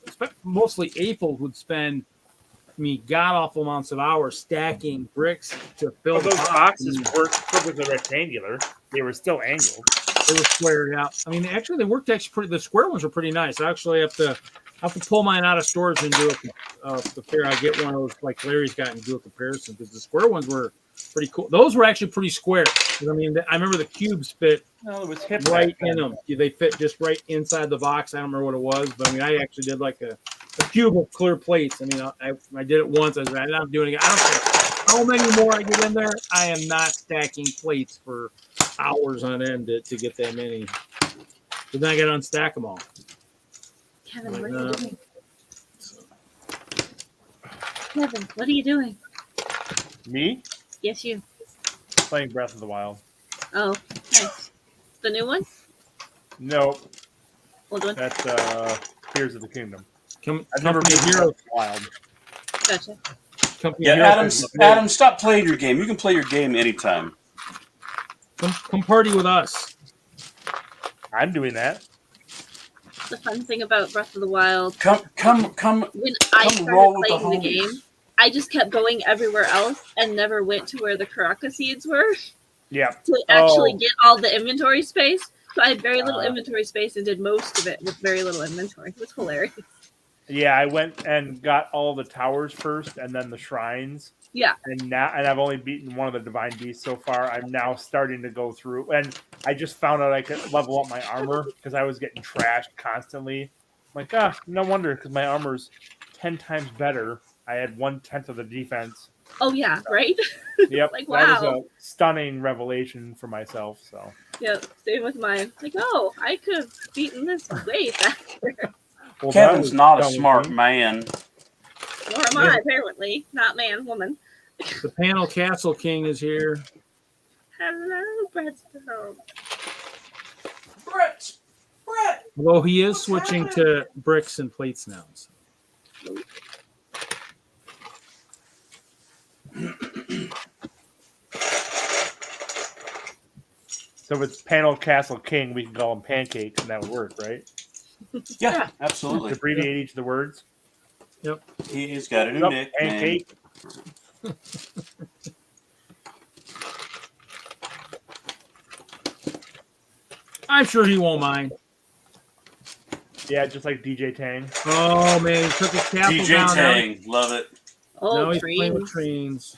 mostly AFOLs, would spend, god awful amounts of hours stacking bricks to fill Well, the those box. boxes weren't perfectly rectangular. They were still angled. They were squared out. I mean, actually, they worked pretty. The square ones were pretty nice. I actually have to pull mine out of storage and do a compare. I get one of those like Larry's got and do a comparison because the square ones were pretty cool. Those were actually pretty square. I mean, I remember the cubes fit No, it was hip right back then. in them. They fit just right inside the box. I don't remember what it was, but I mean, I actually did like a cube of clear plates. I mean, I did it once. I'm not doing it. I don't care how many more I get in there. I am not stacking plates for hours on end to get that many. But then I got to unstack them all. Kevin, Like, what are you doing? Kevin, what are you doing? Me Yes, you. playing Breath of the Wild. Oh, nice. The new one? No, Old one? that's Tears of the Kingdom. I've never Company been Hero. Wild. Gotcha. Company Yeah, Hero. Adam, stop playing your game. You can play your game anytime. Come party with us. I'm doing that. The fun thing about Breath of the Wild, Come when I come started roll with the playing the homies. game, I just kept going everywhere else and never went to where the Karaka seeds were Yeah. to actually Oh. get all the inventory space. So I had very little inventory space and did most of it with very little inventory. It was hilarious. Yeah, I went and got all the towers first and then the shrines. Yeah. And I've only beaten one of the divine beasts so far. I'm now starting to go through, and I just found out I could level up my armor because I was getting trashed constantly. I'm like, no wonder, because my armor's 10 times better. I had 1/10 of the defense. Oh yeah, right? Yep. Like, That was wow. a stunning revelation for myself. So Yep, same with mine. Like, oh, I could have beaten this way faster. well, Kevin's not a done with smart me. man. Nor am I, apparently. Not man, woman. The panel Castle King is here. Hello, Brettstone. Brett. Although he is switching to bricks and plates now. So. So if it's Panel Castle King, we can call him Pancakes, and that would work, right? Yeah, absolutely. Abbreviate each of the words. Yep. He's got a new Yup, nickname. Pancake. I'm sure he won't mind. Yeah, just like DJ Tang. Oh man, he took his castle DJ down. Tang, love it. Oh, Now he's playing with trains. trains.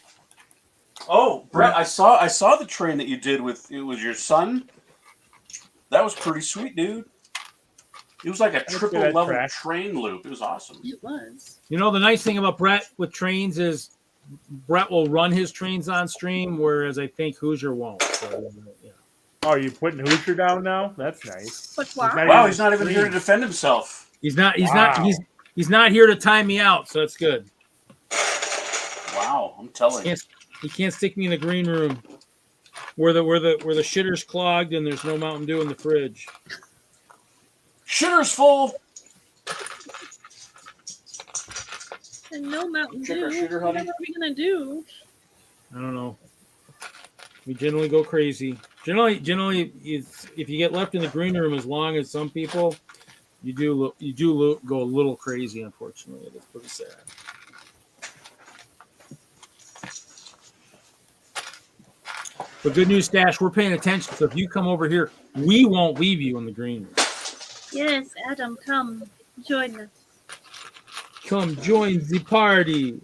Oh, Brett, I saw the train that you did with it was your son. That was pretty sweet, dude. It was like a triple level train loop. It was awesome. It was. You know, the nice thing about Brett with trains is Brett will run his trains on stream, whereas I think Hoosier won't. So, yeah. Oh, are you putting Hoosier down now? That's nice. But why? Wow, he's not even here to defend himself. He's not Wow. he's not here to time me out, so that's good. Wow, I'm telling you. He can't stick me in the green room where the shitter's clogged and there's no Mountain Dew in the fridge. Shitter's full. And no Mountain Check our Dew. shooter, What honey. are we gonna do? I don't know. We generally go crazy. Generally, if you get left in the green room as long as some people, you do go a little crazy. Unfortunately, it's pretty sad. But good news, Stash, we're paying attention. So if you come over here, we won't leave you in the green room. Yes, Adam, come join us. Come join the party.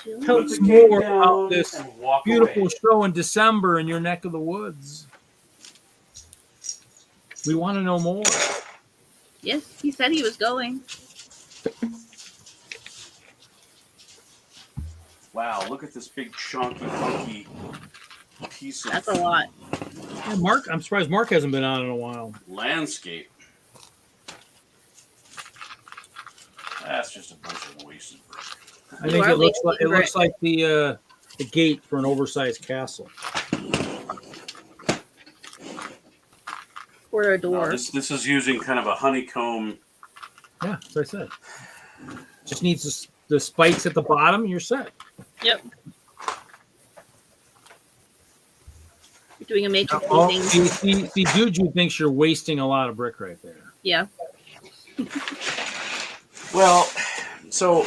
Join Tell us. us more about this and walk beautiful away. show in December in your neck of the woods. We want to know more. Yes, he said he was going. Wow, look at this big chunky funky piece of That's a lot. Yeah, Mark, I'm surprised Mark hasn't been on in a while. landscape. That's just a bunch of wasted brick. I think it looks like the gate for an oversized castle. Or a door. This is using kind of a honeycomb. Yeah, that's what I said. Just needs the spikes at the bottom. You're set. Yep. You're doing a matrix Oh, thing. see, Juju thinks you're wasting a lot of brick right there. Yeah. Well, so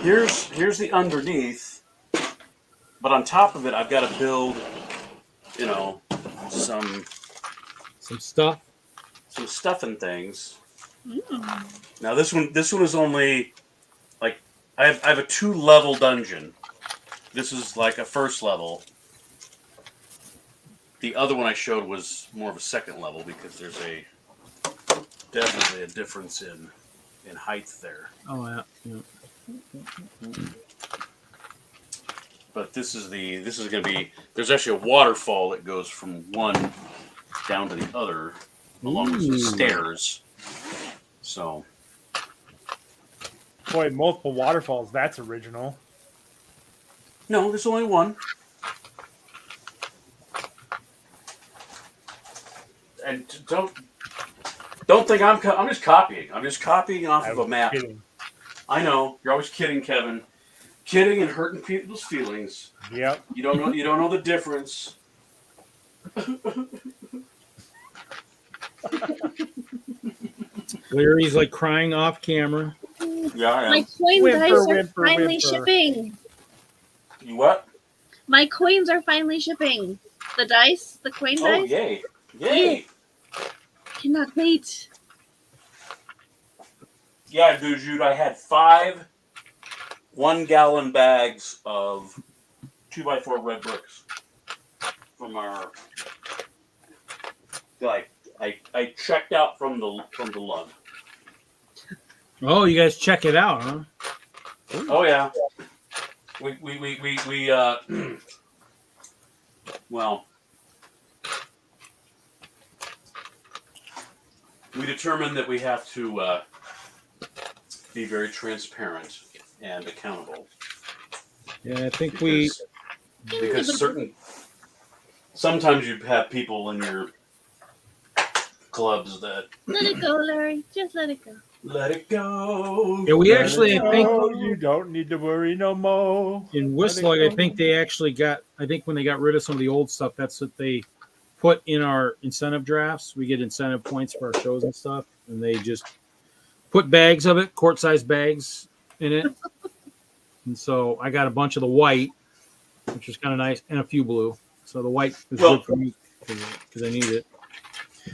here's the underneath, but on top of it, I've got to build, some stuff. some stuff and things. Mm. Now this one is only like I have a 2-level dungeon. This is like a first level. The other one I showed was more of a second level because there's definitely a difference in height there. Oh yeah. But this is going to be. There's actually a waterfall that goes from one down to the other, along with some stairs. So, Boy, multiple waterfalls. That's original. no, there's only one. and don't think I'm just copying. I'm just copying off of a map. Kidding. I know you're always kidding, Kevin. Kidding and hurting people's feelings. Yep. You don't know the difference. Larry's like crying off camera. Yeah, I am. My coin Whimper, dice are whimper, finally whimper. shipping. You what? My coins are finally shipping. The dice, the coin Oh, dice. yay. Yay. Cannot wait. Yeah, dude, I had 5 1-gallon bags of 2x4 red bricks from our. Like, I checked out from the lug. Oh, you guys check it out, huh? Oh yeah. We well, we determined that we have to be very transparent and accountable. Yeah, I think because sometimes you have people in your clubs that Let it go, Larry. Just let it go. let it go. Yeah, we actually, I think you don't need to worry no more. in WISLUG, I think they actually got, I think when they got rid of some of the old stuff, that's what they put in our incentive drafts. We get incentive points for our shows and stuff, and they just put bags of it, quart-sized bags in it. And so I got a bunch of the white, which was kind of nice, and a few blue. So the white was good for me because I needed it.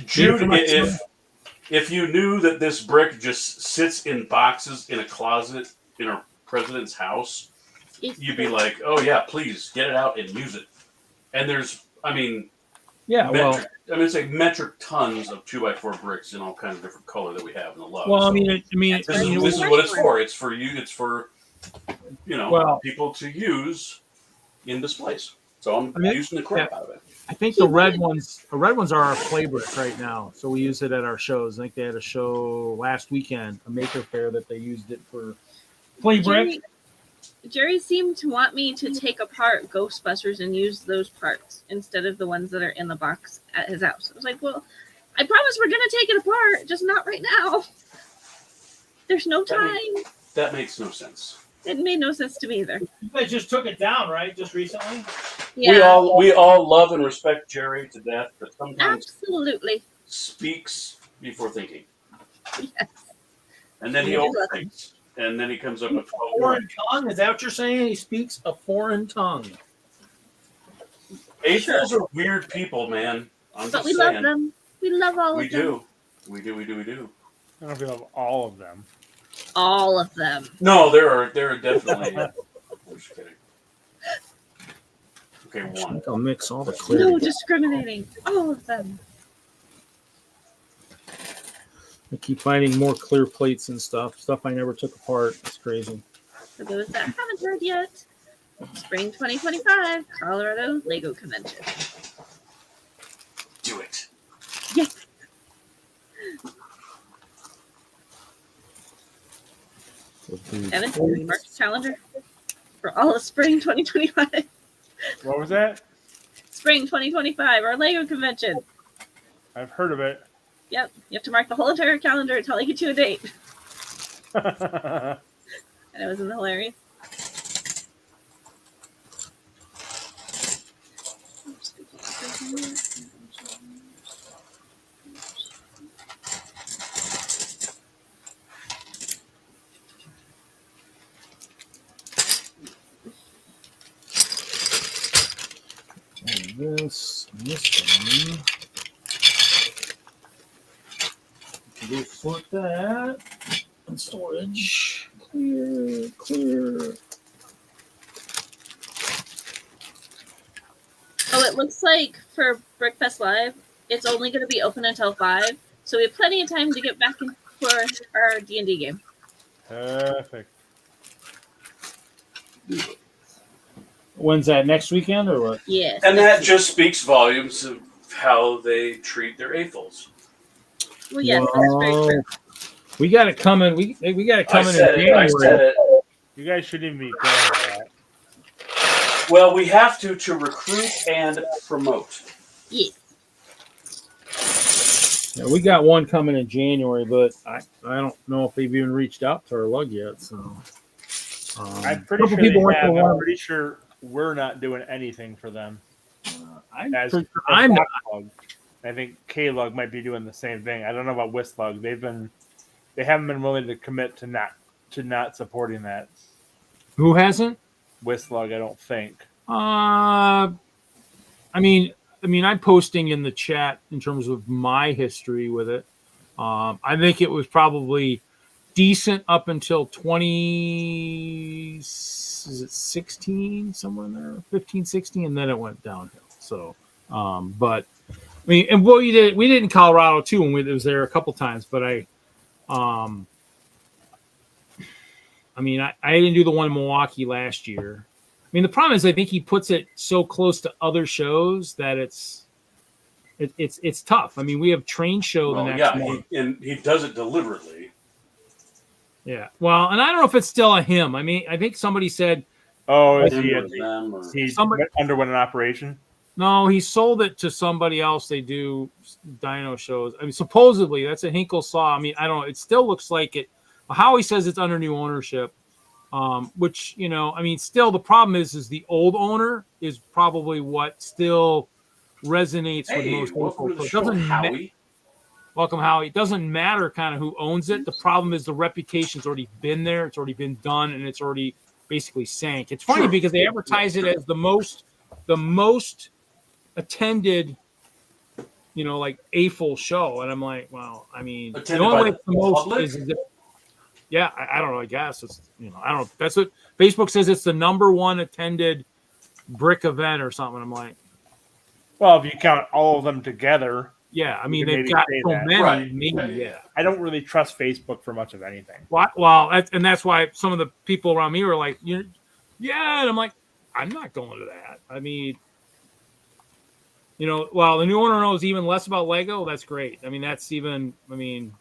Jude, if you knew that this brick just sits in boxes in a closet in our president's house, you'd be like, "Oh yeah, please get it out and use it." And there's, Yeah, it's like metric tons of 2x4 bricks in all kinds of different color that we have in the lug. well, So this is what it's for. It's for you. It's for people to use in displays. So I'm using the crap out of it. I think the red ones are our play brick right now. So we use it at our shows. I think they had a show last weekend, a maker fair, that they used it for play brick. Jerry seemed to want me to take apart Ghostbusters and use those parts instead of the ones that are in the box at his house. I was like, well, I promise we're going to take it apart, just not right now. There's no time. That makes no sense. It made no sense to me either. You guys just took it down, right? Just recently? Yeah. We all love and respect Jerry to death, but sometimes Absolutely. speaks before thinking. Yes. And then he overthinks. And then he comes up with a foreign tongue? Is that what you're saying? He speaks a foreign tongue. AFOLs are weird people, man. But we love them. We love all of them. We do. I don't know if we love all of them. All of them. No, there are definitely. I'm just kidding. Okay, one. I'll mix all the clear. No discriminating. All of them. I keep finding more clear plates and stuff I never took apart. It's crazy. For those that haven't heard yet, Spring 2025, Colorado Lego Convention. Do it. Yes. Evan, can you mark the calendar for all of Spring 2025? What was that? Spring 2025, our Lego Convention. I've heard of it. Yep, you have to mark the whole entire calendar until I get you a date. And it was hilarious. And this one. We'll flip that. And storage. Clear. Oh, it looks like for Brickfest Live, it's only going to be open until 5, so we have plenty of time to get back in for our D&D game. Perfect. When's that? Next weekend or what? Yes. And that just speaks volumes of how they treat their AFOLs. Well, yes, that's very true. We got to come in. We got to come in January. I said it. You guys shouldn't even be doing that. Well, we have to recruit and promote. Yes. Yeah, we got one coming in January, but I don't know if they've even reached out to our lug yet. So I'm pretty sure people went they to have. I'm one. pretty sure we're not doing anything for them. I'm not. WISLUG. I think KLUG might be doing the same thing. I don't know about WISLUG. They haven't been willing to commit to not supporting that. Who hasn't? WISLUG, I don't think. I mean, I'm posting in the chat in terms of my history with it. I think it was probably decent up until 16, somewhere in there, 15, 16, and then it went downhill. So, but I mean, and what we did in Colorado too, when we was there a couple times, but I mean, I didn't do the one in Milwaukee last year. I mean, the problem is I think he puts it so close to other shows that it's tough. I mean, we have train show the next month. And he does it deliberately. Yeah. Well, and I don't know if it's still a him. I mean, I think somebody said, "Oh, is he underwent an operation?" No, he sold it to somebody else. They do dyno shows. I mean, supposedly that's a Hinkle saw. I mean, I don't know. It still looks like it. Howie says it's under new ownership, which, you know, I mean, still the problem is the old owner is probably what still resonates with most welcome people. to the show, Howie. Welcome, Howie. It doesn't matter kind of who owns it. The problem is the reputation's already been there. It's already been done, and it's already basically sank. It's funny because they advertise it as the most attended, you know, like AFOL show, and I'm like, well, I mean, the only way it's the most is if, yeah, I don't know. I guess it's, you know, I don't know. That's what Facebook says. It's the #1 attended brick event or something. I'm like, well, if you count all of them together, yeah. I mean, they've got so many. Right. Maybe, yeah. I don't really trust Facebook for much of anything. Well, and that's why some of the people around me were like, yeah, and I'm like, I'm not going to that. I mean, you know, well, the new owner knows even less about Lego. That's great. I mean, that's even. I mean,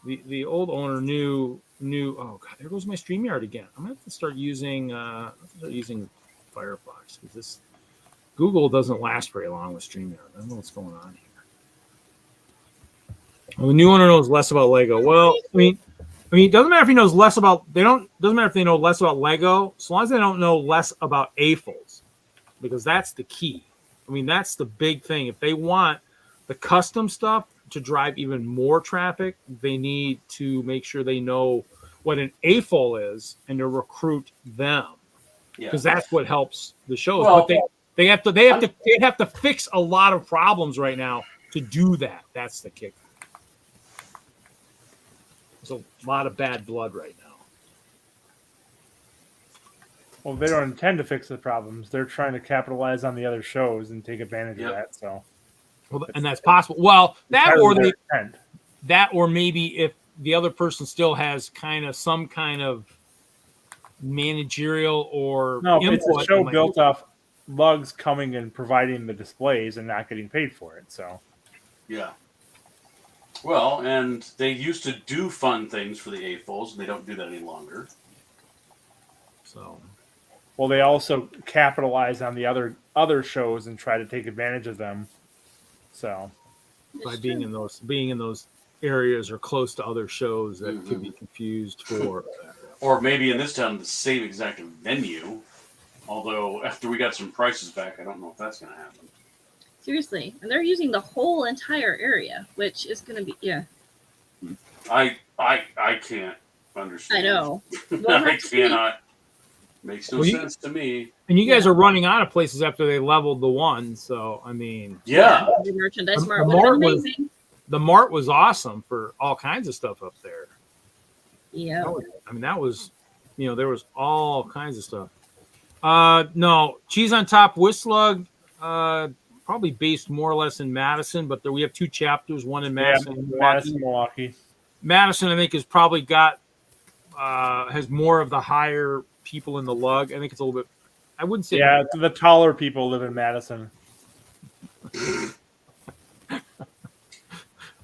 the old owner knew. Oh God, there goes my StreamYard again. I'm gonna have to start using Firefox because this Google doesn't last very long with StreamYard. I don't know what's going on here. Well, the new owner knows less about Lego. Well, I mean, it doesn't matter if he knows less about. Doesn't matter if they know less about Lego, as long as they don't know less about AFOLs, because that's the key. I mean, that's the big thing. If they want the custom stuff to drive even more traffic, they need to make sure they know what an AFOL is and to recruit them, because that's what helps the shows. Well, but they have to fix a lot of problems right now to do that. That's the kicker. There's a lot of bad blood right now. Well, they don't intend to fix the problems. They're trying to capitalize on the other shows and take advantage of that. So, well, and that's possible. Well, that or maybe if the other person still has some kind of managerial or input, it's a show built off lugs coming and providing the displays and not getting paid for it. So, yeah. Well, and they used to do fun things for the AFOLs, and they don't do that any longer. So. Well, they also capitalize on the other shows and try to take advantage of them. So, by being in those areas or close to other shows that could be confused for, or maybe in this town the same exact venue. Although after we got some prices back, I don't know if that's going to happen. Seriously, and they're using the whole entire area, which is going to be I can't understand. I know. I cannot. Makes no sense to me. And you guys are running out of places after they leveled the one, so I mean, the merchandise mart would have been amazing. The mart was awesome for all kinds of stuff up there. Yeah, I mean that was, you know, there was all kinds of stuff. No, Cheese on Top WISLUG, probably based more or less in Madison, but we have two chapters, one in Madison and Milwaukee. Madison, I think, has probably got has more of the higher people in the lug. I think it's a little bit. I wouldn't say. Yeah, the taller people live in Madison.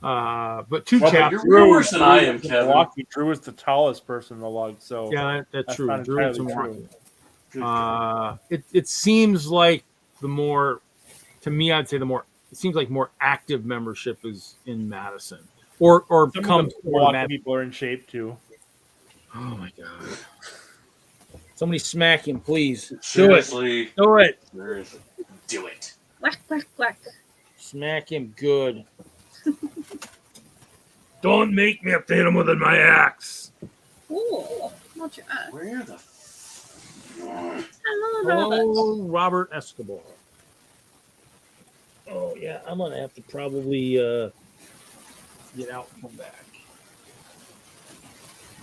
But two chapters. You're worse than I am, Kevin. Milwaukee. Drew is the tallest person in the lug, so yeah, that's true. Not Drew is true. It seems like the more, to me, I'd say the more it seems like more active membership is in Madison, or Some come of the toward Milwaukee Madison. people are in shape too. Oh my god! Somebody smack him, please. Seriously, Do it. seriously, do it. Whack, whack, whack. Smack him good. Don't make me have to hit him with my axe. Oh, not your ass. Where the? Hello, Robert. Oh, Robert Escobar. Oh yeah, I'm gonna have to probably get out and come back.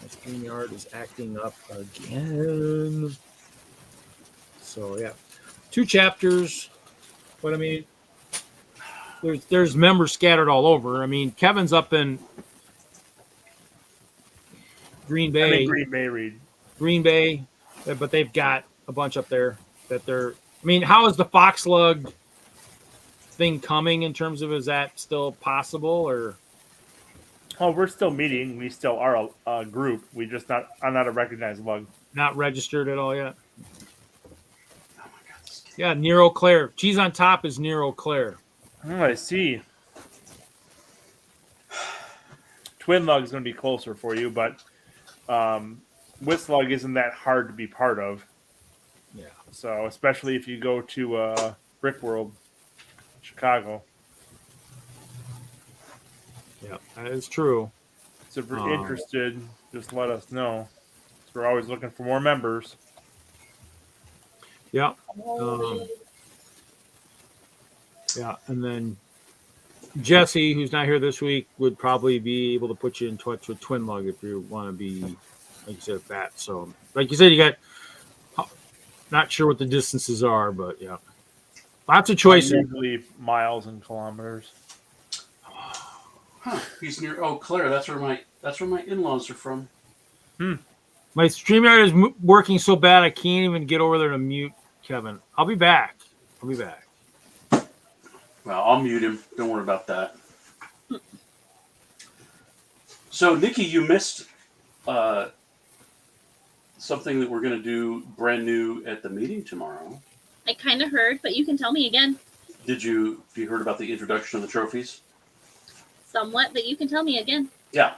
My StreamYard is acting up again. So yeah, 2 chapters, but I mean, there's members scattered all over. I mean, Kevin's up in Green I'm in Bay. Green Bay, Reed. Green Bay, but they've got a bunch up there that they're. I mean, how is the FOXLUG thing coming in terms of, is that still possible or? Oh, we're still meeting. We still are a group. We just not. I'm not a recognized lug. Not registered at all yet. Yeah, Nero Claire. Cheese on top is Nero Claire. Oh, I see. TwinLUG is going to be closer for you, but WISLUG isn't that hard to be part of. Yeah. So, especially if you go to Brick World, Chicago. Yeah, that is true. So if you're interested, just let us know. We're always looking for more members. Yeah. Yeah, and then Jesse, who's not here this week, would probably be able to put you in touch with TwinLUG if you want to be, like you said, that. So, like you said, you got, not sure what the distances are, but yeah, lots of choices. Usually miles and kilometers. Huh? He's near Eau Claire. That's where my in-laws are from. My StreamYard is working so bad I can't even get over there to mute Kevin. I'll be back. Well, I'll mute him. Don't worry about that. So, Nikki, you missed something that we're going to do brand new at the meeting tomorrow. I kind of heard, but you can tell me again. Have you heard about the introduction of the trophies? Somewhat, but you can tell me again. Yeah.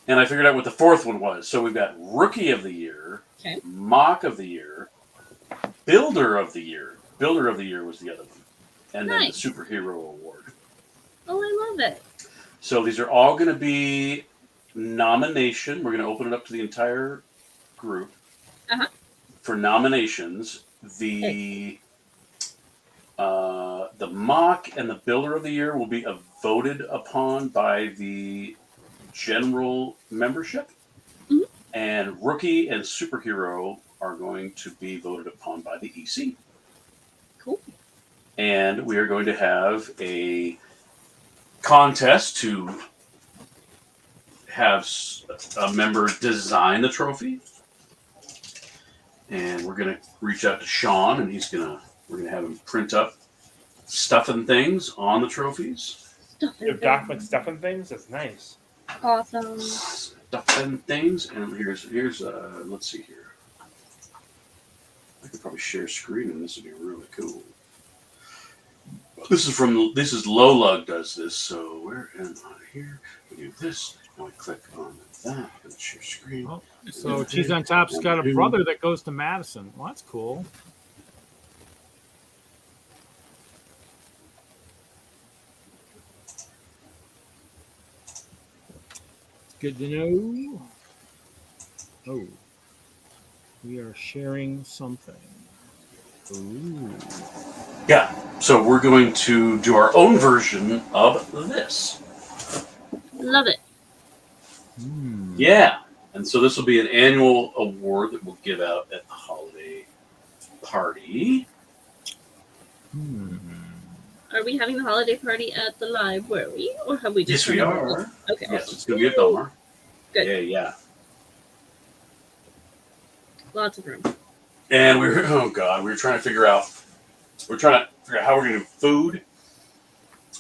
And I figured out what the 4th one was. So we've got Rookie of the Year, Okay. Mock of the Year, Builder of the Year. Builder of the Year was the other one. And Nice. then the Superhero Award. Oh, I love it. So these are all going to be nomination. We're going to open it up to the entire group for nominations. The mock and the builder of the year will be voted upon by the general membership, and rookie and superhero are going to be voted upon by the EC. Cool. And we are going to have a contest to have a member design the trophy, and we're going to reach out to Sean, and we're going to have him print up stuff and things on the trophies. You have document stuff and things? That's nice. Awesome. Stuff and things, and here's let's see here. I could probably share screen, and this would be really cool. This is LowLug does this. So where am I here? We do this. Now we click on that. I'm gonna share screen. Oh, so Cheese on Top's got a brother that goes to Madison. Well, that's cool. Good to know. Oh, we are sharing something. Ooh. Yeah. So we're going to do our own version of this. Love it. Yeah. And so this will be an annual award that we'll give out at the holiday party. Are we having the holiday party at the library, or have we just? Yes, we are. Okay. Yes, it's going to be at Belmar. Good. Yeah. Lots of room. And we were trying to figure out how we're going to do food.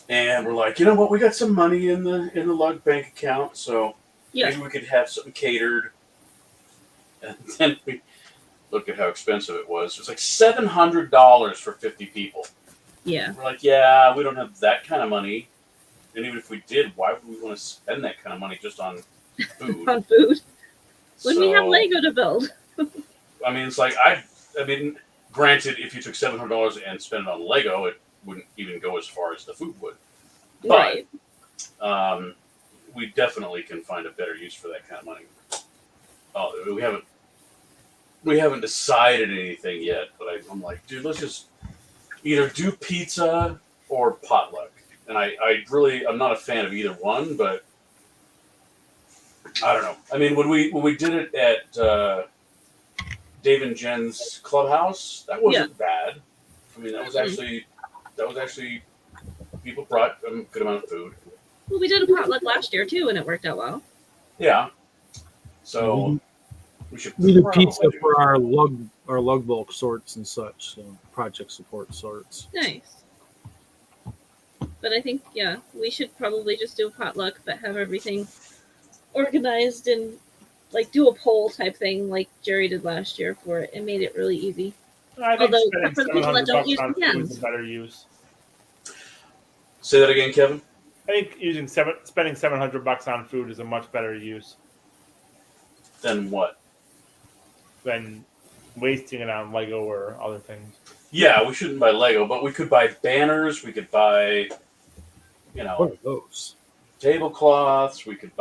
And we're like, you know what? We got some money in the Lug bank account, so maybe we could have something catered. And then we looked at how expensive it was. It was like $700 for 50 people. Yeah. We're like, yeah, we don't have that kind of money. And even if we did, why would we want to spend that kind of money just on food? On food. When we have Lego to build. I mean, it's like, granted, if you took $700 and spent it on Lego, it wouldn't even go as far as the food would. But, Right. We definitely can find a better use for that kind of money. Oh, we haven't decided anything yet, but I'm like, dude, let's just either do pizza or potluck. And I'm not a fan of either one, but I don't know. I mean, when we did it at Dave and Jen's clubhouse, that wasn't bad. I mean, that was actually people brought a good amount of food. Well, we did a potluck last year too, and it worked out well. Yeah. So we should. We do pizza for our lug bulk sorts and such, so project support sorts. Nice. But I think, we should probably just do a potluck, but have everything organized and like do a poll type thing like Jerry did last year for it. It made it really easy. I think Although, for the people that don't use on food pens. is a better use. Say that again, Kevin. I think spending $700 on food is a much better use Then what? than wasting it on Lego or other things. Yeah, we shouldn't buy Lego, but we could buy banners. We could buy, What are those? tablecloths. We could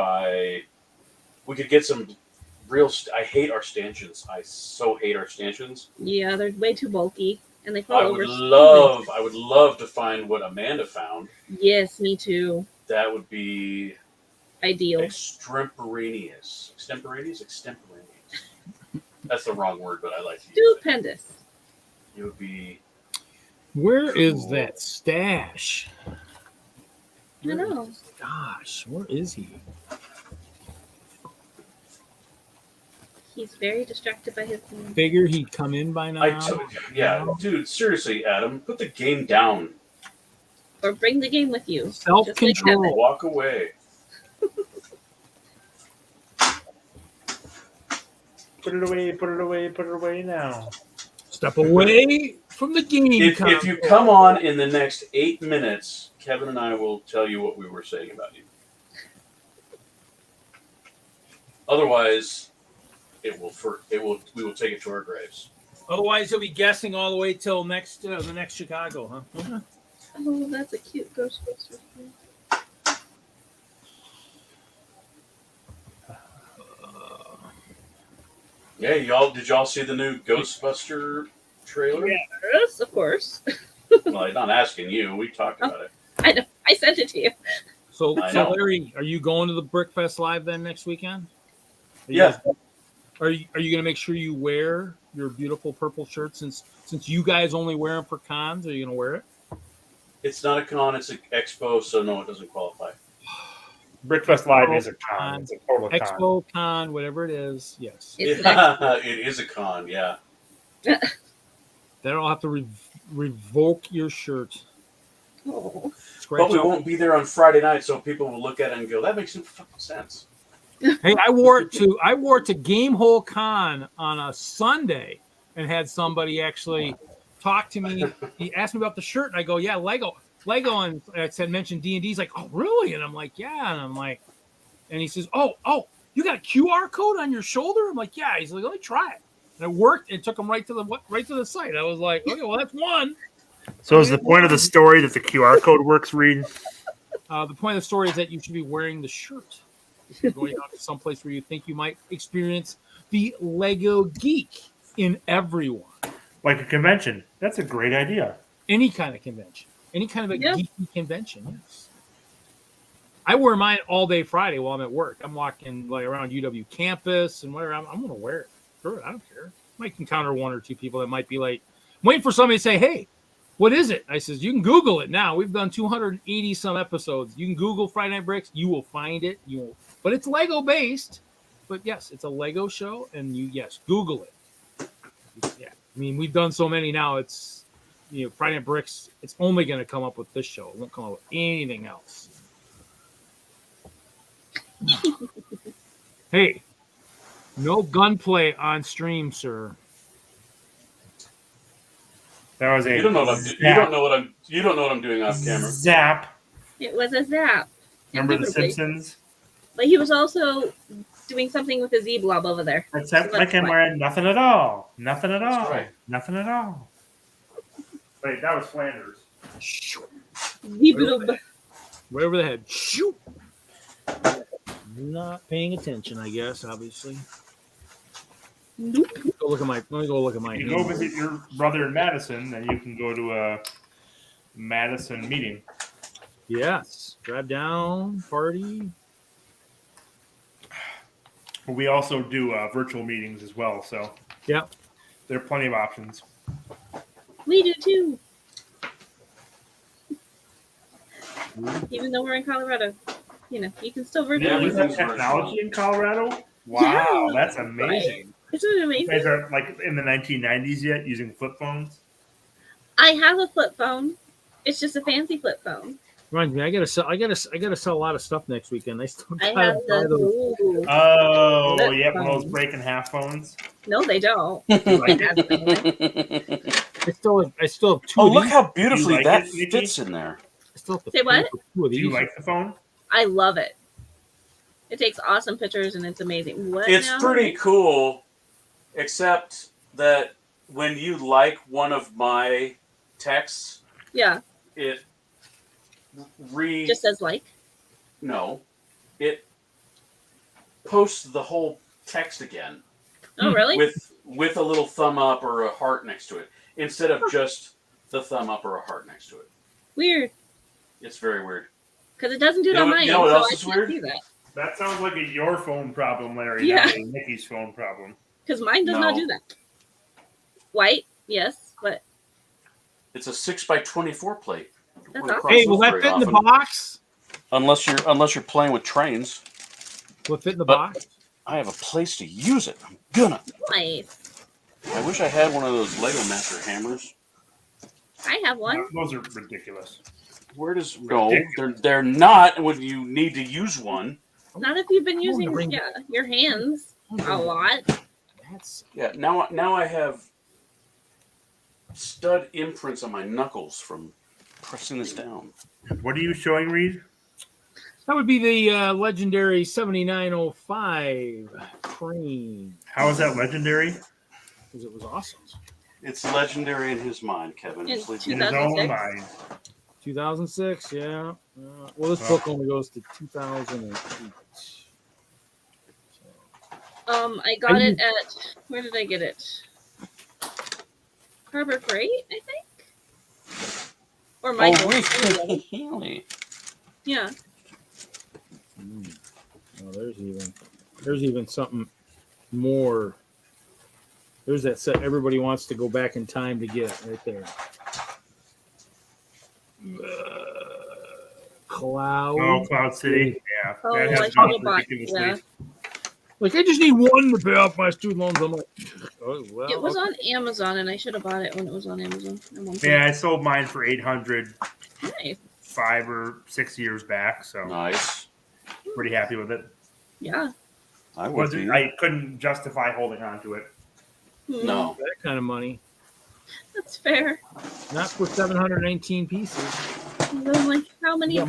get some real. I hate our stanchions. I so hate our stanchions. Yeah, they're way too bulky, and they fall I over. would love to find what Amanda found. Yes, me too. That would be Ideal. extemporaneous. That's the wrong word, but I like to use it. Stupendous. It would be. Where is Cool. that stash? I know. Gosh, where is he? He's very distracted by his game. Figure he'd come in by now. Dude, seriously, Adam, put the game down. Or bring the game with you. Self-control. Just like Kevin. Walk away. Put it away now. Step away from the game. If you come on in the next 8 minutes, Kevin and I will tell you what we were saying about you. Otherwise, we will take it to our graves. Otherwise, he'll be guessing all the way till the next Chicago, huh? Oh, that's a cute Ghostbuster. Yeah, did y'all see the new Ghostbuster trailer? Yes, of course. Well, I'm not asking you. We talked about it. I know. I sent it to you. So know. Larry, are you going to the Brickfest Live then next weekend? Yeah. Are you going to make sure you wear your beautiful purple shirt since you guys only wear them for cons? Are you going to wear it? It's not a con, it's an expo, so no, it doesn't qualify. Brickfest Live is a con. It's a total con. Expo, con, whatever it is. Yes. It is a con, yeah. Then I'll have to revoke your shirt. Oh. But we won't be there on Friday night, so people will look at it and go, "That makes no fucking sense." Hey, I wore it to Gamehole Con on a Sunday and had somebody actually talk to me. He asked me about the shirt, and I go, "Yeah, Lego," and I said, mentioned D&D. He's like, "Oh, really?" And I'm like, "Yeah," and I'm like, and he says, "Oh, you got a QR code on your shoulder?" I'm like, "Yeah." He's like, "Let me try it," and it worked. It took him right to the site. I was like, "Okay, well, that's one." So is the point of the story that the QR code works, Reed? The point of the story is that you should be wearing the shirt if you're going out to someplace where you think you might experience the Lego geek in everyone. Like a convention. That's a great idea. Any kind of convention. Any kind of a geeky convention, yes. I wear mine all day Friday while I'm at work. I'm walking like around UW campus and whatever. I'm going to wear it. Sure, I don't care. Might encounter one or two people that might be like, waiting for somebody to say, "Hey, what is it?" I says, "You can Google it now. We've done 280 some episodes. You can Google Friday Night Bricks. You will find it. But it's Lego based. But yes, it's a Lego show, and Google it. Yeah, I mean, we've done so many now. It's Friday Night Bricks. It's only going to come up with this show. It won't come up with anything else. Hey, no gunplay on stream, sir. That was a You don't know what I'm. You don't know what I'm. You don't know what I'm doing off camera. zap. It was a zap. Remember The Indubitably. Simpsons? But he was also doing something with the Z blob over there. Except So I that's can fine. wear nothing at all. Nothing at That's all. right. Nothing at all. Wait, that was Flanders. Z blob. Right over the head. Shoot. Not paying attention, I guess. Obviously. Nope. Go look at my. Let me go look at my. If you go visit your brother in Madison, then you can go to a Madison meeting. Yes. Drive down. Party. But we also do virtual meetings as well, so Yep. there are plenty of options. We do too. Even though we're in Colorado, you can still Yeah, virtually. we have everything's technology in Colorado. Wow, Yeah, that's amazing. Isn't it You amazing? guys aren't like in the 1990s yet using flip phones. I have a flip phone. It's just a fancy flip phone. Reminds me, I gotta sell. I gotta sell a lot of stuff next weekend. I still I gotta have buy the. those. Ooh. Oh, Flip yep, one of those phone. break in half phones. No, they don't. You like it? I still have two. Oh, of look these. how beautifully like that it, Nikki? fits in there. I still have to Say pay what? for two of Do you these. like the phone? I love it. It takes awesome pictures and it's amazing. What? It's now? pretty cool, except that when you like one of my texts, Yeah, it just says like. no, it posts the whole text again Oh, really? with a little thumb up or a heart next to it instead of just the thumb up or a heart next to it. Weird. It's very weird. Because it doesn't do it You know on what- mine. you know what so else I is can't weird? see that. That sounds like a your phone problem, Larry, Yeah. not a Nikki's phone problem. Because mine does not No. do that. White, yes, but It's a 6x24 plate. That's Wouldn't awesome. cross Hey, will those that very fit in the often. box? Unless you're playing with trains. Will it fit in the But- box? I have a place to use it. I'm gonna. nice. I wish I had one of those Lego Master hammers. I have one. Those are ridiculous. Where does no? They're not when you need to use one. Not if you've been I'm gonna using bring- your hands a lot. That's Yeah. Now I have stud imprints on my knuckles from pressing this down. What are you showing, Reed? that would be the legendary 7905 crane. How is that legendary? Because it was awesome. It's legendary in his mind, Kevin. In Just leave In it. his own 2006? mind. 2006, yeah. Well, this book only goes to 2008. So, I got it at where did I get it? Harbor Freight, I think. Or Michael. really? Yeah. oh, there's even something more. There's that set everybody wants to go back in time to get right there. Cloud. Oh, Cloud City. Yeah. Oh, that I has should gone have bought. ridiculously. Yeah. Like I just need one to pay off my student loans. I'm like, oh well. It was on Amazon, and I should have bought it when it was on Amazon. at one point. Yeah, I sold mine for $800 Nice. 5 or 6 years back, so Nice. pretty happy with it. Yeah. I would be. I couldn't justify holding on to it. Hmm. No. that kind of money. That's fair. Not for 719 pieces. And I'm like, how many? You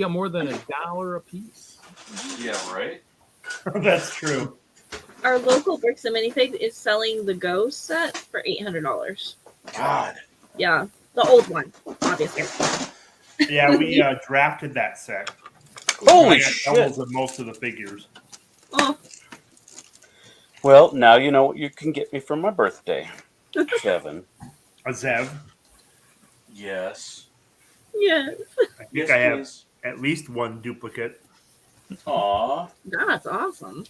got more than $1 a piece. Yeah. Right. That's true. Our local Bricks and Minifigs is selling the Ghost set for $800. God. Yeah, the old one, obviously. Yeah, we drafted that set. Holy I got shit. doubles of most of the figures. Oh, Well, now you know what you can get me for my birthday, Kevin. A Zev. Yes. yes. I think Yes, I have please. at least one duplicate. Aw. That's awesome.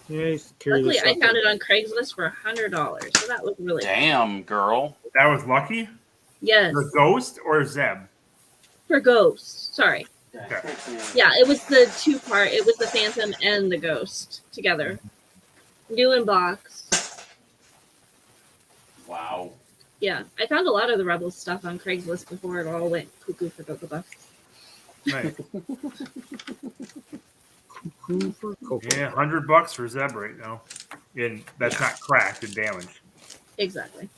Yeah, I used to carry Luckily, this I up. found it on Craigslist for $100, so that was really Damn, girl. That was lucky. yes The Ghost or Zeb? for Ghost. Sorry, Okay. yeah, it was the two-part. It was the Phantom and the Ghost together, new in box. Wow. Yeah, I found a lot of the Rebels stuff on Craigslist before it all went cuckoo for Cocoa Puffs. Nice. Cuckoo for cocoa. Yeah, $100 for Zeb right now. And that's not cracked and damaged. Exactly.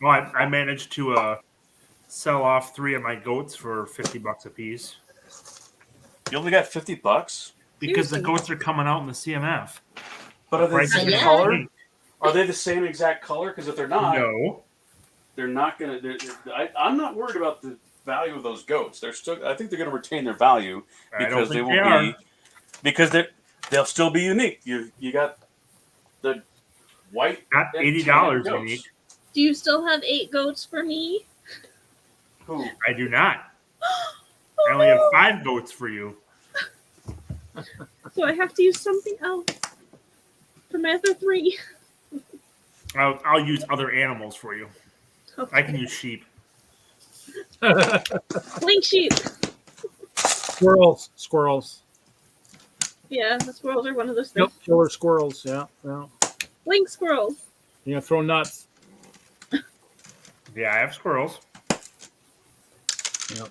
Well, I managed to sell off 3 of my goats for $50 a piece. You only got $50? Because the Seriously. goats are coming out in the CMF. But are they the Prices same Yeah. color? Are they the same exact color? Because if they're not, No. they're not going to. I'm not worried about the value of those goats. They're still. I think they're going to retain their value I don't because they think will they are. be. Because they'll still be unique. You got the white. Not and $80 tan goats. unique. Do you still have 8 goats for me? Who? I do not. I only have 5 goats for you. So I have to use something else for my other 3. I'll use other animals for you. I can use sheep. Blink sheep. Squirrels. Yeah, the squirrels are one of those things. Yep, killer squirrels. Yeah. Blink squirrels. You know, throw nuts. Yeah, I have squirrels. Yep.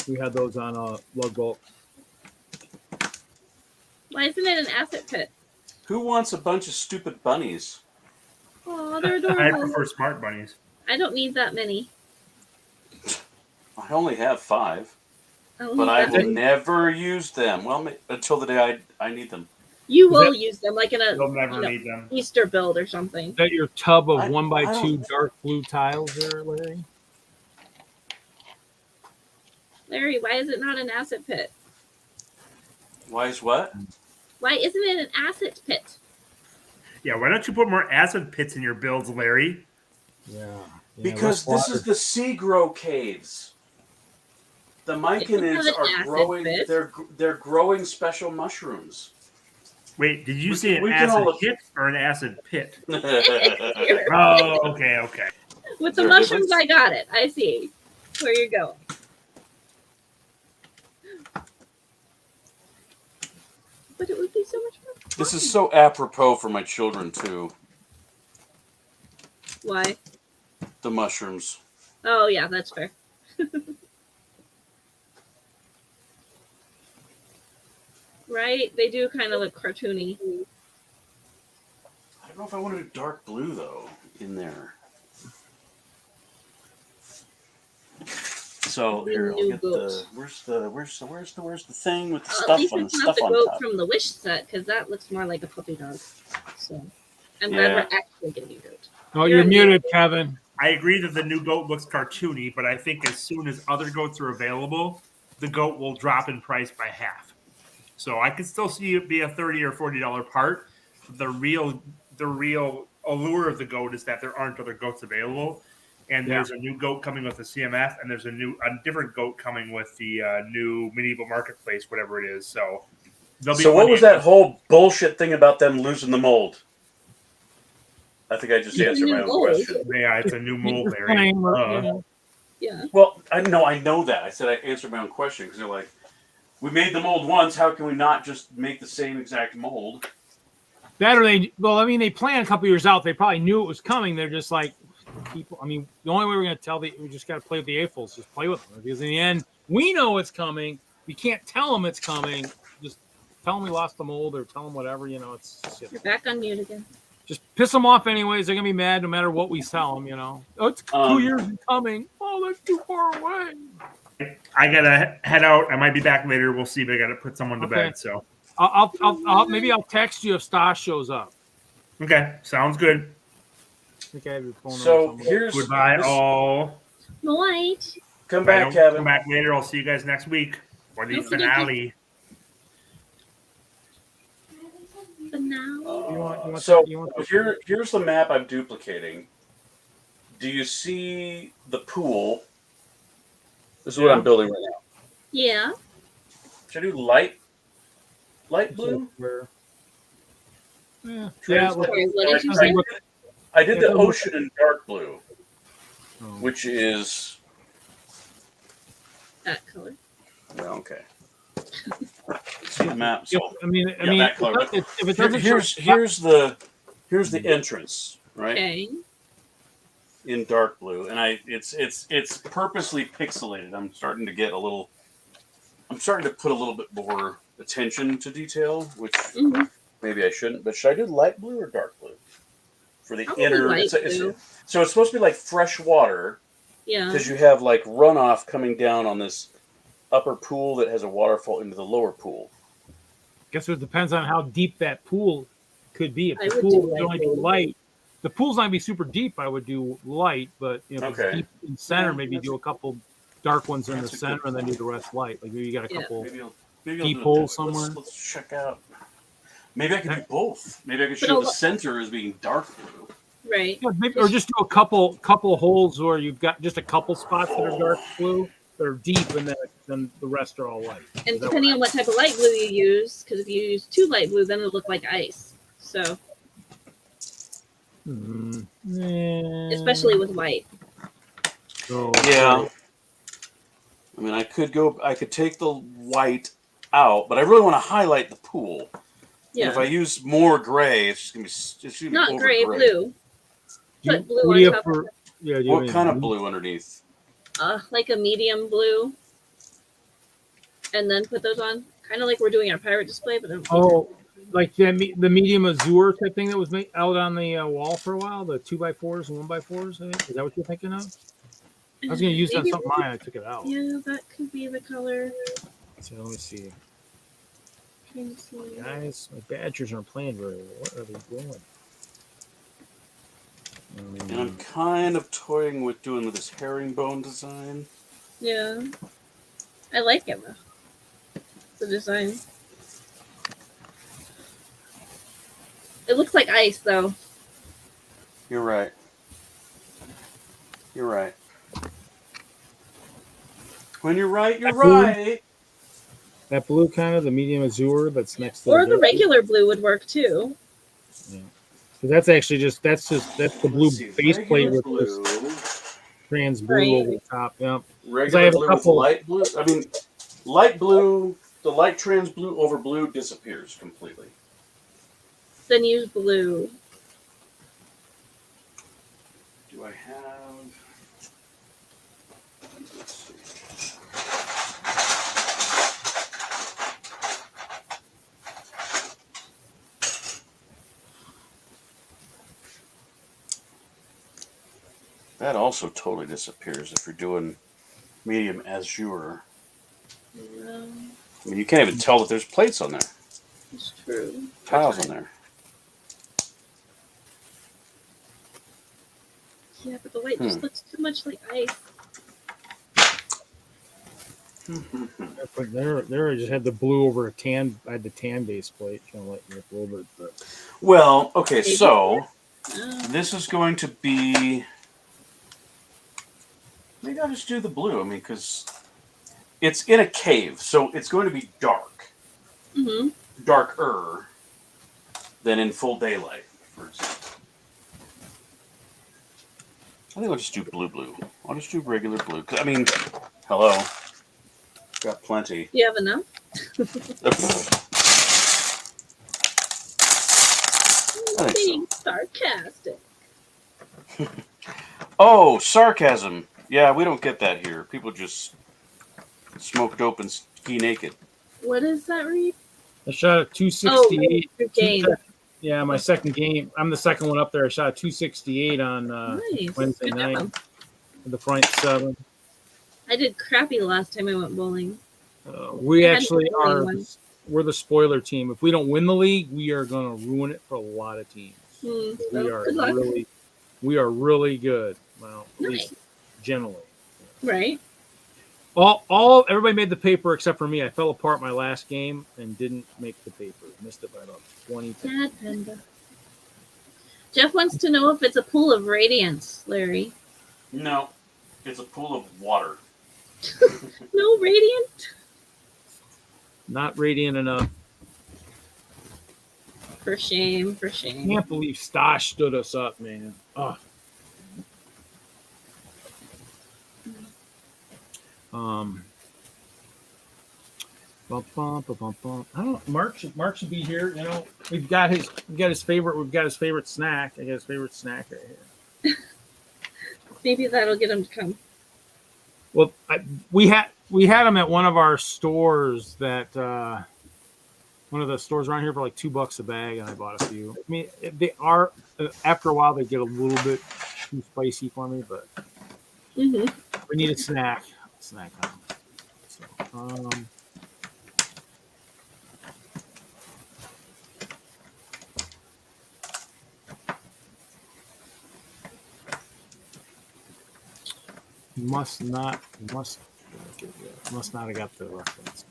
We had those on lug bolt. Why isn't it an acid pit? Who wants a bunch of stupid bunnies? Oh, they're I adorable. prefer smart bunnies. I don't need that many. I only have 5, I don't but need I that will many. never use them. Well, until the day I need them. You will use them like in a You'll never you know, need them. Easter build or something. Is that your tub of I 1x2 don't- dark blue tiles there, Larry? Larry, why is it not an acid pit? Why is what? Why isn't it an acid pit? Yeah, why don't you put more acid pits in your builds, Larry? Yeah. Because this is the sea grow caves. The myconids an are acid growing. pit. They're growing special mushrooms. Wait, did you We say can- an we can acid all- pit or an acid pit? There's Oh, okay. With Is the there a mushrooms, difference? I got it. I see where you're going. But it would be so much more fun. This is so apropos for my children too. Why? The mushrooms. Oh, yeah, that's fair. Right? They do kind of look cartoony. I don't know if I wanted a dark blue though in there. So here, I'll New get goats. where's the thing with the At stuff least on the it's not stuff the on goat top? from the Wish set, because that looks more like a puppy dog. So I'm Yeah. glad we're actually getting a goat. Oh, you're muted, Kevin. I agree that the new goat looks cartoony, but I think as soon as other goats are available, the goat will drop in price by half. So I can still see it be a $30 or $40 part. The real allure of the goat is that there aren't other goats available. And there's a new goat coming with the CMF, and there's a different goat coming with the new medieval marketplace, whatever it is. So there'll be. So what was that whole bullshit thing about them losing the mold? I think I just Yeah. answered my New own mold. question. Yeah, it's a new mold, Larry. Yeah. Well, I know that. I said I answered my own question because they're like, we made the mold once. How can we not just make the same exact mold? That or they planned a couple years out. They probably knew it was coming. They're just like, people. I mean, the only way we're going to tell we just got to play with the AFOLs. Just play with them because in the end, we know it's coming. We can't tell them it's coming. Just tell them we lost the mold or tell them whatever. You know, it's shit. You're back on mute again. Just piss them off anyways. They're gonna be mad no matter what we tell them. You know, oh, it's 2 years in coming. Oh, that's too far away. I gotta head out. I might be back later. We'll see. But I gotta put someone to Okay. bed. So I'll text you if Stas shows up. okay, sounds good. I think I have your phone number So somewhere. here's Goodbye, this- all. Night. Come If I back, don't Kevin. Come back later. I'll see you guys next week for the Don't forget finale. But now. You want So you want here's the map I'm duplicating. Do you see the pool? This is what I'm building right now. Yeah. Should I do light blue? Yeah. Sorry, what did you say? I did the ocean in dark blue, Oh. which is That color. well, okay. See the map. So I mean, that color. if it doesn't here's the entrance, right? Okay. In dark blue, and it's purposely pixelated. I'm starting to get a little I'm starting to put a little bit more attention to detail, which Mhm. maybe I shouldn't. But should I do light blue or dark blue for the Probably inner? light blue. So it's supposed to be like fresh water Yeah. because you have like runoff coming down on this upper pool that has a waterfall into the lower pool. Guess it depends on how deep that pool could be. If I the would pool do would light only be blue. light, the pool's not gonna be super deep. I would do light, but if it's Okay. deep in center, Yeah, maybe that's- do a couple dark ones in the that's a center good and then do the rest light. Like maybe you got a Yeah. couple. Maybe I'll Deep do it hole that way. somewhere. Let's check out. Maybe I could do both. Maybe I could But show a the lo- center as being dark blue. Right. Yeah, maybe, or just do a couple holes where you've got just a couple spots that are dark blue, that are deep, and then the rest are all light. And Is that depending on what type of light blue you use, because if you use too light blue, then it'll look like ice. So, especially with white. So, Yeah. I mean, I could take the white out, but I really want to highlight the pool. Yeah. And if I use more gray, it's just gonna be Not over gray, blue. do Put blue what do you on have top. for- yeah, do you What have any kind of blue underneath? Like a medium blue. And then put those on. Kind of like we're doing our pirate display, but I don't think Oh, like the medium azure type thing that was made out on the wall for a while, the 2x4s and 1x4s. I think is that what you're thinking of? I was going to use that on Maybe- something mine. I took it out. Yeah, that could be the color. So let me see, Trying to see. guys. My Badgers aren't playing very well. What are they doing? And I'm kind of toying with doing this herringbone design. Yeah. I like it though. The design. It looks like ice though. You're right. You're right. When you're right, you're right. That blue kind of the medium azure that's next to Or the dark blue. regular blue would work too. So that's actually that's the blue Let's see, base plate regular with this blue. trans blue Right. over the top. Yeah. Regular have a blue couple- with light blue. I mean, light blue. The light trans blue over blue disappears completely. Then use blue. Do I have? Let's see. That also totally disappears if you're doing medium azure. No, I mean, you can't even tell that there's plates on there, it's true. tiles on there. Yeah, but the white just looks too much like ice. But there I just had the blue over a tan. I had the tan base plate, trying to lighten it up a little bit. But Well, okay, so Oh, this is going to be. Maybe I'll just do the blue. I mean, because it's in a cave, so it's going to be dark, mm-hmm. darker than in full daylight, for example. I think I'll just do blue. I'll just do regular blue. 'Cause, I mean, hello, got plenty. You have enough? I think Being sarcastic. Oh, sarcasm. Yeah, we don't get that here. People just smoke dope and ski naked. What does that read? I shot a Oh, 268. your game. Yeah, my second game. I'm the second one up there. I shot a 268 on Nice. Wednesday Good night. job. The front seven. I did crappy the last time I went bowling. We I had actually the bowling are. one. We're the spoiler team. If we don't win the league, we are going to ruin it for a lot of teams. Hmm, We well, are good luck. really good. Well, at least Nice. generally. Right. Everybody made the paper except for me. I fell apart my last game and didn't make the paper. Missed it by about 20 points. Dad panda. Jeff wants to know if it's a pool of radiance, Larry. No, it's a pool of water. No radiant? Not radiant enough. For shame, for shame. Can't believe Stosh stood us up, man. Oh. Bum, bum, bum, bum, bum. I don't know. Mark should be here. You know, we've got his favorite snack. I got his favorite snack right here. Maybe that'll get him to come. Well, we had We had them at one of our stores that one of the stores around here for like $2 a bag, and I bought a few. I mean, they are after a while they get a little bit too spicy for me, but we need a snack. Snack time. So, must not have got the reference.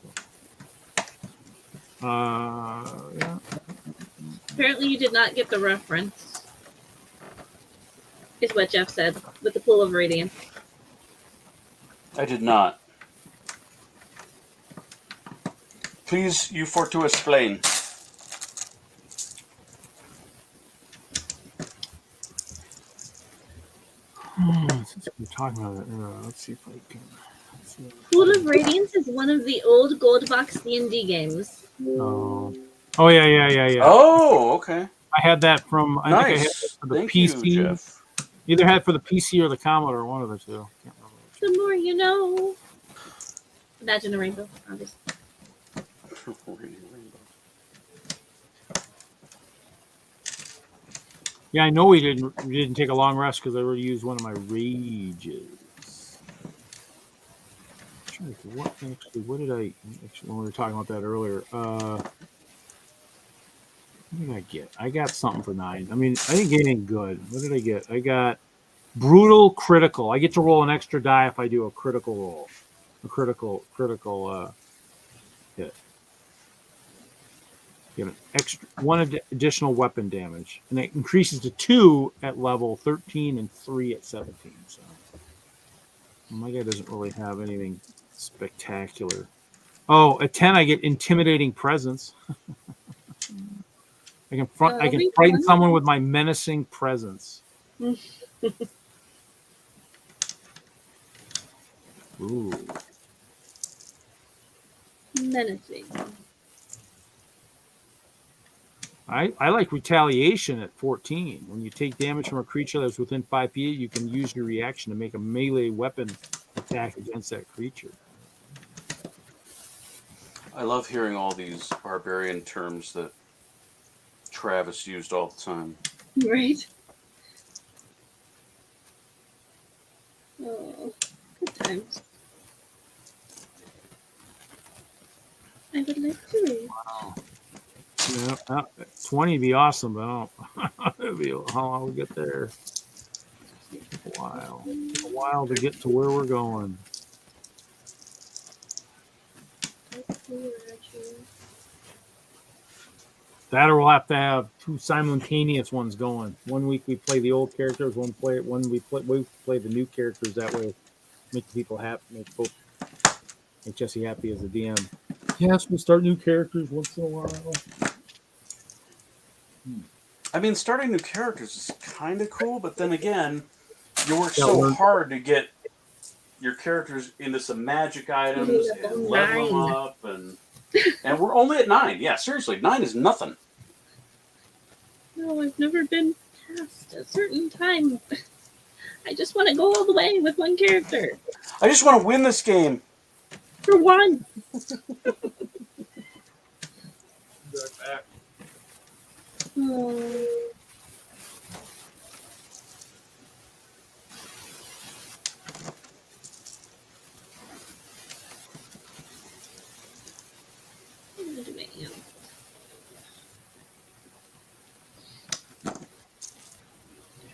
Yeah. Apparently, you did not get the reference. Is what Jeff said with the pool of radiance. I did not. Please, you for to explain. Since we're talking about it, let's see if I can. Pool of Radiance is one of the old gold box D&D games. Oh, yeah. Oh, okay. I had that from. I think I had it Nice. for the Thank PC. you, Jeff. Either had it for the PC or the Commodore, one of the two. Can't remember. The more you know. Imagine a rainbow, obviously. Yeah, I know we didn't take a long rest because I already used one of my rages. What did I actually when we were talking about that earlier? What did I get? I got something for 9. I mean, I didn't get anything good. What did I get? I got brutal critical. I get to roll an extra die if I do a critical roll. A critical hit. Get an extra 1 additional weapon damage, and it increases to 2 at level 13 and 3 at 17. So my guy doesn't really have anything spectacular. Oh, at 10 I get intimidating presence. I can frighten someone with my menacing presence. Ooh. Menacing. I like retaliation at 14. When you take damage from a creature that's within 5 feet, you can use your reaction to make a melee weapon attack against that creature. I love hearing all these barbarian terms that Travis used all the time. Right? Oh, good times. I would like to read. Wow. Yeah, 20 would be awesome, but I don't. How long we get there? A while to get to where we're going. That or we'll have to have 2 simultaneous ones going. 1 week we play the old characters, we play the new characters. That way, make the people happy, make Jesse happy as a DM. Yes, we start new characters once in a while. I mean, starting new characters is kind of cool, but then again, you work so hard to get your characters into some magic items and level them up, and we're only at 9. Yeah, seriously, 9 is nothing. No, I've never been past a certain time. I just want to go all the way with one character. I just want to win this game. For one. Oh.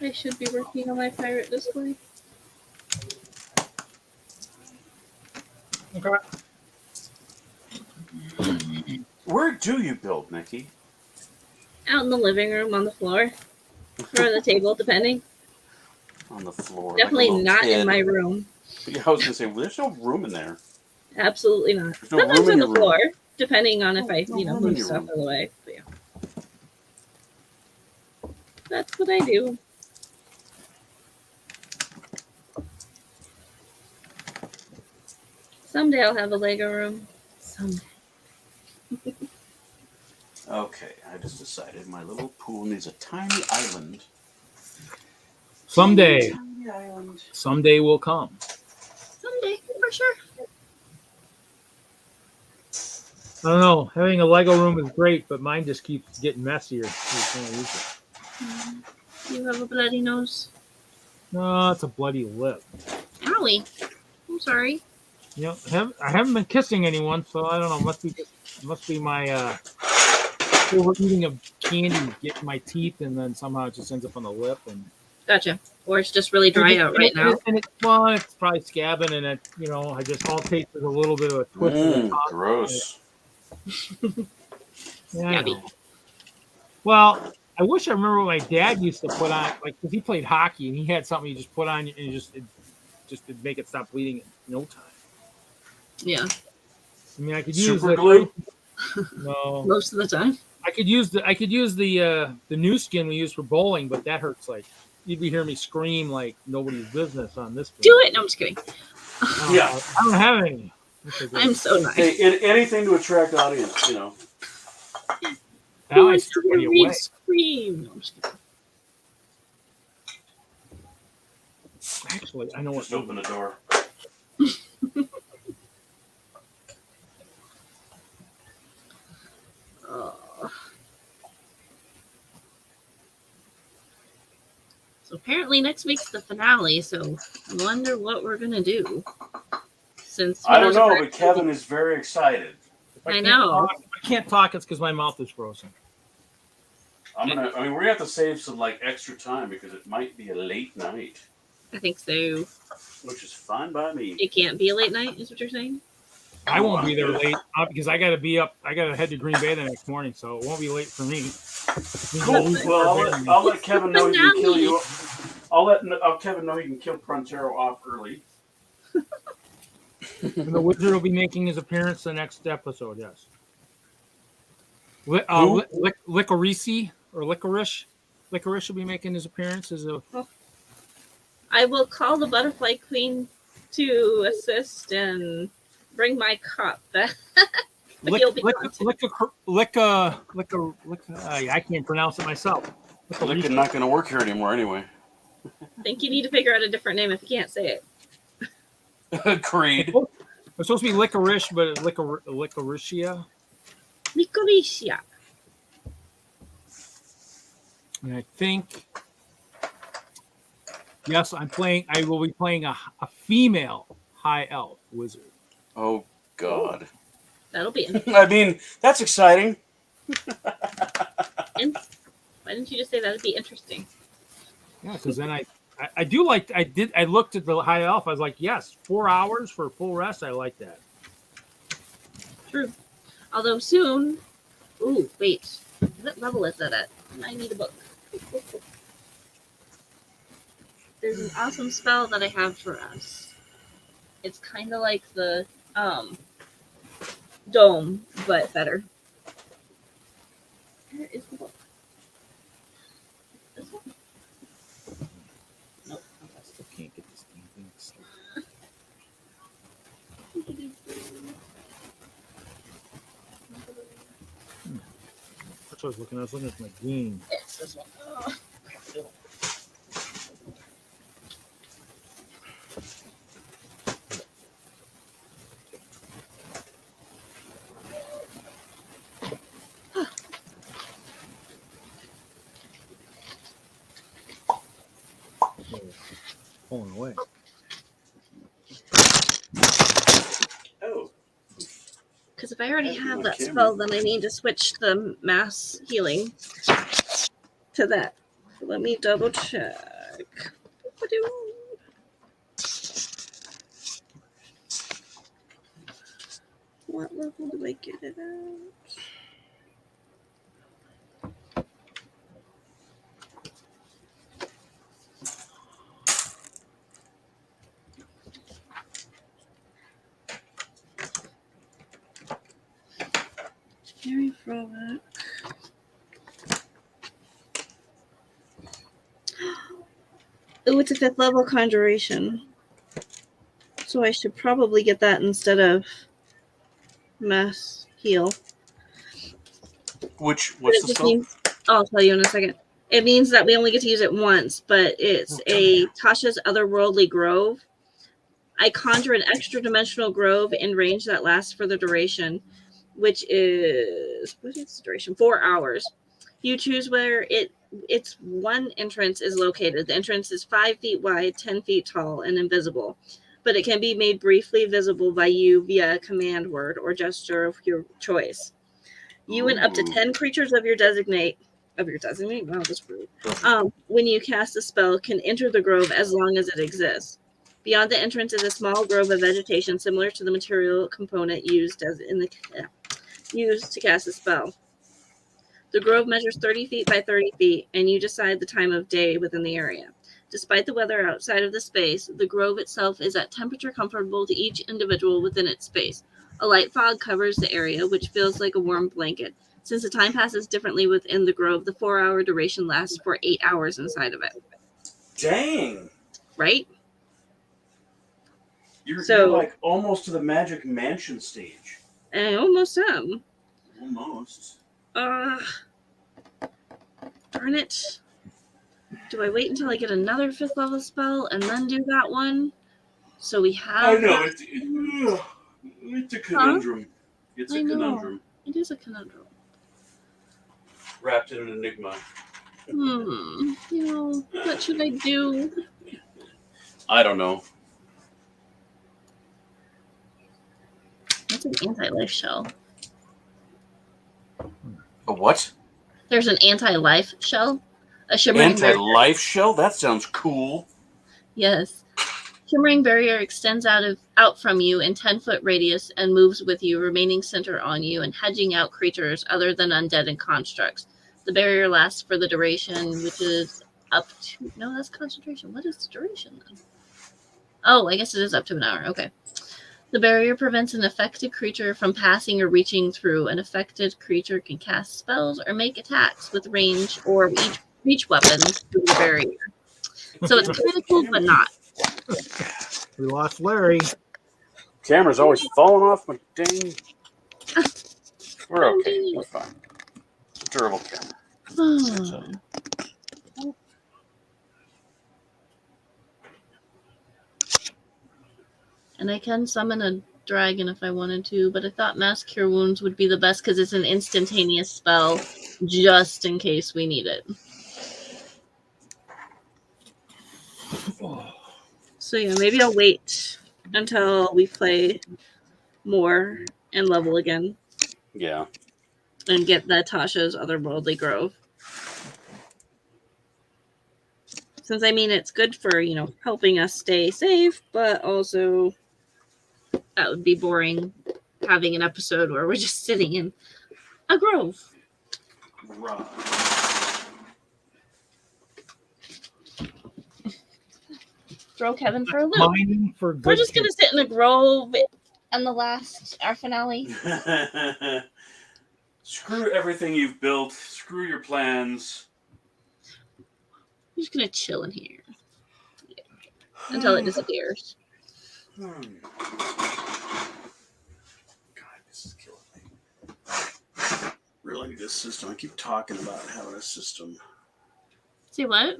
I should be working on my pirate display. Okay. Where do you build, Nikki? Out in the living room, on the floor, or on the table, depending. On the floor. Definitely like not kid. In my room. Yeah, I was going to say, well, there's no room in there. Absolutely not. There's no Sometimes room in on the your floor, room. depending on if I, No room in move your stuff room. out of the way. But yeah. That's what I do. Someday I'll have a Lego room. Someday. Okay, I just decided my little pool needs a tiny island. Someday. Tiny island. Someday will come. Someday, for sure. I don't know. Having a Lego room is great, but mine just keeps getting messier. So you can't use it. You have a bloody nose. No, it's a bloody lip. Owie. I'm sorry. You know, I haven't been kissing anyone, so I don't know. Must be my overeating of candy getting my teeth, and then somehow it just ends up on the lip. And Gotcha. Or it's just really dry out right now. And it's probably scabbing, and it, you know, I just all taste with a little bit of a twist. Gross. Yeah, I know. Well, I wish I remember what my dad used to put on, like, because he played hockey and he had something he just put on and it just to make it stop bleeding in no time. Yeah. I mean, I could Super use glue. No. Most of the time. I could use the new skin we use for bowling, but that hurts. Like, you'd be hearing me scream like nobody's business on this. Do it. No, I'm just kidding. Yeah. I don't have any. I'm so nice. Hey, anything to attract audience, you know. Now I wants to scare hear you me away. scream. No, I'm just kidding. Actually, I know Just what. open the door. So apparently next week's the finale, so I wonder what we're gonna do. Since I don't know, but Kevin is very excited. I know. If I can't talk. It's because my mouth is frozen. We're gonna have to save some like extra time because it might be a late night, I think so. which is fine by me. It can't be a late night, is what you're saying? I won't be there late because I got to be up. I got to head to Green Bay the next morning, so it won't be late for me. Cool. Well, I'll let Kevin know he can kill you. I'll let Kevin know he can kill Prontero off early. And the wizard will be making his appearance the next episode. Yes. Licorice or licorice. Licorice will be making his appearance as a. I will call the Butterfly Queen to assist and bring my cup back. I can't pronounce it myself. Licking not going to work here anymore anyway. I think you need to figure out a different name if you can't say it. Creed. It's supposed to be licorice, but licoricia. Licoricia. And I think, yes, I will be playing a female high elf wizard. Oh God. That'll be interesting. I mean, that's exciting. And why didn't you just say that'd be interesting? Yeah, because then I do like I looked at the high elf. I was like, yes, 4 hours for full rest. I like that. True. Although soon. Ooh, wait. What level is that at? I need a book. There's an awesome spell that I have for us. It's kind of like the dome, but better. Where is the book? This one? Nope. I still can't get this thing started. That's what I was looking. I was looking at my game. It's this one. Oh. Pulling away. Oh. Because if I already have that spell, then I need to switch the mass healing to that. So let me double check. What level do I get it at? Very frolic. Oh, it's a 5th level conjuration. So I should probably get that instead of mass heal. What's It the just spell? means, I'll tell you in a second. It means that we only get to use it once, but it's a Tasha's Otherworldly Grove. I conjure an extra dimensional grove in range that lasts for the duration. which is, what is the duration? 4 hours. You choose where its one entrance is located. The entrance is 5 feet wide, 10 feet tall, and invisible, but it can be made briefly visible by you via a command word or gesture of your choice. You and up to 10 creatures of your designate. Wow, that's rude. When you cast a spell, can enter the grove as long as it exists. Beyond the entrance is a small grove of vegetation similar to the material component used to cast a spell. The grove measures 30 feet by 30 feet, and you decide the time of day within the area. Despite the weather outside of the space, the grove itself is at temperature comfortable to each individual within its space. A light fog covers the area, which feels like a warm blanket. Since the time passes differently within the grove, the 4-hour duration lasts for 8 hours inside of it. Dang. Right? You're So- like almost to the Magic Mansion stage. I almost am. Almost. Darn it. Do I wait until I get another 5th level spell and then do that one? So we have... I know, it's a conundrum. It's a I know. conundrum. It is a conundrum. Wrapped in an enigma. What should I do? I don't know. What's an anti-life shell? A what? There's an anti-life shell? A shimmering barrier. Anti-life shell? That sounds cool. Yes. Shimmering barrier extends out from you in 10-foot radius and moves with you, remaining center on you and hedging out creatures other than undead and constructs. The barrier lasts for the duration, which is up to... No, that's concentration. What is the duration then? Oh, I guess it is up to an hour. Okay. The barrier prevents an affected creature from passing or reaching through. An affected creature can cast spells or make attacks with range or reach weapons through the barrier. So it's critical, but not. We lost Larry. Camera's always falling off my dang. We're okay. We're fine. It's a durable camera. And I can summon a dragon if I wanted to, but I thought Mass Cure Wounds would be the best because it's an instantaneous spell just in case we need it. So yeah, maybe I'll wait until we play more and level again. Yeah. And get the Tasha's Otherworldly Grove. Since, I mean, it's good for, helping us stay safe, but also that would be boring having an episode where we're just sitting in a grove. Right. Throw Kevin for a loop. Mining for good. We're just going to sit in a grove and our finale. Screw everything you've built. Screw your plans. I'm just going to chill in here until it disappears. God, this is killing me. Really need a system. I keep talking about having a system. See what?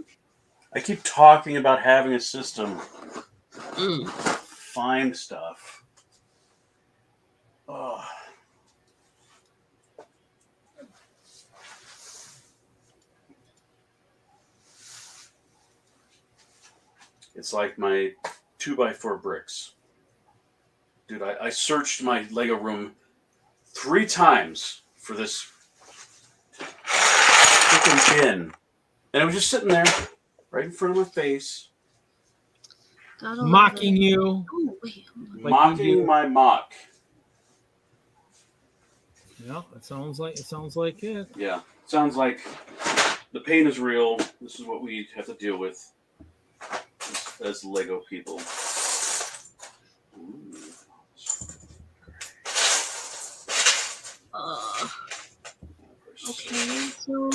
I keep talking about having a system. Mm. Find stuff. Oh. It's like my 2x4 bricks. Dude, I searched my Lego room 3 times for this freaking bin. And it was just sitting there, right in front of my face. Mocking you. Oh, wait. Like Mocking my mock. Yeah, it sounds like it. Yeah. Sounds like the pain is real. This is what we have to deal with as Lego people. Ooh. Okay, so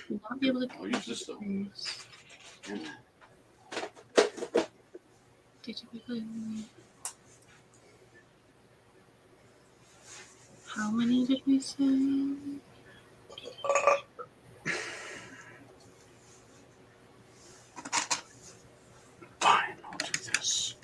we'll not be able to. I'll use this though. Did you How many did we say? Fine, I'll do this.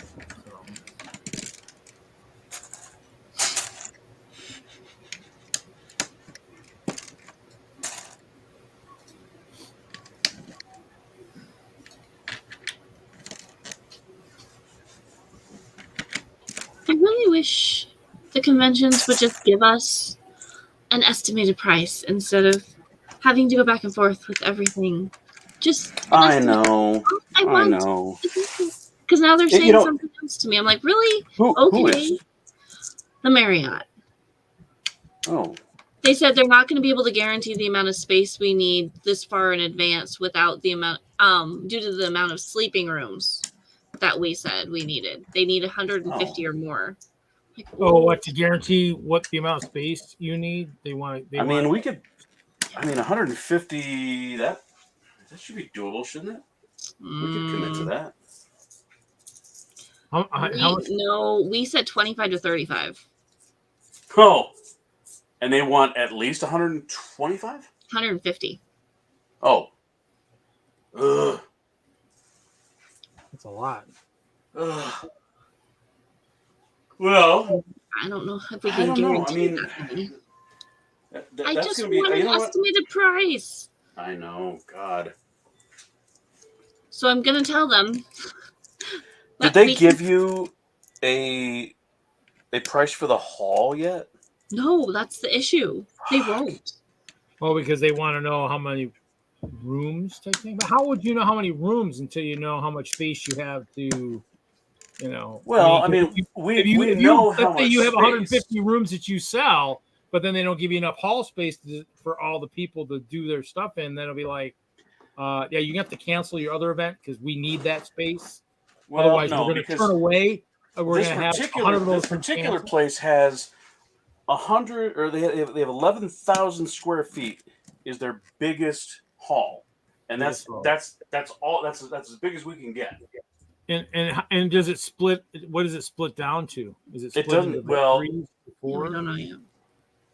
wish the conventions would just give us an estimated price instead of having to go back and forth with everything. Just an I estimate. know. I I know. because now they're You saying know- something else to me. I'm like, really? Who Okay. is? The Marriott. Oh, They said they're not going to be able to guarantee the amount of space we need this far in advance without the amount, due to the amount of sleeping rooms that we said we needed. They need 150 or more. Like, Oh, what to guarantee what the amount of space you need? They want. I mean, we could. I mean, 150. That should be doable, shouldn't it? We could commit to that. How much? No, we said 25 to 35. Oh, and they want at least 125. 150. Oh. Ugh. That's a lot. Ugh. Well, I don't know if we I can don't know. I guarantee mean, that many. I that's just gonna be. want You an know what? estimated price. I know. God. So I'm going to tell them. Did that they we give can- you a price for the hall yet? No, that's the issue. They won't. Well, because they want to know how many rooms type thing. But how would you know how many rooms until you know how much space you have to, Well, I if mean, you- we know how let's say much you have space. 150 rooms that you sell, but then they don't give you enough hall space for all the people to do their stuff in. Then it'll be like, yeah, you have to cancel your other event because we need that space. Well, Otherwise, no, we're going to because turn away. We're this going to have 100 of those particular canceled. place has 100, or they have 11,000 square feet is their biggest hall, and that's Biggest hall. that's all. That's as big as we can get. Mm-hmm. And does it split? What does it split down to? Is it split doesn't- into well, 3, We 4? don't know yet.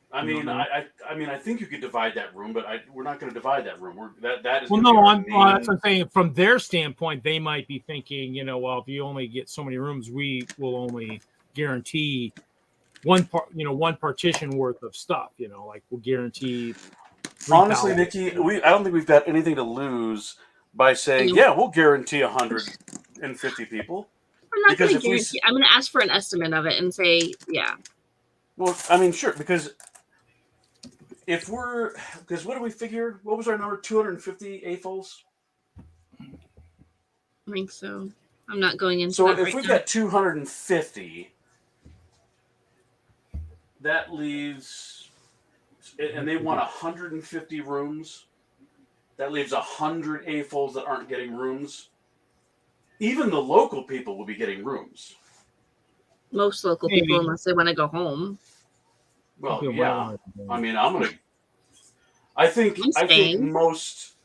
I You don't mean, know? I mean, I think you could divide that room, but we're not going to divide that room. That is. Well, gonna no, be our that's what main- I'm saying. From their standpoint, they might be thinking, well, if you only get so many rooms, we will only guarantee one partition worth of stuff. Like we'll guarantee. 3,000. Honestly, Nikki, I don't think we've got anything to lose by saying, yeah, we'll guarantee 150 people. We're not Because going if to we- guarantee. I'm going to ask for an estimate of it and say, yeah. Well, I mean, sure, because if because what do we figure? What was our number? 250 AFOLs? I think so. I'm not going into So that if right we've now. got 250, that leaves, and they want 150 rooms. That leaves 100 AFOLs that aren't getting rooms. Even the local people will be getting rooms. Most local Maybe. people, unless they want to go home. Well, People yeah. might I mean, I think I'm staying. most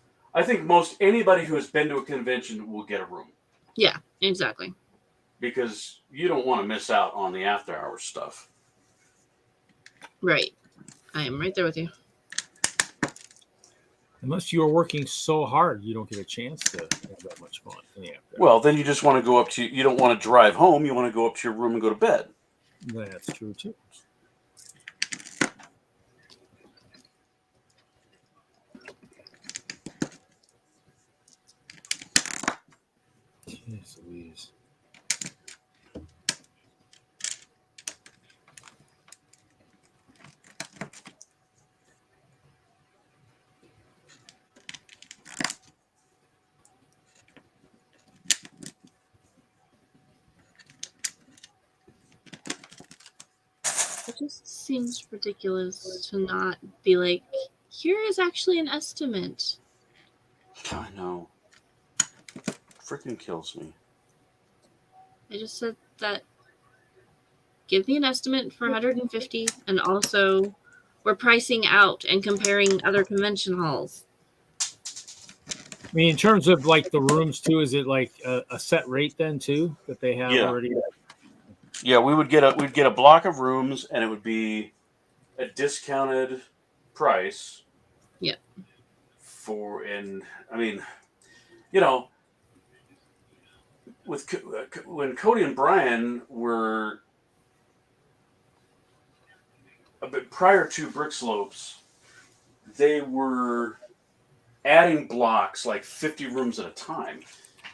anybody who has been to a convention will get a room. Yeah, exactly. Because you don't want to miss out on the after hours stuff. Right. I am right there with you. Unless you are working so hard, you don't get a chance to have that much fun. Yeah. Well, then you just want to go up to, you don't want to drive home. You want to go up to your room and go to bed. That's true too. Jeez Louise. It just seems ridiculous to not be like, here is actually an estimate. I know. Freaking kills me. I just said that give me an estimate for 150 and also we're pricing out and comparing other convention halls. I mean, in terms of like the rooms too, is it like a set rate then too that they have Yeah. already? Yeah, we'd get a block of rooms, and it would be a discounted price. Yeah. And I mean, when Cody and Brian were a bit prior to Brick Slopes, they were adding blocks like 50 rooms at a time,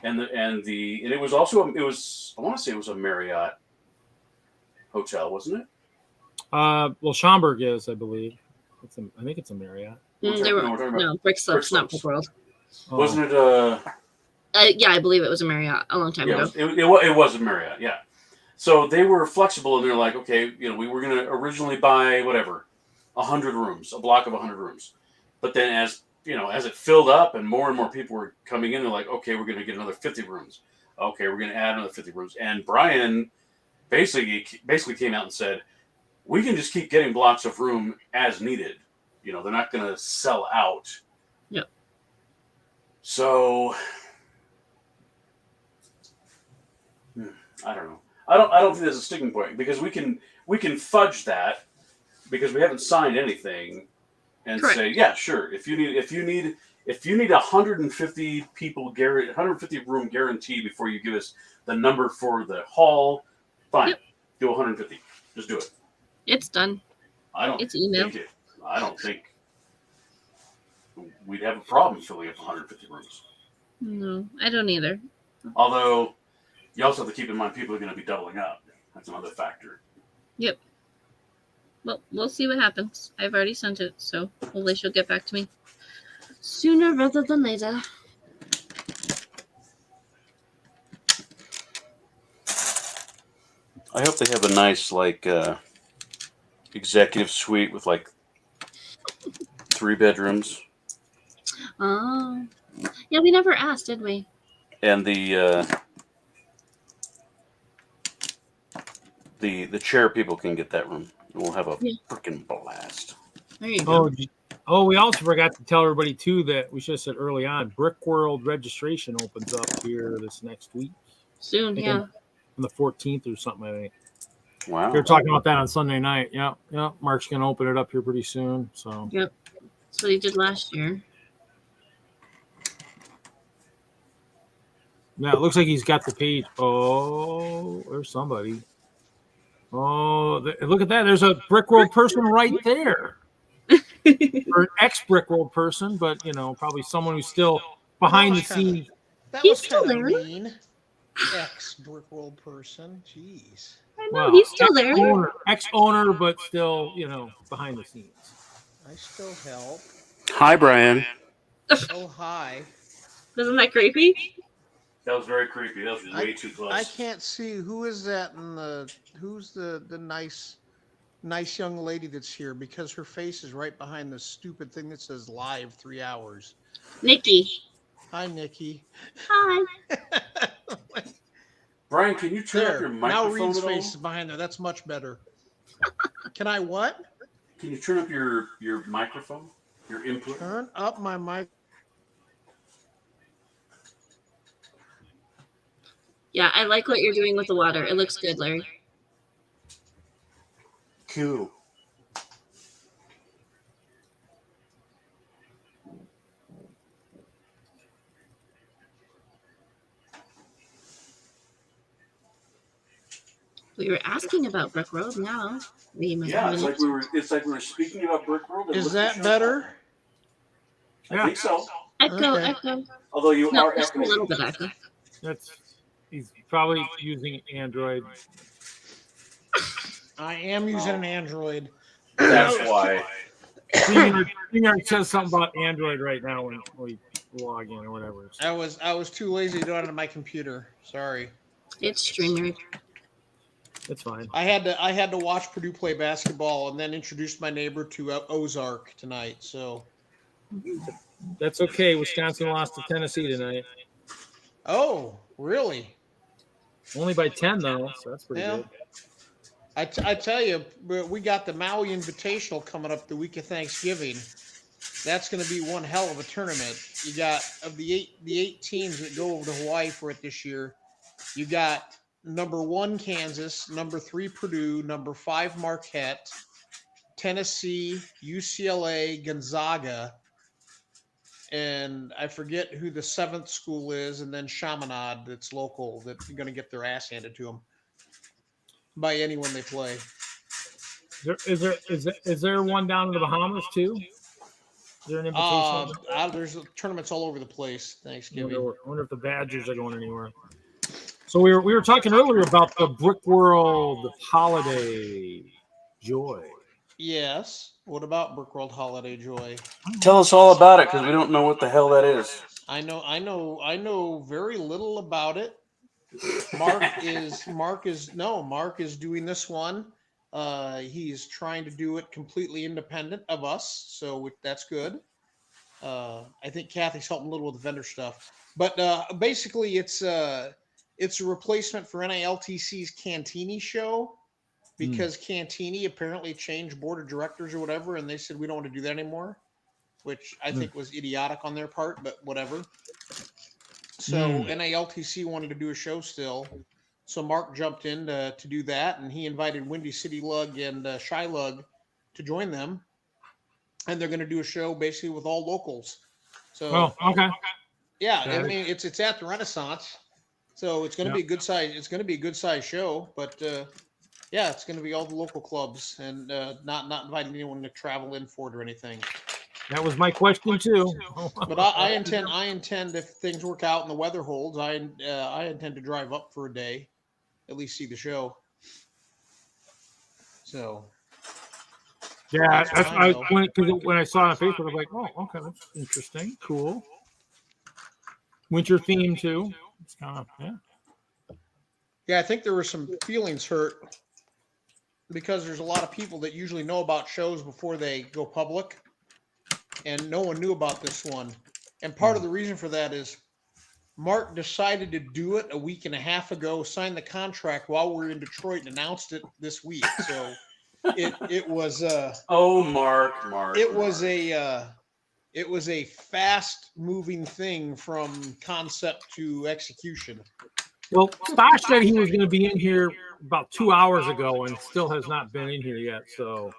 and it was also I want to say it was a Marriott. hotel, wasn't it? Well, Schaumburg is, I believe. I think it's a Marriott. We're talking about Brick Slopes, not Slopes. Brick World. Oh. Wasn't it? Yeah, I believe it was a Marriott a long time Yeah, ago. it was a Marriott. Yeah. So they were flexible, and they're like, okay, we were going to originally buy whatever, 100 rooms, a block of 100 rooms, but then as it filled up and more people were coming in, they're like, okay, we're going to get another 50 rooms. Okay, we're going to add another 50 rooms. And Brian basically came out and said, we can just keep getting blocks of room as needed. They're not going to sell out. Yep. So I don't know. I don't think there's a sticking point because we can fudge that because we haven't signed anything and Correct. say, yeah, sure. If you need 150 people 150 room guarantee before you give us the number for the hall, fine. Yep. Do 150. Just do it. It's done. It's email. I don't think we'd have a problem filling up 150 rooms. No, I don't either. Although you also have to keep in mind people are going to be doubling up. That's another factor. Yep. Well, we'll see what happens. I've already sent it, so hopefully she'll get back to me sooner rather than later. I hope they have a nice executive suite with 3 bedrooms. Oh, yeah. We never asked, did we? And the chair people can get that room. We'll have a freaking blast. There you go. Oh, we also forgot to tell everybody too that we should have said early on. Brick World registration opens up here this next week. Soon, yeah. On the 14th or something, I think. Wow. They're talking about that on Sunday night. Yep. Mark's gonna open it up here pretty soon. So. Yep. That's what he did last year. Yeah, it looks like he's got the page. Oh, there's somebody. Oh, look at that. There's a Brick World person right there. Or an ex-Brick World person, but, probably someone who's still behind the scenes. That He's was still kind of there. mean. Ex-Brick World person. Jeez. I know, he's still there. Ex-owner, but still, behind the scenes. I still help. Hi, Brian. Oh, hi. Isn't that creepy? That was very creepy. That was way too close. I can't see who is that who's the nice young lady that's here because her face is right behind the stupid thing that says live 3 hours. Nikki. Hi, Nikki. Hi. Brian, can you turn up your Now microphone Reed's at all? face is behind there. That's much better. Can I what? Can you turn up your microphone? Your input? Turn up my mic. Yeah, I like what you're doing with the water. It looks good, Larry. Cool. We were asking about Brick Road. Now we might Yeah, have it's an like we were speaking about Brick World. Is that better? I think so. echo. Okay. Echo. Although you No, are just a echoing. little bit echo. He's probably using Android. I am using an Android. That's why. Senior says something about Android right now when we log in or whatever. I was too lazy to do it on my computer. Sorry. It's streamer. It's fine. I had to watch Purdue play basketball and then introduce my neighbor to Ozark tonight. So. That's okay. Wisconsin lost to Tennessee tonight. Oh, really? Only by 10 though, so that's pretty Yeah. good. I tell you, we got the Maui Invitational coming up the week of Thanksgiving. That's going to be one hell of a tournament. You got of the eight teams that go over to Hawaii for it this year. You got number 1 Kansas, number 3 Purdue, number 5 Marquette, Tennessee, UCLA, Gonzaga, and I forget who the 7th school is, and then Chaminade that's local that's going to get their ass handed to them by anyone they play. Is there one down in the Bahamas too? Is there an invitation? There's tournaments all over the place. Thanksgiving. I wonder if the Badgers are going anywhere. So we were talking earlier about the Brick World holiday joy. Yes. What about Brickworld Holiday Joy? Tell us all about it because we don't know what the hell that is. I know very little about it. Mark is doing this one. He's trying to do it completely independent of us, so that's good. I think Kathy's helping a little with the vendor stuff, but basically it's a replacement for NILTC's Cantini show because Cantini apparently changed board of directors or whatever, and they said we don't want to do that anymore, which I think was idiotic on their part, but whatever. So NILTC wanted to do a show still, so Mark jumped in to do that, and he invited Windy City Lug and Shy Lug to join them, and they're going to do a show basically with all locals. So, okay. Yeah, I mean it's at the Renaissance, so it's going to be a good size. It's going to be a good size show, but yeah, it's going to be all the local clubs and not inviting anyone to travel in for it or anything. That was my question too. But I intend if things work out and the weather holds, I intend to drive up for a day, at least see the show. So. Yeah, when I saw it on Facebook, I was like, oh, okay, that's interesting, cool. Winter theme too. It's kind of Yeah, I think there were some feelings hurt because there's a lot of people that usually know about shows before they go public, and no one knew about this one. And part of the reason for that is Mark decided to do it a week and a half ago, signed the contract while we were in Detroit, and announced it this week. So it was Mark. It was a fast moving thing from concept to execution. Well, Stosh said he was going to be in here about 2 hours ago and still has not been in here yet. So,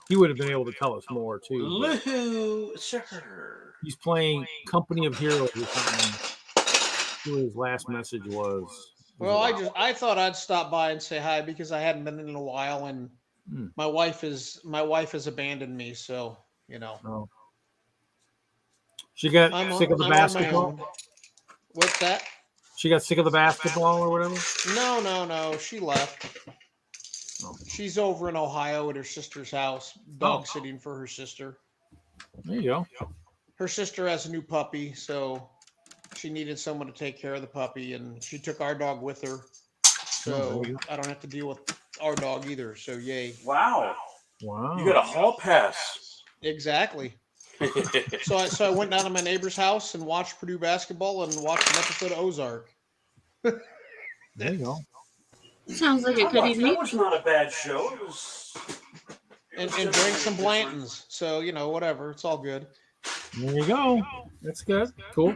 he would have been able to tell us more too. Sure. He's playing Company of Heroes or something. Who his last message was. Well, I thought I'd stop by and say hi because I hadn't been in a while, and my wife has abandoned me. So Oh. She got sick of the basketball. What's that? She got sick of the basketball or whatever? No. She left. Oh. She's over in Ohio at her sister's house, dog sitting for her sister. There you go. Her sister has a new puppy, so she needed someone to take care of the puppy, and she took our dog with her. So I don't have to deal with our dog either. So yay. Wow. You got a hall pass. Exactly. So I went down to my neighbor's house and watched Purdue basketball and watched an episode of Ozark. There you go. Sounds like it could even. That was not a bad show. It was. And drank some Blantons. So whatever. It's all good. There you go. That's good. Cool.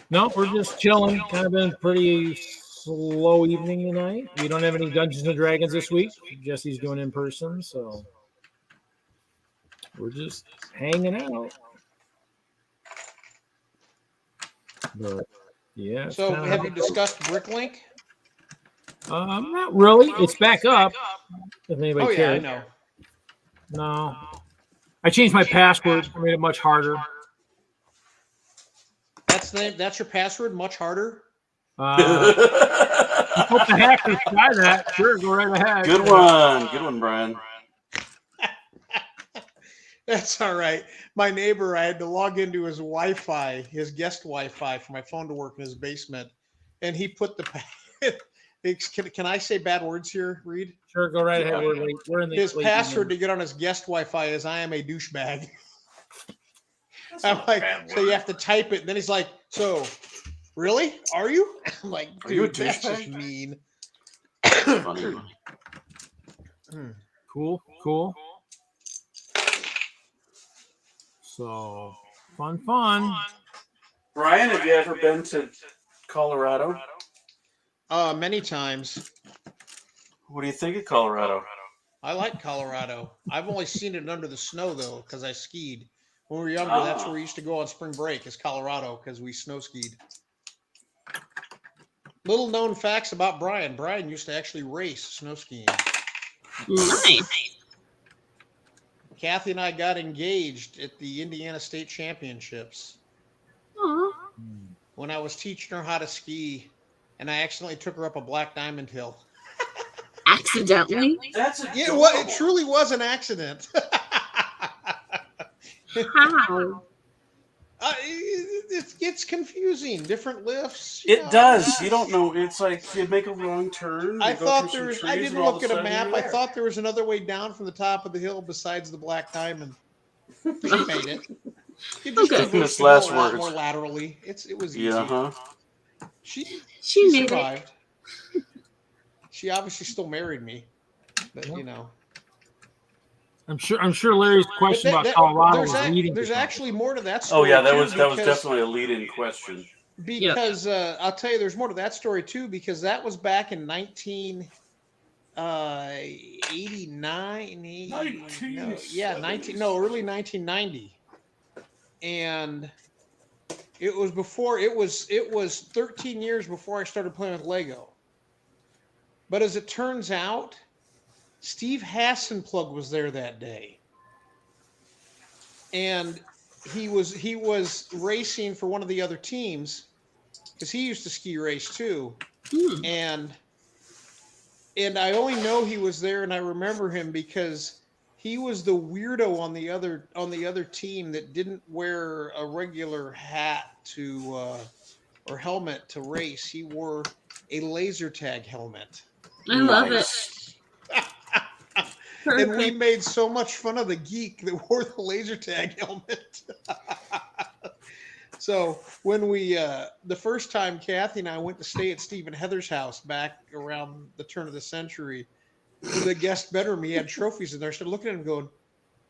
No, we're just chilling. Kind of been a pretty slow evening tonight. We don't have any Dungeons and Dragons this week. Jesse's doing in person, so we're just hanging out. But yeah. So have you discussed Bricklink? Not really. It's back up. If anybody cares. I know. No. I changed my password. I made it much harder. That's your password? Much harder? I hope the hackers try that. Sure, go right ahead. Good one, Brian. That's all right. My neighbor, I had to log into his Wi-Fi, his guest Wi-Fi for my phone to work in his basement. And he put can I say bad words here, Reed? Sure, go right ahead. We're in the his password to get on his guest Wi-Fi is I am a douchebag. I'm like, so you have to type it. And then he's like, so really? Are you? I'm like, dude, that's just mean. Cool. So fun. Brian, have you ever been to Colorado? Many times. What do you think of Colorado? I like Colorado. I've only seen it under the snow though, because I skied. When we were younger, that's where we used to go on spring break, is Colorado, because we snow skied. Little known facts about Brian. Brian used to actually race snow skiing. Nice. Kathy and I got engaged at the Indiana State Championships. Aww. when I was teaching her how to ski, and I accidentally took her up a Black Diamond Hill. Accidentally? That's Yeah, adorable. well, it truly was an accident. How? It gets confusing. Different lifts. It does. You don't know. It's like you make a wrong turn. I you go thought through there was. some I trees, didn't and all look of at a sudden map. you're I there. thought there was another way down from the top of the hill besides the Black Diamond. She made it. You just Okay. traversed Famous the hill last a lot words. more laterally. It was easy. Yeah, huh? She made survived. She obviously still married me, but you know. I'm sure Larry's question about Colorado was leading. There's actually more to that Oh story. yeah, that too, was because, definitely a lead-in question. Because I'll tell you, there's more to that story too, because that was back in 1989. Early 1990, and it was before. It was 13 years before I started playing with Lego. But as it turns out, Steve Hassenplug was there that day, and he was racing for one of the other teams because he used to ski race too, and I only know he was there, and I remember him because he was the weirdo on the other team that didn't wear a regular hat or helmet to race. He wore a laser tag helmet. I love it. And we made so much fun of the geek that wore the laser tag helmet. So when we, the first time Kathy and I went to stay at Steve and Heather's house back around the turn of the century, the guest bedroom, he had trophies in there. I started looking at him going,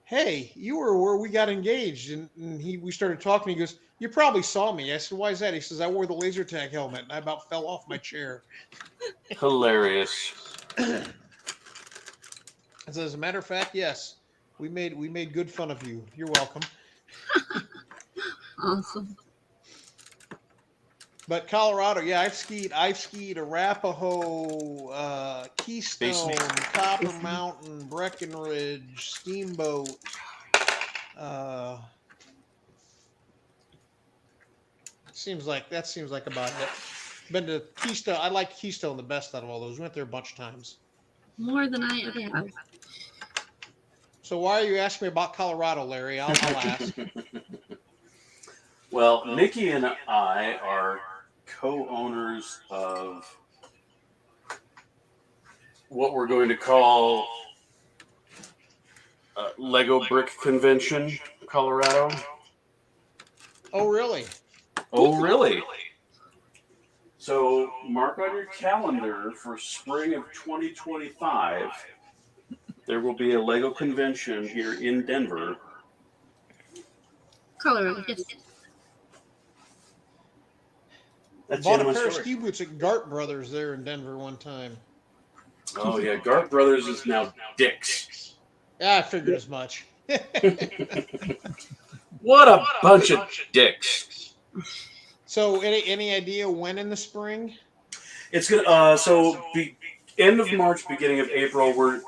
"Hey, you were where we got engaged." And we started talking. He goes, "You probably saw me." I said, "Why is that?" He says, "I wore the laser tag helmet and I about fell off my chair." Hilarious. As a matter of fact, yes, we made good fun of you. You're welcome. Awesome. But Colorado, yeah, I've skied Arapahoe, Keystone, Copper Mountain, Breckenridge, Steamboat. Seems like about it. Been to Keystone. I like Keystone the best out of all those. We went there a bunch of times. More than I ever have. So why are you asking me about Colorado, Larry? I'll ask. Well, Nikki and I are co-owners of what we're going to call Lego Brick Convention, Colorado. Oh, really? Oh, really? So mark on your calendar for spring of 2025. There will be a Lego convention here in Denver. Colorado, yes. That's Bought the end a of my pair of story. ski boots at Gart Brothers there in Denver one time. Oh yeah, Gart Brothers is now Dick's. Yeah, I figured as much. What a bunch of dicks! So, any idea when in the spring? It's gonna end of March, beginning of April.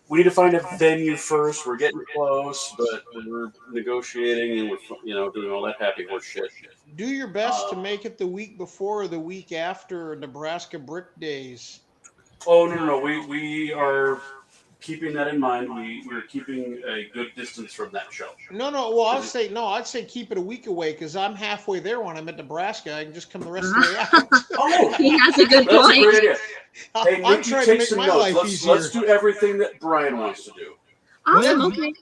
We need to find a venue first. We're getting close, but we're negotiating and we're doing all that happy horse shit. Do your best to make it the week before or the week after Nebraska Brick Days. Oh no! We are keeping that in mind. We're keeping a good distance from that show. No. Well, I'd say keep it a week away because I'm halfway there when I'm at Nebraska. I can just come the rest of the way out. Oh, He has a good that's a point. great idea. Hey, I'm Nikki, trying to take make some my notes. life easier. Let's do everything that Brian wants to do. Awesome, okay.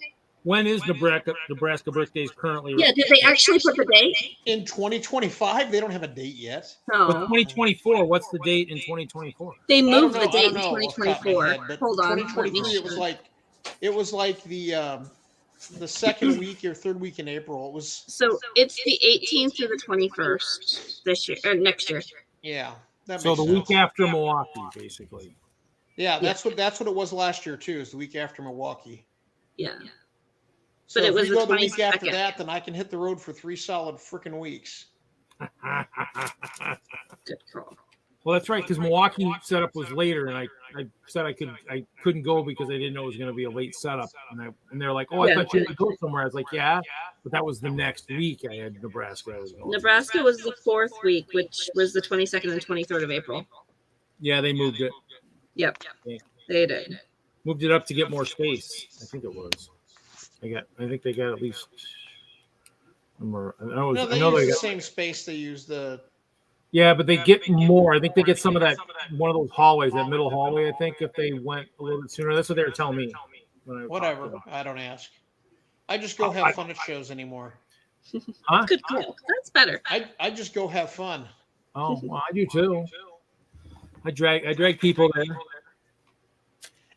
When is Nebraska Brick Days currently? Yeah, did they actually put the date? In 2025, they don't have a date yet. But No. 2024, what's the date in 2024? They I don't moved know. the I date don't in know off the top of my 2024. head, but Hold on. 2023, it was like the second week or third week in April. It was So it's the 18th through the 21st this year or next year. yeah. That So makes the sense. week after Milwaukee, basically. Yeah, that's what it was last year too. Is the week after Milwaukee. Yeah. So But it if was we the go the week after 22nd. that, then I can hit the road for 3 solid freaking weeks. Good call. Well, that's right, because Milwaukee setup was later, and I said I couldn't go because I didn't know it was going to be a late setup, and they're like, "Oh, I Yeah. thought you would go somewhere." I was like, "Yeah, But that was the next week. I had Nebraska. I was going Nebraska was the 4th week, which was the 22nd and 23rd of April. Yeah, they moved it. Yep, Yeah. they did. Moved it up to get more space. I think it was. I think they got at least. I know No, they they use the got, same space they use the. yeah, but they get more. I think they get some of that one of those hallways, that middle hallway. I think if they went a little bit sooner, that's what they were telling me. When I Whatever. talked to them. I don't ask. I just go have fun at shows anymore. Huh? Good call. That's better. I just go have fun. Oh, well, I do too. I drag people there.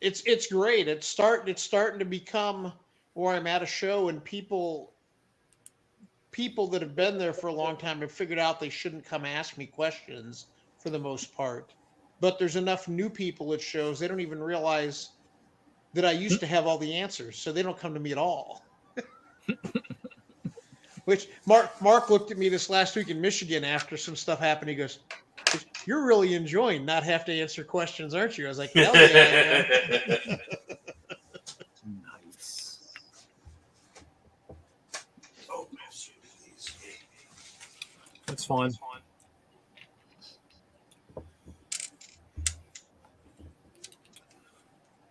It's great. It's starting to become where I'm at a show and people that have been there for a long time have figured out they shouldn't come ask me questions for the most part. But there's enough new people at shows, they don't even realize that I used to have all the answers, so they don't come to me at all. Which Mark looked at me this last week in Michigan after some stuff happened. He goes, "You're really enjoying not have to answer questions, aren't you?" I was like, "Hell yeah, I am." Nice. That's fun.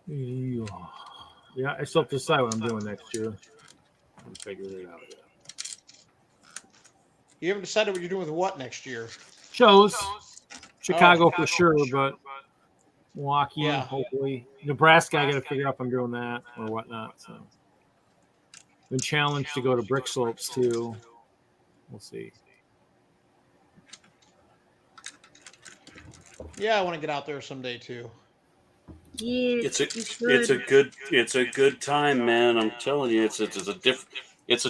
Yeah, I still have to decide what I'm doing next year. I'm figuring it out. Yeah. You haven't decided what you're doing with what next year? Shows. Chicago for sure, but Milwaukee, Yeah. hopefully. Nebraska, I got to figure out if I'm doing that or whatnot. So, been challenged to go to Brick Slopes too. We'll see. Yeah, I want to get out there someday too. Yeah, It's a good time, man. I'm telling you, it's a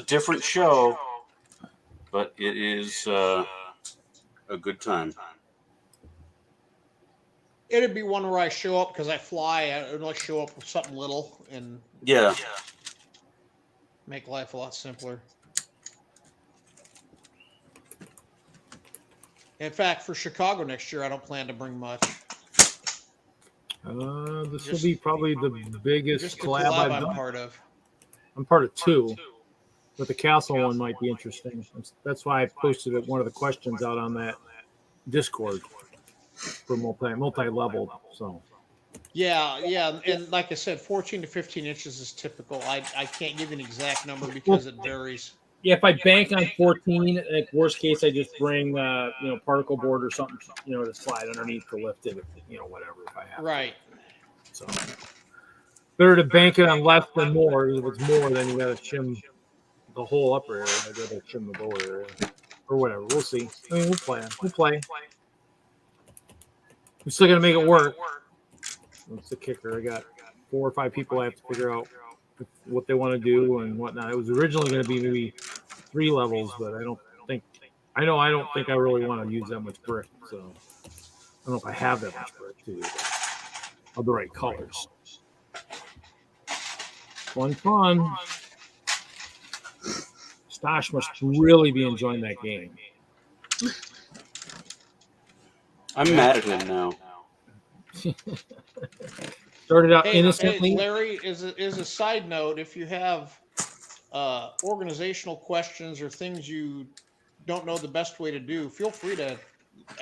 different show, but it is a good time. It'd be one where I show up because I fly. I would like show up with something little and Yeah. make life a lot simpler. In fact, for Chicago next year, I don't plan to bring much. This will be probably the biggest Just the collab collab I've done. I'm part of. I'm part of two, but the castle one might be interesting. That's why I posted one of the questions out on that Discord for multi-level. So Yeah, and like I said, 14 to 15 inches is typical. I can't give an exact number because it varies. yeah, if I bank on 14, at worst case, I just bring particle board or something, to slide underneath to lift it, whatever if I have. Right. So better to bank it on less than more. If it's more, then you got to shim the whole upper area. I got to shim the lower area or whatever. We'll see. I mean, we'll play. We're still gonna make it work. That's the kicker. I got 4 or 5 people I have to figure out what they want to do and whatnot. It was originally going to be maybe 3 levels, but I don't think I really want to use that much brick. So I don't know if I have that much brick too. Of the right colors. Fun. Stosh must really be enjoying that game. I'm mad at him now. Started out Hey, innocently. Larry, is a side note, if you have organizational questions or things you don't know the best way to do, feel free to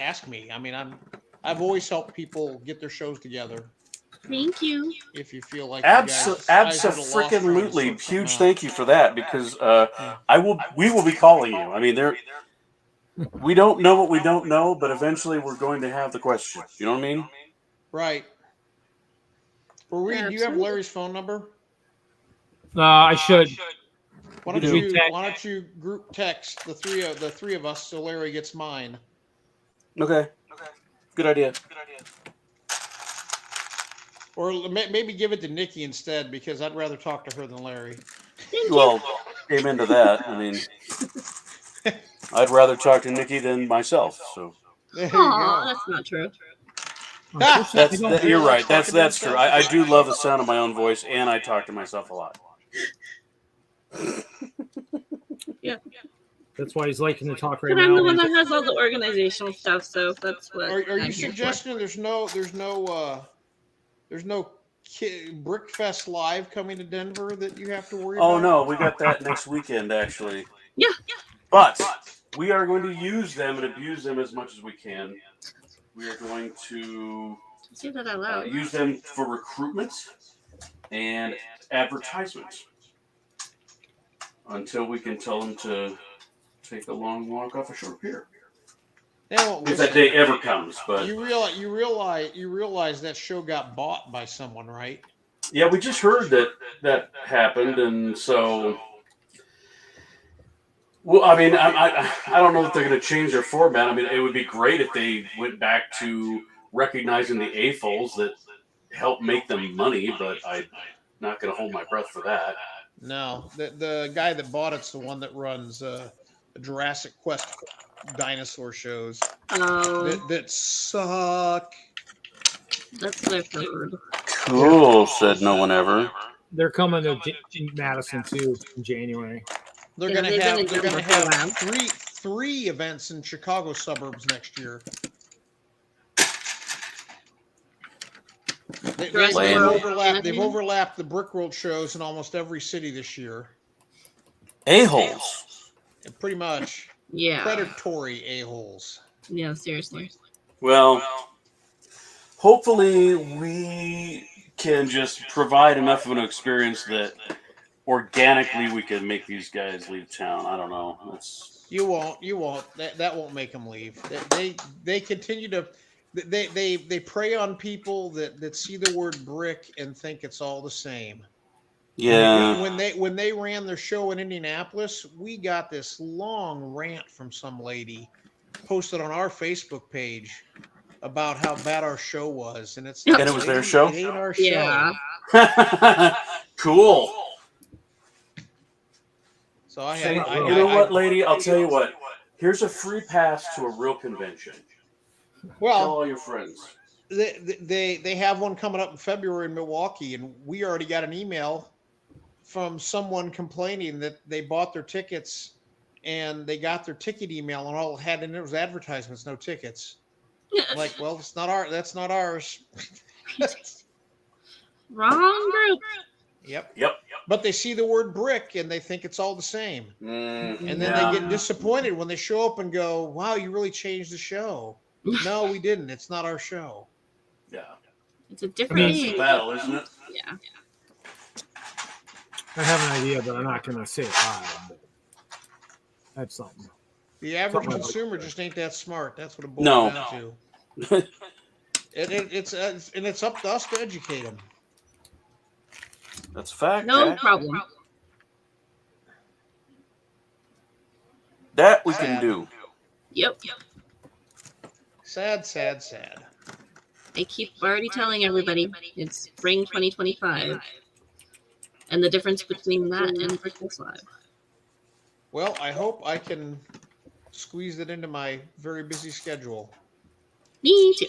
ask me. I mean, I've always helped people get their shows together. Thank you. If you feel like Abso-freaking-lutely, huge thank you for that, because we will be calling you. I mean, we don't know what we don't know, but eventually we're going to have the question. You know what I mean? Right. Do you have Larry's phone number? I should. Why don't you group text the three of us so Larry gets mine? Okay. Good idea. Or maybe give it to Nikki instead, because I'd rather talk to her than Larry. Well, came into that. I mean, I'd rather talk to Nikki than myself. So. There you Aw, go. that's not true. You're right. That's true. I do love the sound of my own voice, and I talk to myself a lot. Yeah. That's why he's liking to talk right But now. I'm the one that has all the organizational stuff, so that's what. Are I'm you here for. suggesting there's no Brickfest Live coming to Denver that you have to worry Oh about? no, we got that next weekend actually. Yeah. But we are going to use them and abuse them as much as we can. We are going to Say that out loud. use them for recruitment and advertisement until we can tell them to take a long walk off a short pier. They won't If listen. that day ever comes, but You realize that show got bought by someone, right? yeah, we just heard that happened, and so. Well, I mean, I don't know if they're going to change their format. I mean, it would be great if they went back to recognizing the AFOLs that help make them money, but I'm not going to hold my breath for that. No, the guy that bought it's the one that runs the Jurassic Quest dinosaur shows Oh, that suck. that's what I've heard. Cool, said no one ever. They're coming to Madison too in January. They're Yeah, gonna they've have been they're in gonna Denver for a have while. three events in Chicago suburbs next year. They've overlapped the Brickworld shows in almost every city this year. A-holes. Pretty much Yeah. predatory a-holes. Yeah, seriously. Well, hopefully we can just provide enough of an experience that organically we can make these guys leave town. I don't know. You won't. That won't make them leave. They continue to. They prey on people that see the word brick and think it's all the same. Yeah. When they ran their show in Indianapolis, we got this long rant from some lady posted on our Facebook page about how bad our show was, and it's And it was their show? It ain't our show. Yeah. Cool. So I Say had. it, You know what, lady? I'll tell you what. Here's a free pass to a real convention. Tell Well, all your friends. they have one coming up in February in Milwaukee, and we already got an email from someone complaining that they bought their tickets and they got their ticket email and all it had in it was advertisements, no tickets. I'm like, well, that's not ours. Wrong group. Yep. Yep. But they see the word brick and they think it's all the same. And then they get disappointed when they show up and go, wow, you really changed the show. No, we didn't. It's not our show. Yeah. It's a different That's the name. battle, isn't it? Yeah. I have an idea, but I'm not going to say it live. But that's something. The average Something like consumer that. just ain't that smart. That's what it boils No. down to. It's up to us to educate them. That's a fact. No Jack. problem. That we can do. Yep. Sad, sad, sad. I keep already telling everybody it's spring 2025. And the difference between that and Brickfest Live. Well, I hope I can squeeze it into my very busy schedule. Me too.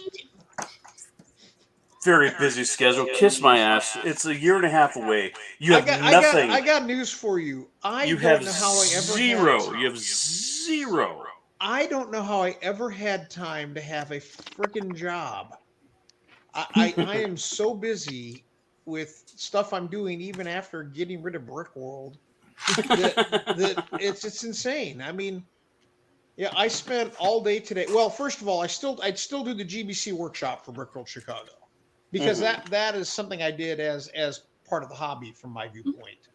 Very busy schedule. Kiss my ass. It's a year and a half away. You have nothing. I got news for you. You don't have know how I ever zero. had- You have zero. I don't know how I ever had time to have a freaking job. I am so busy with stuff I'm doing even after getting rid of Brickworld that it's insane. I mean, yeah, I spent all day today. Well, first of all, I'd still do the GBC workshop for Brickworld Chicago because that is something I did as part of the hobby from my viewpoint,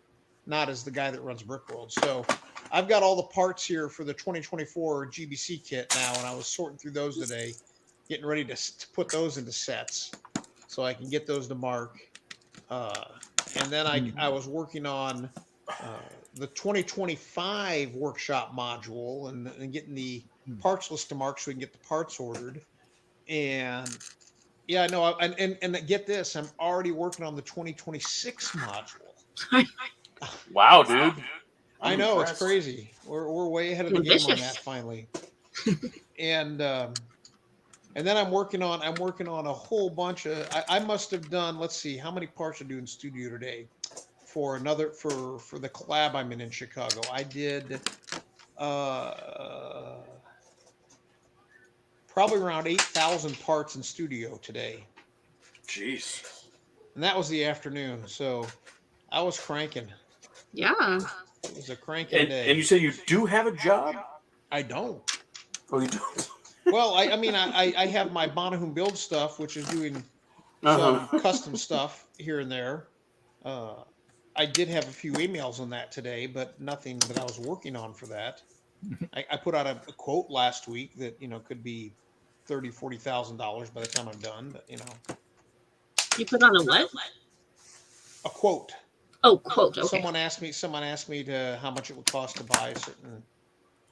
not as the guy that runs Brickworld. So I've got all the parts here for the 2024 GBC kit now, and I was sorting through those today, getting ready to put those into sets so I can get those to mark. And then I was working on the 2025 workshop module and getting the parts list to mark so we can get the parts ordered. And yeah, no, and get this, I'm already working on the 2026 module. Wow, dude. I know, impressed. it's crazy. We're way ahead of the game on that finally. And then I'm working on a whole bunch of. I must have done. Let's see, how many parts I do in studio today for the collab I'm in Chicago. I did probably around 8,000 parts in studio today. Jeez. and that was the afternoon. So I was cranking. Yeah. It was a cranking day. And you say you do have a job? I don't. Oh, you don't? Well, I mean, I have my Bonahum Build stuff, which is doing some custom stuff here and there. I did have a few emails on that today, but nothing that I was working on for that. I put out a quote last week that, could be $30,000-$40,000 by the time I'm done, but You put on a what? a quote. Oh, quote. Okay. Someone asked me to how much it would cost to buy a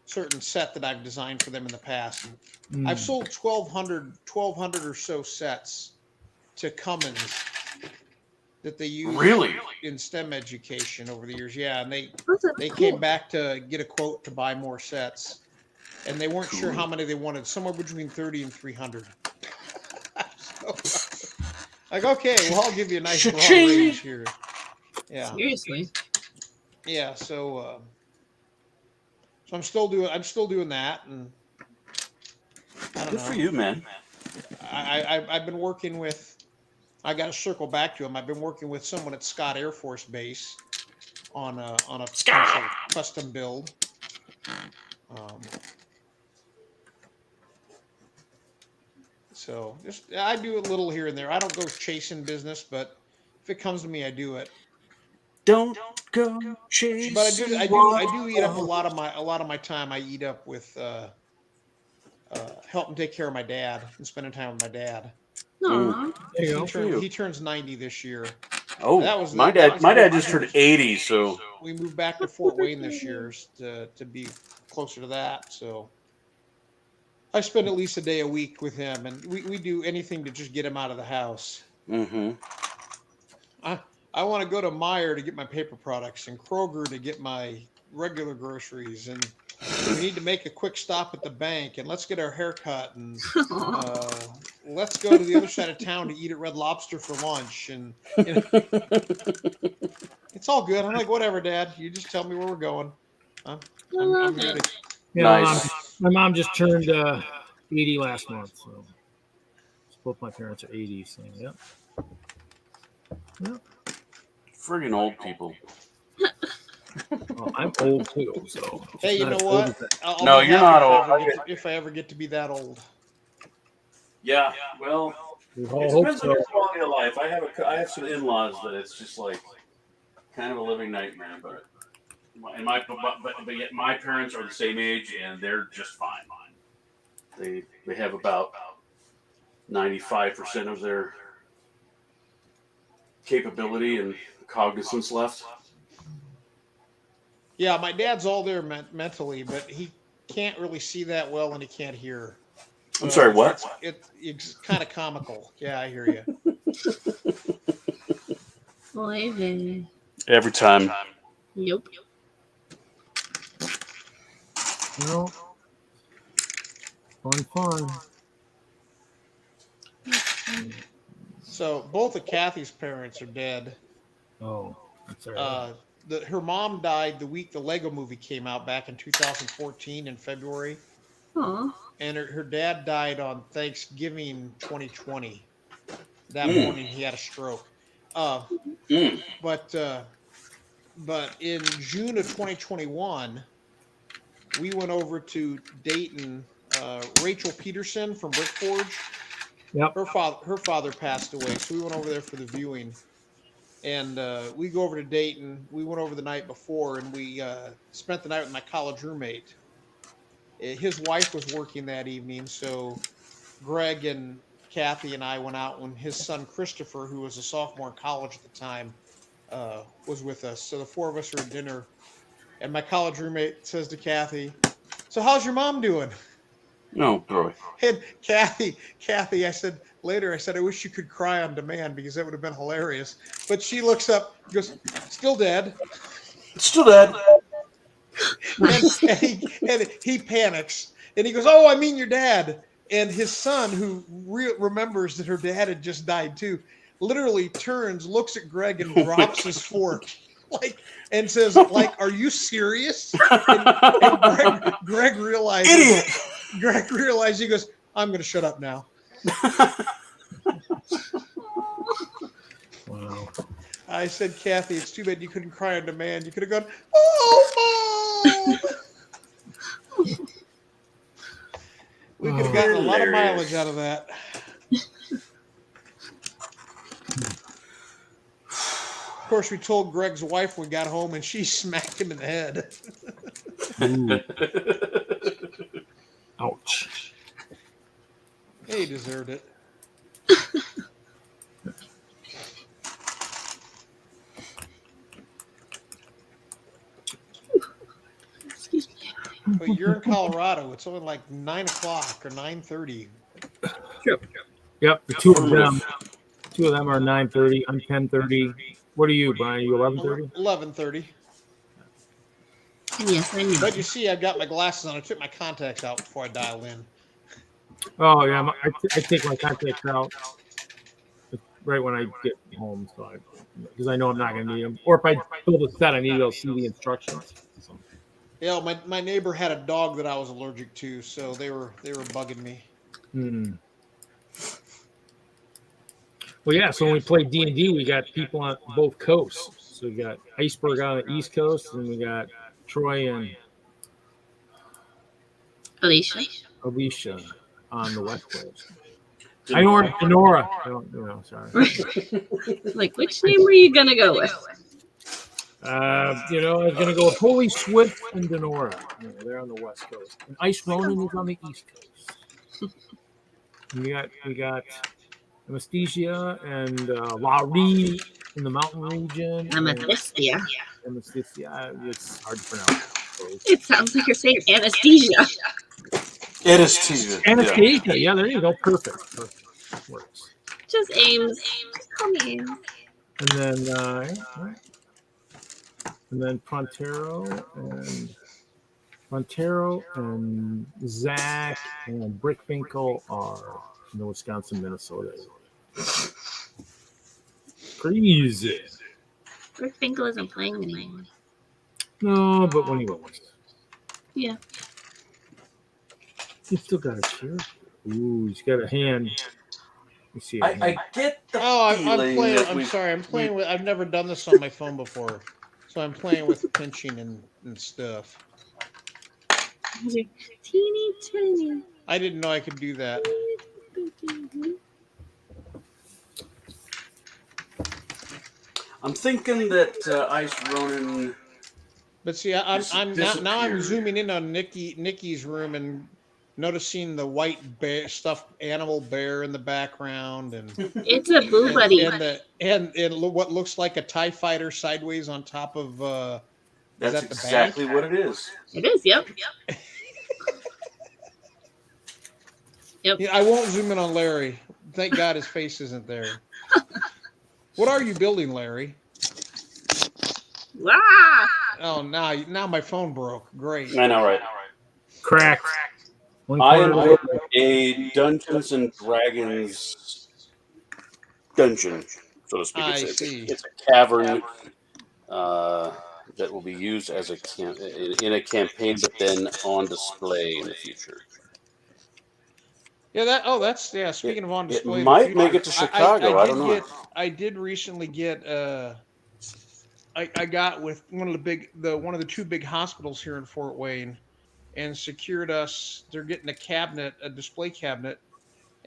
certain set that I've designed for them in the past. And I've sold 1,200 or so sets to Cummins that they use in STEM education over the years. Yeah, and they came back to get a quote to buy more sets, and they weren't sure how many they wanted. Somewhere between 30 and 300. So, like, okay, well, I'll give you a nice broad range here. Yeah. Seriously. Yeah. So I'm still doing that, and I don't know. Good for you, man. I've been working with. I got to circle back to him. I've been working with someone at Scott Air Force Base on a custom build. So I do a little here and there. I don't go chasing business, but if it comes to me, I do it. Don't go chasing. But I do eat up a lot of my time. I eat up with helping take care of my dad and spending time with my dad. He turns 90 this year. Oh, my dad just turned 80, so we moved back to Fort Wayne this year to be closer to that. So I spend at least a day a week with him, and we do anything to just get him out of the house. Mm-hmm. I want to go to Meijer to get my paper products and Kroger to get my regular groceries, and we need to make a quick stop at the bank, and let's get our hair cut, and let's go to the other side of town to eat at Red Lobster for lunch. And it's all good. I'm like, whatever, Dad. You just tell me where we're going. I'm ready. Nice. My mom just turned 80 last month, so both my parents are 80. So yep. Friggin' old people. Well, I'm old too, so. Hey, you know what? No, you're not old. If I ever get to be that old. Yeah, well, it depends on your quality of life. I have some in-laws that it's just like kind of a living nightmare, but yet my parents are the same age and they're just fine. They have about 95% of their capability and cognizance left. Yeah, my dad's all there mentally, but he can't really see that well and he can't hear. I'm sorry, what? It's kind of comical. Yeah, I hear you. Every time. Yep. No. Fun. So both of Kathy's parents are dead. Oh, that's all right. Her mom died the week the Lego movie came out back in 2014 in February. Aww. And her dad died on Thanksgiving 2020. That morning he had a stroke. But in June of 2021, we went over to Dayton. Rachel Peterson from Brick Forge. Yep. Her father passed away, so we went over there for the viewing. And we go over to Dayton. We went over the night before, and we spent the night with my college roommate. His wife was working that evening, so Greg and Kathy and I went out when his son Christopher, who was a sophomore in college at the time, was with us. So the four of us were at dinner, and my college roommate says to Kathy, "So how's your mom doing?" No, boy. And Kathy, I said, I wish you could cry on demand because that would have been hilarious. But she looks up, goes, "Still dead." Still dead. and he panics. And he goes, "Oh, I mean your dad." And his son, who remembers that her dad had just died too, literally turns, looks at Greg and drops his fork. And says, "Are you serious?" And Greg realizes. Idiot. Greg realized, he goes, "I'm going to shut up now." Wow. I said, Kathy, it's too bad you couldn't cry on demand. You could have gone, oh, Mom! We could have gotten a lot of mileage out of that. Of course, we told Greg's wife when we got home, and she smacked him in the head. Ouch. He deserved it. Excuse me. But you're in Colorado. It's only like 9 o'clock or 9:30. Yep. The two of them are 9:30. I'm 10:30. What are you, Brian? Are you 11:30? 11:30. Yes, I knew. But you see, I've got my glasses on. I took my contacts out before I dial in. Oh yeah, I take my contacts out right when I get home, so because I know I'm not going to need them. Or if I build a set, I need to be able to see the instructions. So. Yeah, my neighbor had a dog that I was allergic to, so they were bugging me. Well, yeah. So when we play D&D, we got people on both coasts. So we got Iceberg on the East Coast, and we got Troy and Alicia on the West Coast. I know Denora. Sorry. Like, which name were you gonna go with? I was gonna go with Holy Swift and Denora. They're on the West Coast, and Ice Ronin is on the East Coast. And we got Anesthesia and Laurie in the mountain region. Anesthesia. It's hard to pronounce. It sounds like you're saying anesthesia. Anesthesia. Anesthesia. Yeah, there you go. Perfect. Works. Just Ames. Just call me Ames. And then Montero and Zach and Brickwinkle are in the Wisconsin, Minnesota. Crazy. Brickwinkle isn't playing anymore. No, but when he was. Yeah. He's still got a chair. Ooh, he's got a hand. See I get the I'm feeling playing. that I'm sorry. I'm playing with. I've never done this on my phone before, so I'm playing with pinching and stuff. Teeny tiny. I didn't know I could do that. I'm thinking that Ice Ronin. But see, I'm zooming in on Nikki's room and noticing the white bear, stuffed animal bear in the background, and it's a boo buddy, and what looks like a TIE fighter sideways on top of. That's exactly what it is. It is. Yep. Yep. Yeah, I won't zoom in on Larry. Thank God his face isn't there. What are you building, Larry? Ah! Oh, now my phone broke. Great. I know, right? Cracked. I am building a Dungeons and Dragons dungeon, so to speak. It's a cavern that will be used as in a campaign, but then on display in the future. Yeah, speaking of on display, it might make it to Chicago. I don't know. I did recently get. I got with one of the two big hospitals here in Fort Wayne, and secured us. They're getting a display cabinet,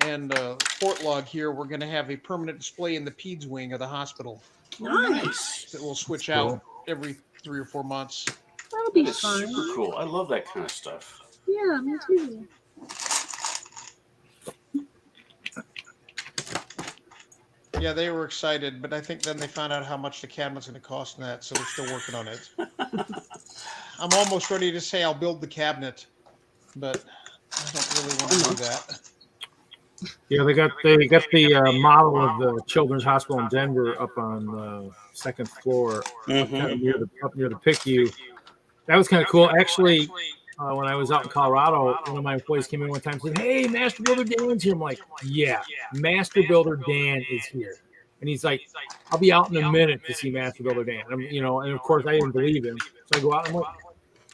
and TwinLUG here. We're going to have a permanent display in the peds wing of the hospital. Nice. That will switch out every 3 or 4 months. That'll be That is fun. super cool. I love that kind of stuff. Yeah, me too. Yeah, they were excited, but I think then they found out how much the cabinet's going to cost in that, so they're still working on it. I'm almost ready to say I'll build the cabinet, but I don't really want to do that. Yeah, they got the model of the Children's Hospital in Denver up on the second floor, up near the PICU. That was kind of cool. Actually, when I was out in Colorado, one of my employees came in one time and said, "Hey, Master Builder Dan's here." I'm like, "Yeah, Master Builder Dan is here." And he's like, "I'll be out in a minute to see Master Builder Dan." And of course I didn't believe him. So I go out and I'm like,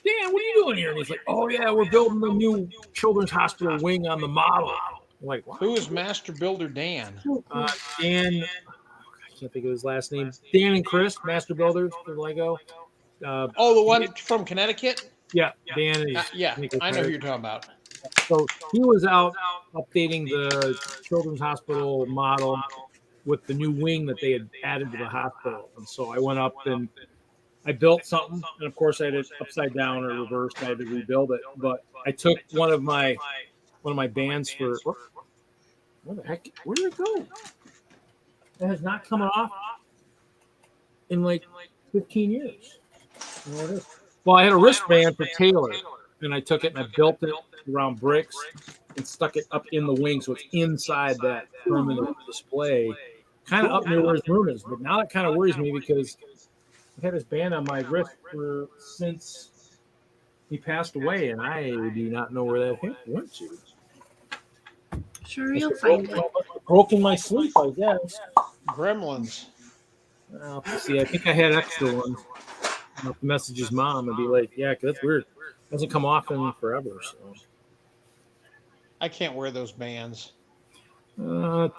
"Dan, what are you doing here?" And he's like, "Oh yeah, we're building the new Children's Hospital wing on the model." I'm like, wow. Who is Master Builder Dan? Dan, can't think of his last name. Dan and Chris, Master Builders for Lego. Oh, the one from Connecticut? Yeah, Dan is. Yeah, I know who you're talking about. So he was out updating the children's hospital model with the new wing that they had added to the hospital. And so I went up and I built something. And of course I had it upside down or reversed. I had to rebuild it. But I took one of my bands for where the heck? Where did it go? It has not come off in like 15 years. You know what it is? Well, I had a wristband for Taylor, and I took it and I built it around bricks and stuck it up in the wing, so it's inside that permanent display, kind of up near where his room is. But now that kind of worries me because I've had this band on my wrist since he passed away, and I do not know where that went to. Sure, you'll find it. Broken my sleep, I guess. Gremlins. I'll have to see. I think I had extra ones. I'll have to message his mom and be like, yeah, 'cause that's weird. It hasn't come off in forever. So I can't wear those bands.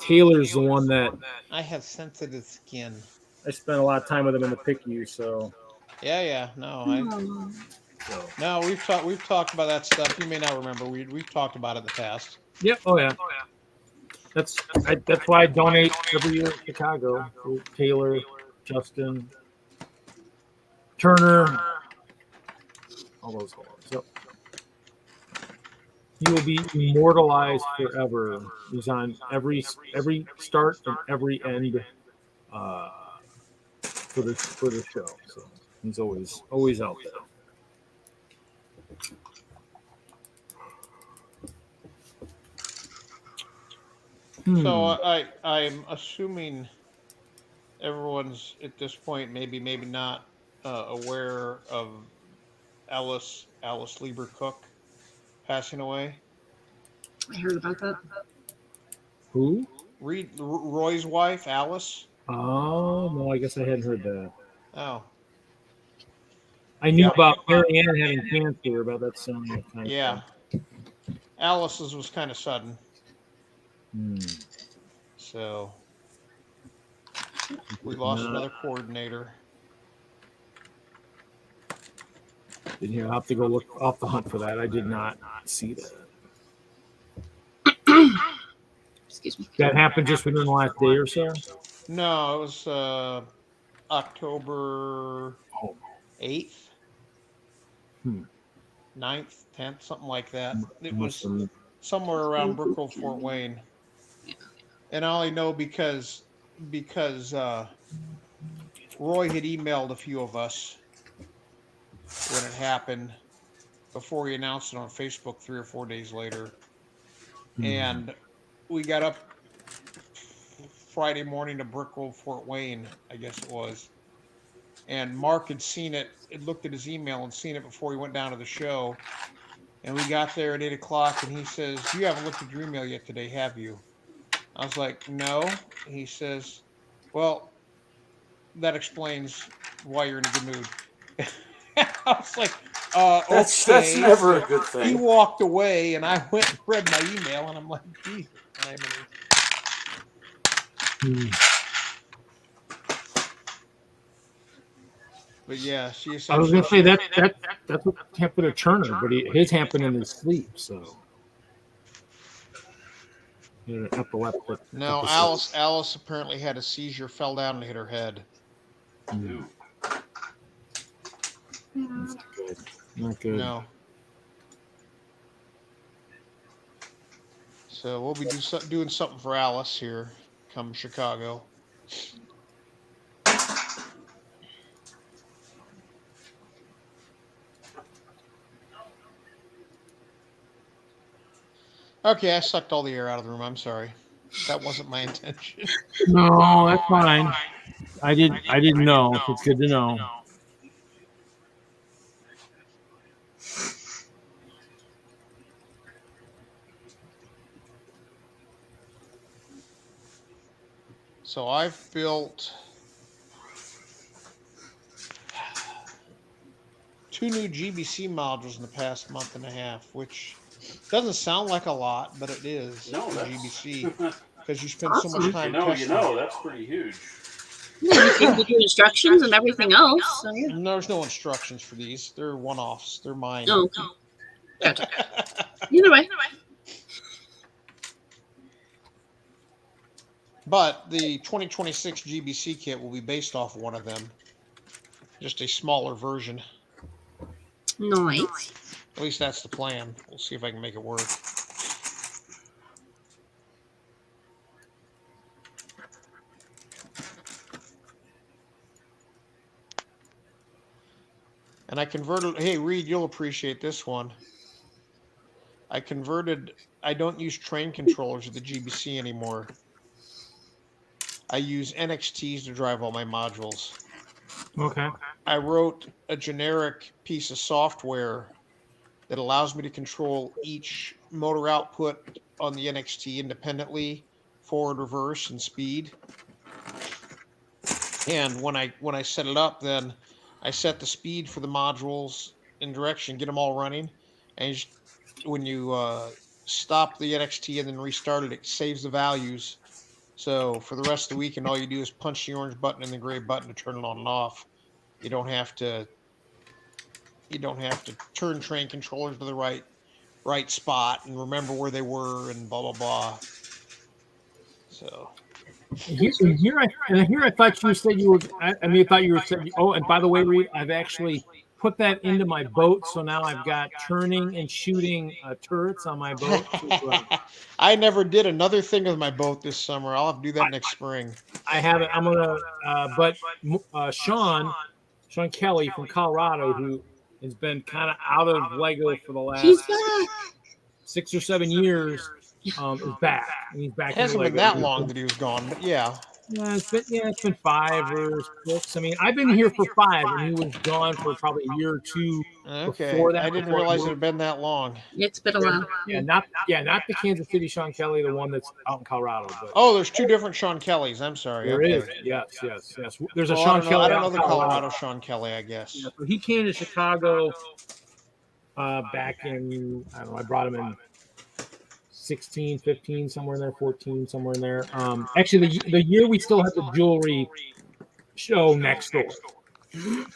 Taylor's the one that I have sensitive skin. I spent a lot of time with him in the PICU. So Yeah. No, no. We've talked about that stuff. You may not remember. We've talked about it in the past. yep. Oh yeah. That's why I donate every year to Chicago. For Taylor, Justin, Turner, all those guys. Yep. He will be immortalized forever. He's on every start and every end for the show. So he's always out there. So I'm assuming everyone's at this point maybe not aware of Alice Lieber Cook passing away. I heard about that. Who? Roy's wife, Alice. Oh no, I guess I hadn't heard that. Oh, I knew about Mary Ann having cancer, about that song. yeah. Alice's was kind of sudden. So we lost another coordinator. Didn't hear. I'll have to go look off the hunt for that. I did not see that. Excuse me. That happened just within the last day or so? No, it was October 8th, 9th, 10th, something like that. It was somewhere around Brookville, Fort Wayne. And I only know because Roy had emailed a few of us when it happened before he announced it on Facebook 3 or 4 days later. And we got up Friday morning to Brookville, Fort Wayne, I guess it was. And Mark had seen it, had looked at his email and seen it before he went down to the show. And we got there at 8 o'clock and he says, "You haven't looked at your email yet today, have you?" I was like, "No." He says, "Well, that explains why you're in a good mood." I was like, That's okay. never a good He thing. walked away and I went and read my email and I'm like, Jesus. But yeah, she I was going to say that's what happened to Turner, but his happened in his sleep. So epileptic. No, episode. Alice apparently had a seizure, fell down and hit her head. Not good. Not good. No. So we'll be doing something for Alice here, come Chicago. Okay, I sucked all the air out of the room. I'm sorry. That wasn't my intention. No, that's fine. I didn't know. It's good to know. So I've built 2 new GBC modules in the past month and a half, which doesn't sound like a lot, but it is No, for that's- GBC because you spend so much time testing. that's pretty huge. Yeah, you can do instructions and everything else. So, yeah. And there's no instructions for these. They're one-offs. They're mine. Oh, okay. Gotcha. Either way. But the 2026 GBC kit will be based off one of them. Just a smaller version. Nice. At least that's the plan. We'll see if I can make it work. And I converted, hey, Reed, you'll appreciate this one. I don't use train controllers at the GBC anymore. I use NXTs to drive all my modules. Okay. I wrote a generic piece of software that allows me to control each motor output on the NXT independently, forward, reverse, and speed. And when I set it up, then I set the speed for the modules in direction, get them all running. And when you stop the NXT and then restart it, it saves the values. So for the rest of the weekend, all you do is punch the orange button and the gray button to turn it on and off. You don't have to turn train controllers to the right spot and remember where they were and blah blah blah. So Here I thought you said you were. I thought you were saying. Oh, and by the way, Reed, I've actually put that into my boat, so now I've got turning and shooting turrets on my boat. I never did another thing with my boat this summer. I'll have to do that next spring. I haven't. I'm gonna. But Sean Kelly from Colorado, who has been kind of out of Lego for the last 6 or 7 years, is back. And he's back. It hasn't been that long that he was gone, but yeah. Yeah, it's been 5 or 6. I mean, I've been here for 5, and he was gone for probably a year or 2. Okay, before that. I didn't realize it had been that long. It's been a while. Yeah, not the Kansas City Sean Kelly, the one that's out in Colorado. But Oh, there's 2 different Sean Kellys. I'm sorry. there Okay. is. Yes. There's a Well, Sean Kelly. I don't know out the in Colorado Sean Kelly, I guess. Yeah, so he came to Chicago back in, I don't know, I brought him in 16, 15, somewhere in there, 14, somewhere in there. Actually, the year we still had the jewelry show next door.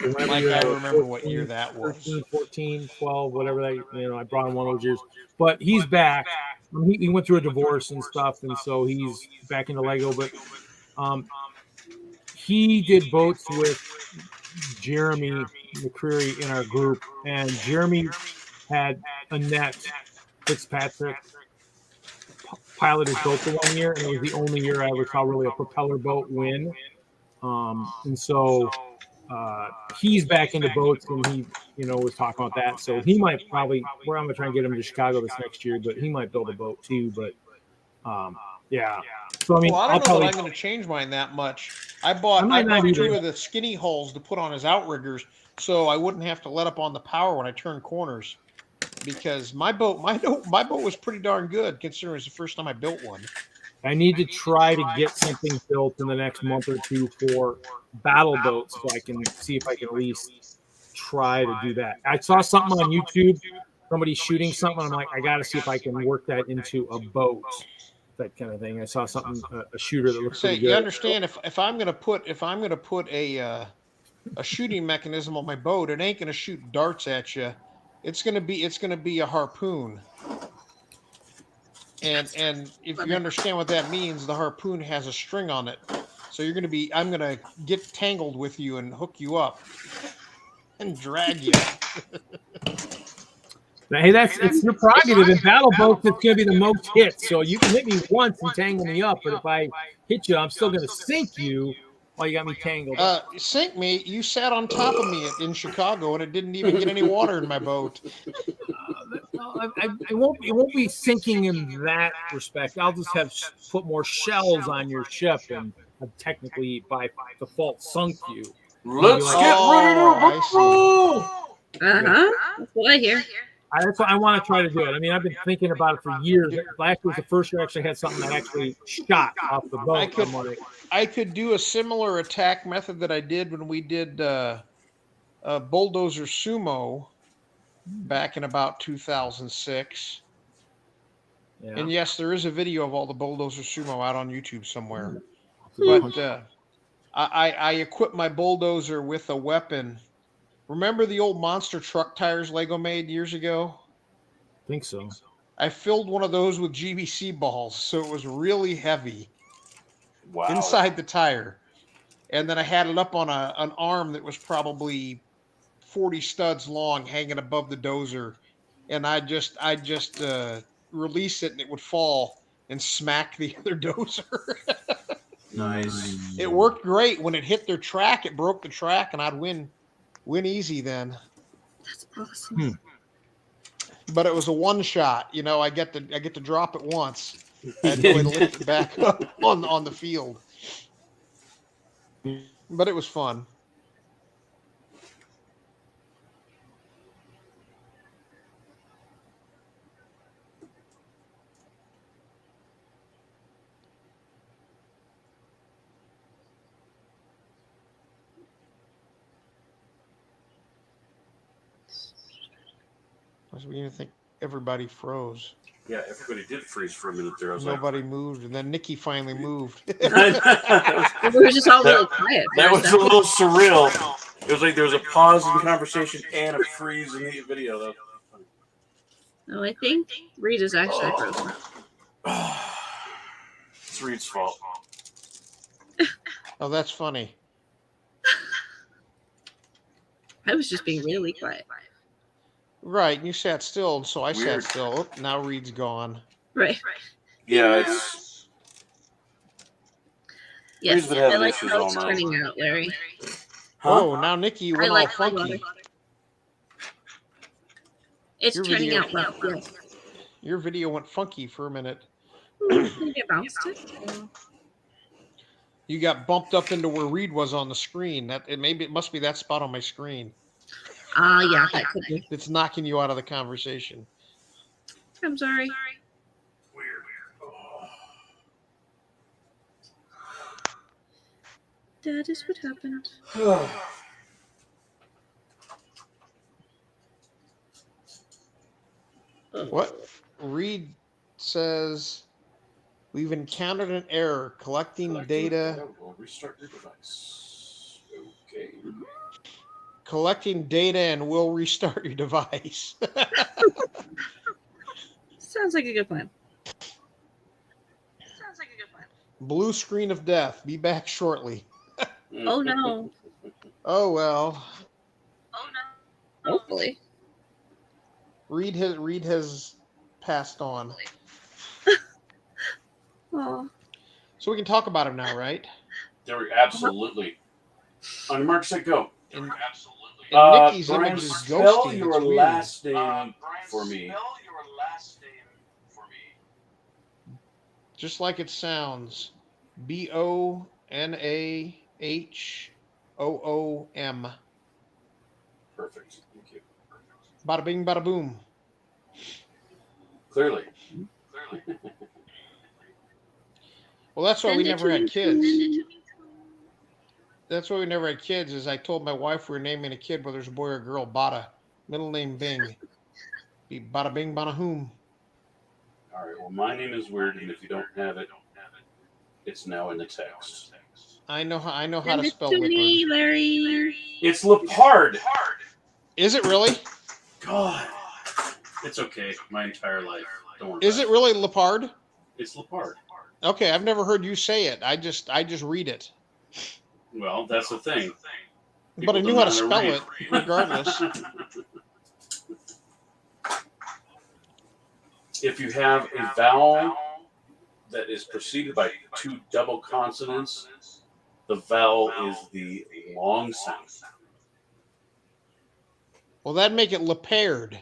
Like, I remember what year that was. 13, 14, 12, whatever that, I brought him one of those years. But he's back. He went through a divorce and stuff, and so he's back into Lego. But he did boats with Jeremy McCreary in our group, and Jeremy had Annette Fitzpatrick pilot his boat the one year, and it was the only year I ever saw really a propeller boat win. And so he's back into boats, and he, was talking about that. So he might probably, I'm going to try and get him to Chicago this next year, but he might build a boat too. But yeah. So I mean, well, I don't know that I'm going to change mine that much. I bought 2 of the skinny hulls to put on his outriggers, so I wouldn't have to let up on the power when I turn corners. Because my boat was pretty darn good considering it was the first time I built one. I need to try to get something built in the next month or 2 for battle boats, so I can see if I can at least try to do that. I saw something on YouTube, somebody shooting something. I'm like, I got to see if I can work that into a boat, that kind of thing. I saw something, a shooter that looks pretty good. You understand, if I'm going to put a shooting mechanism on my boat, it ain't going to shoot darts at you. It's going to be a harpoon. And if you understand what that means, the harpoon has a string on it. So I'm going to get tangled with you and hook you up and drag you. Hey, it's your prerogative. In battle boats, it's going to be the most hits. So you can hit me once and tangle me up, but if I hit you, I'm still going to sink you while you got me tangled. Sink me? You sat on top of me in Chicago, and it didn't even get any water in my boat. It won't be sinking in that respect. I'll just have put more shells on your ship and have technically by default sunk you. Let's get ready to roll. That's what I hear. That's what I want to try to do it. I mean, I've been thinking about it for years. Last was the first year I actually had something that actually shot off the boat. I could do a similar attack method that I did when we did Bulldozer Sumo back in about 2006. Yeah. And yes, there is a video of all the Bulldozer Sumo out on YouTube somewhere. But I equipped my bulldozer with a weapon. Remember the old monster truck tires Lego made years ago? I think so. I filled one of those with GBC balls, so it was really heavy Wow. inside the tire. And then I had it up on an arm that was probably 40 studs long hanging above the dozer. And I just release it and it would fall and smack the other dozer. Nice. It worked great. When it hit their track, it broke the track and I'd win easy then. That's awesome. But it was a one shot. You know, I get to drop it once. I had no way to lift it back up on the field. But it was fun. I was beginning to think everybody froze. Yeah, everybody did freeze for a minute there. I was Nobody moved, and then Nikki finally moved. like, We were just all really quiet. that was a little surreal. It was like there was a pause in conversation and a freeze in the video. That was funny. No, I think Reed is actually frozen. It's Reed's fault. Oh, that's funny. I was just being really quiet. Right, and you sat still, and so I Weird. sat still. Oh, now Reed's gone. Right. Yeah, it's Yes, Reed's been I having like issues how all it's night. turning out, Larry. Oh, now Nikki I went all like my funky. water. It's Your turning video- out well. Yes. Your video went funky for a minute. Maybe I bounced it. You got bumped up into where Reed was on the screen. It must be that spot on my screen. Yeah, that could be. It's knocking you out of the conversation. I'm sorry. weird. That is what happened. What? Reed says we've encountered an error collecting data. Will restart your device. Okay. Collecting data and will restart your device. Sounds like a good plan. Blue screen of death. Be back shortly. Oh no. Oh well. Hopefully. Reed has passed on. Oh. So we can talk about him now, right? There we absolutely. On your mark, set, go. And Nikki's Brian, image is spell ghosty. your It's weird. last name for me. Just like it sounds. BONAHOOM. Perfect. Thank you. Bada bing, bada boom. Clearly. Well, that's why we Send it never to had me. kids. Send it to me. That's why we never had kids. Is I told my wife we were naming a kid whether it's a boy or a girl. Bada, middle name Bing. Be bada bing, bada hoom. All right. Well, my name is weird, and if you don't have it, it's now in the text. I know how Send to it spell to Lippard. me, Larry. It's Lepard. Is it really? God. It's okay. My entire life. Don't worry. Is about it really Lepard? It's Lepard. Okay, I've never heard you say it. I just read it. Well, that's the thing. But I People knew how to don't know spell read. it, regardless. If you have a vowel that is preceded by two double consonants, the vowel is the long sound. Well, that'd make it Lepard.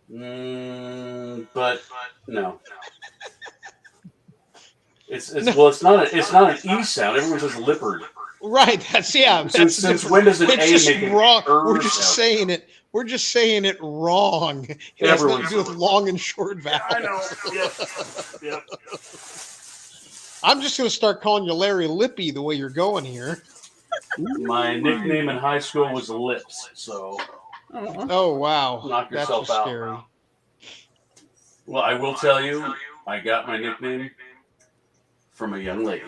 But no. It's not an E sound. Everyone says Lippard. Right. That's That's Since different. when does an It's A just make an wrong. er We're just sound? saying it. We're just saying it wrong. It has nothing to do with long and short vowels. I know. Yep. I'm just going to start calling you Larry Lippy the way you're going here. My nickname in high school was Lips, so Oh. Oh, wow. knock That's yourself just out. scary. Well, I will tell you, I got my nickname from a young lady.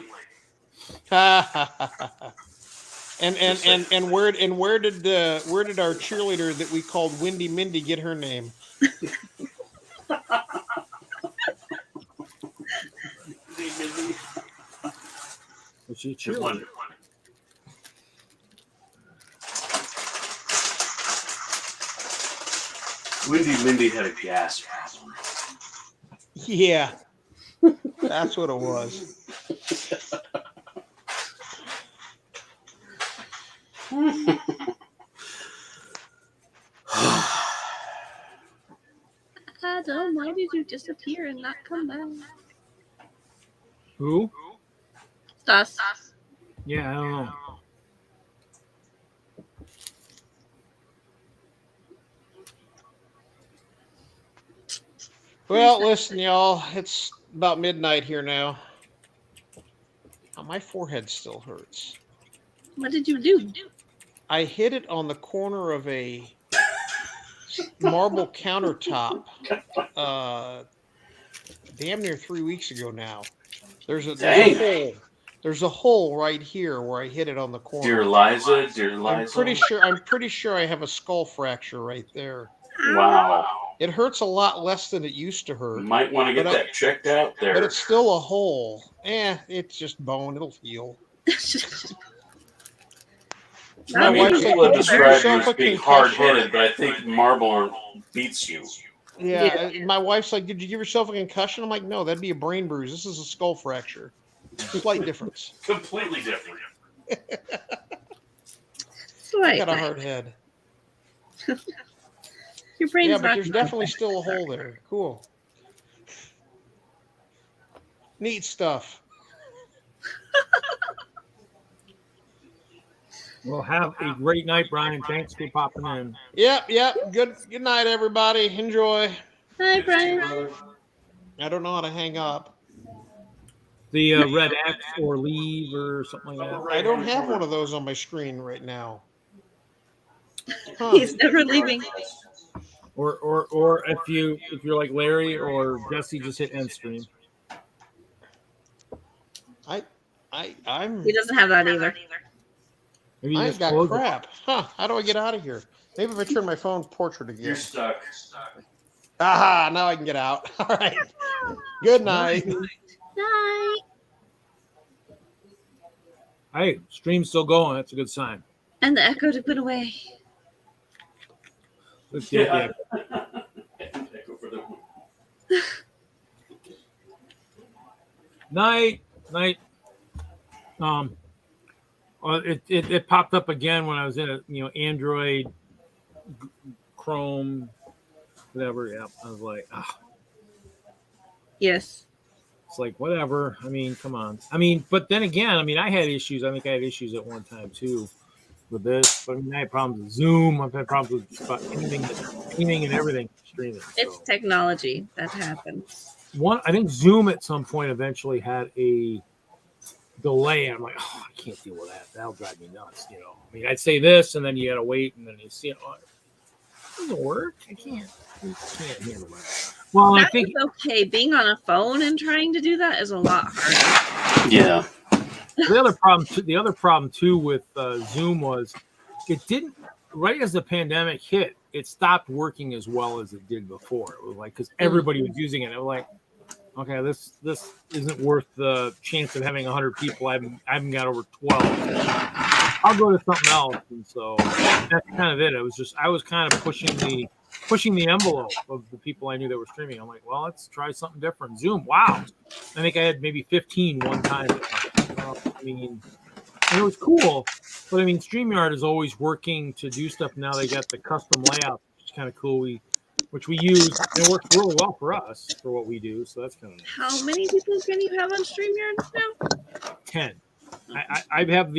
And where did our cheerleader that we called Windy Mindy get her name? Was she a Good cheerleader? one. Windy Mindy had a gas problem. Yeah, that's what it was. Adam, why did you disappear and not come back? Who? Stas. Yeah, I don't know. Well, listen, y'all, it's about midnight here now. Oh, my forehead still hurts. What did you do? I hit it on the corner of a marble countertop damn near 3 weeks ago now. There's a hole. There's a hole right here where I hit it on the corner. Dear Liza. I'm pretty sure I have a skull fracture right there. Wow. It hurts a lot less than it used to You hurt. might want to get that checked out there. But it's still a hole. It's just bone. It'll heal. I mean, people have described you as being hard-headed, but I think marble beats you. Yeah, my wife's like, "Did you give yourself a concussion?" I'm like, "No, that'd be a brain bruise. This is a skull fracture. Slight difference." Completely different. I got a hard head. Your brain's Yeah, but not. there's definitely still a hole there. Cool. Neat stuff. Well, have a great night, Brian. Thanks for popping in. Yep. Good night, everybody. Enjoy. Hi, Brian. I don't know how to hang up. The red X or leave or something like that. I don't have one of those on my screen right now. Huh. He's never leaving. Or if you're like Larry or Jesse, just hit end stream. I'm. He doesn't have that either. Maybe I just got close crap. Huh? How do I get out of here? Maybe if I turn my phone portrait again. You're stuck. Aha! Now I can get out. All right. Good night. Night. Hey, stream's still going. That's a good sign. And the echo went away. Let's get Yeah. the Echo for the- night. It popped up again when I was in a Android, Chrome, whatever. Yeah, I was like, Yes. it's like whatever. I mean, come on. I mean, but then again, I mean, I had issues. I think I had issues at one time too with this. But I mean, I had problems with Zoom. I've had problems with just about anything and everything streaming. It's So. technology that happens. I think Zoom at some point eventually had a delay. I'm like, I can't deal with that. That'll drive me nuts. I mean, I'd say this, and then you got to wait, and then you see it. It doesn't work. I can't handle that. Well, I think it's okay. Being on a phone and trying to do that is a lot harder. Yeah. the other problem too with Zoom was it didn't. Right as the pandemic hit, it stopped working as well as it did before. It was like because everybody was using it. It was like, okay, this isn't worth the chance of having 100 people. I haven't got over 12. I'll go to something else. And so that's kind of it. I was kind of pushing the envelope of the people I knew that were streaming. I'm like, well, let's try something different. Zoom, wow. I think I had maybe 15 one time. I mean, and it was cool. But I mean, StreamYard is always working to do stuff. Now they got the custom layout, which is kind of cool. Which we use. It works really well for us for what we do. So that's kind of nice. How many people can you have on StreamYard now? 10. I have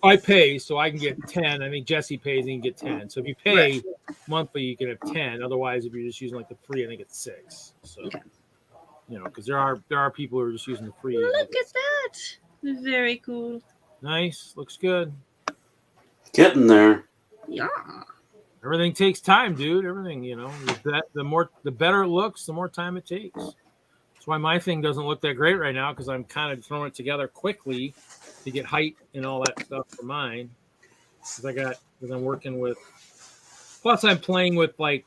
I pay, so I can get 10. I think Jesse pays and he can get 10. So if you pay monthly, you can have 10. Otherwise, if you're just using like the free, I think it's 6. So because there are people who are just using the free. Look at that! Very cool. Nice, looks good. Getting there. Yeah. Everything takes time, dude. Everything, the better it looks, the more time it takes. That's why my thing doesn't look that great right now because I'm kind of throwing it together quickly to get height and all that stuff for mine. Because I'm working with. Plus, I'm playing with like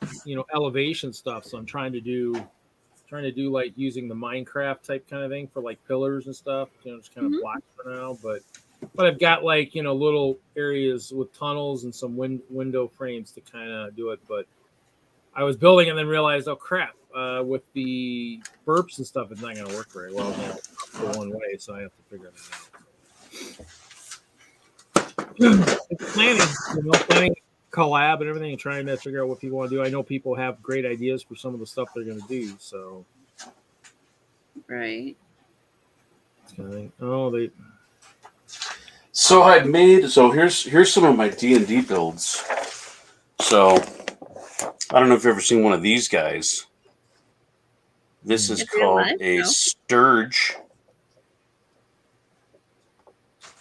elevation stuff, so I'm trying to do like using the Minecraft type kind of thing for like pillars and stuff. Just kind of blocks for now, but I've got like little areas with tunnels and some window frames to kind of do it. But I was building and then realized, oh crap, with the burps and stuff, it's not going to work very well now for one way, so I have to figure that out. It's planning collab and everything and trying to figure out what people want to do. I know people have great ideas for some of the stuff they're going to do, so Right. So here's some of my D&D builds. So I don't know if you've ever seen one of these guys. This is called a sturge.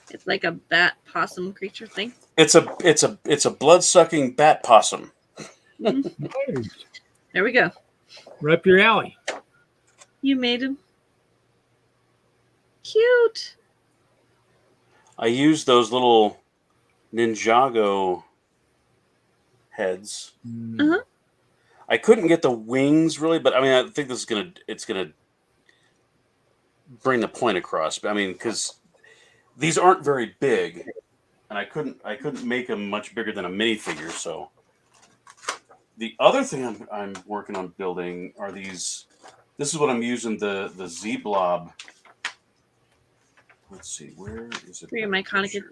It's like a bat possum creature thing. It's a blood-sucking bat possum. There we go. Right up your alley. You made him. Cute. I used those little Ninjago heads. Uh-huh. I couldn't get the wings really, but I mean, I think it's gonna bring the point across. But I mean, because these aren't very big, and I couldn't make them much bigger than a minifigure. So the other thing I'm working on building are these. This is what I'm using the Z blob. Let's see, where is it? For your myconids.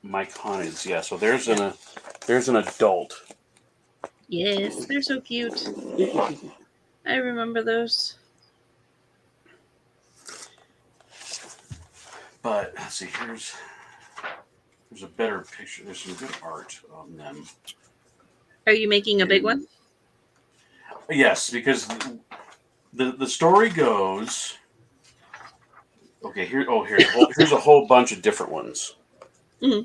Myconids, yeah. So there's an adult. Yes, they're so cute. I remember those. But let's see, there's a better picture. There's some good art on them. Are you making a big one? Yes, because the story goes. Okay, here's a whole bunch of different ones. Mm-hmm.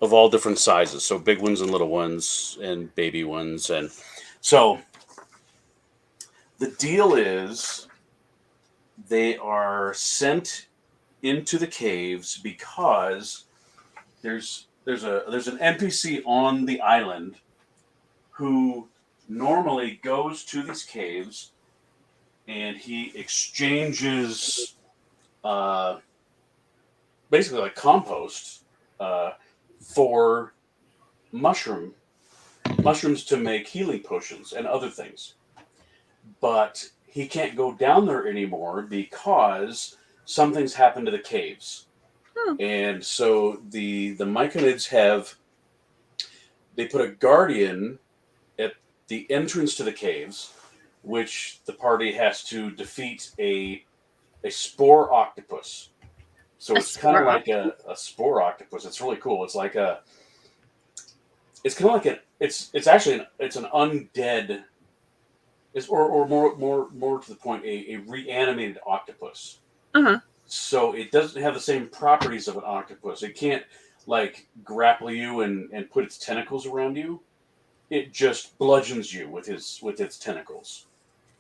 Of all different sizes, so big ones and little ones and baby ones, and so the deal is they are sent into the caves because there's an NPC on the island who normally goes to these caves and he exchanges basically like compost for mushrooms to make healing potions and other things. But he can't go down there anymore because something's happened to the caves. Oh. And so the Myconids they put a guardian at the entrance to the caves, which the party has to defeat a spore octopus. So it's kind of like a spore octopus. It's really cool. It's like it's kind of like it's actually an undead, or more to the point, a reanimated octopus. Uh-huh. So it doesn't have the same properties of an octopus. It can't like grapple you and put its tentacles around you. It just bludgeons you with its tentacles.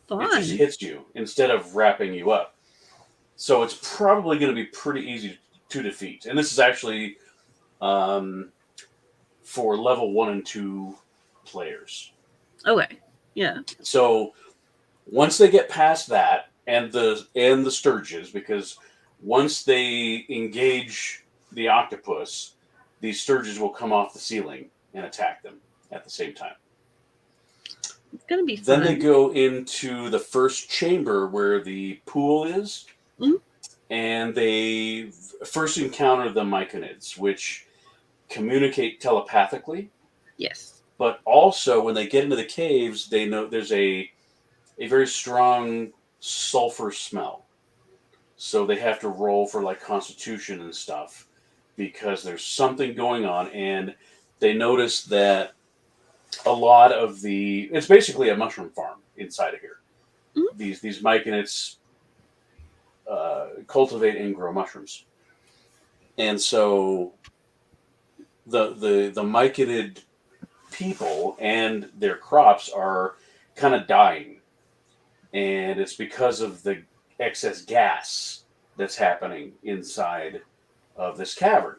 Fun. It just hits you instead of wrapping you up. So it's probably going to be pretty easy to defeat. And this is actually for level 1 and 2 players. Okay. Yeah. So once they get past that and the sturges, because once they engage the octopus, these sturges will come off the ceiling and attack them at the same time. It's going to be fun. Then they go into the first chamber where the pool is. Mm-hmm. And they first encounter the Myconids, which communicate telepathically. Yes. But also, when they get into the caves, they know there's a very strong sulfur smell. So they have to roll for like constitution and stuff because there's something going on. And they notice that a lot of it's basically a mushroom farm inside of here. Mm-hmm. These Myconids cultivate and grow mushrooms, and so the Myconid people and their crops are kind of dying. And it's because of the excess gas that's happening inside of this cavern.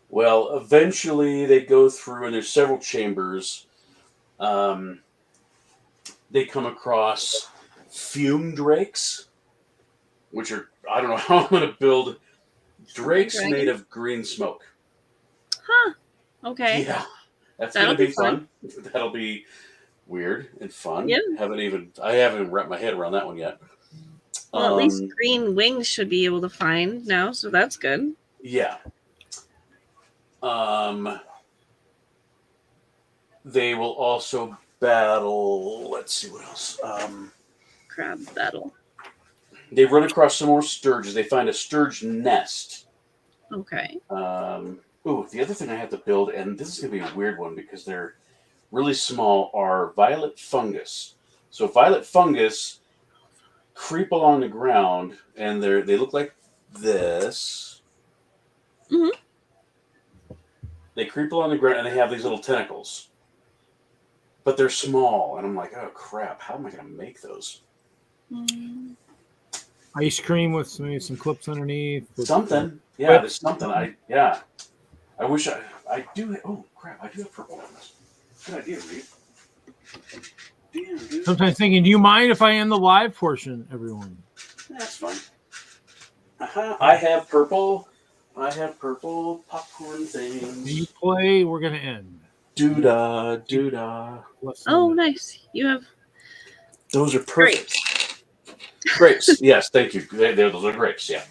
Well, eventually they go through, and there's several chambers. They come across fume drakes, which are, I don't know how I'm going to build drakes made of green smoke. Huh. Okay. Yeah, that's That'll going to be be fun. That'll be weird and fun. Yeah. I haven't even wrapped my head around that one yet. Well, at least green wings should be able to find now, so that's good. Yeah. They will also battle. Let's see what else. Crab battle. They run across some more sturges. They find a sturge nest. Okay. The other thing I have to build, and this is going to be a weird one because they're really small, are violet fungus. So violet fungus creep along the ground, and they look like this. Mm-hmm. They creep along the ground, and they have these little tentacles. But they're small, and I'm like, oh, crap, how am I going to make those? Ice cream with maybe some clips underneath. Something. Yeah, there's something. I wish I do. Oh, crap, I do have purple on this. Good idea, Reed. Damn, dude. Sometimes thinking, do you mind if I end the live portion, everyone? That's fine. I have purple popcorn things. When you play, we're going to end. Doo-dah, doo-dah. Oh, nice. You have Those are perfect. Grapes. Yes, thank you. Those are grapes, yeah.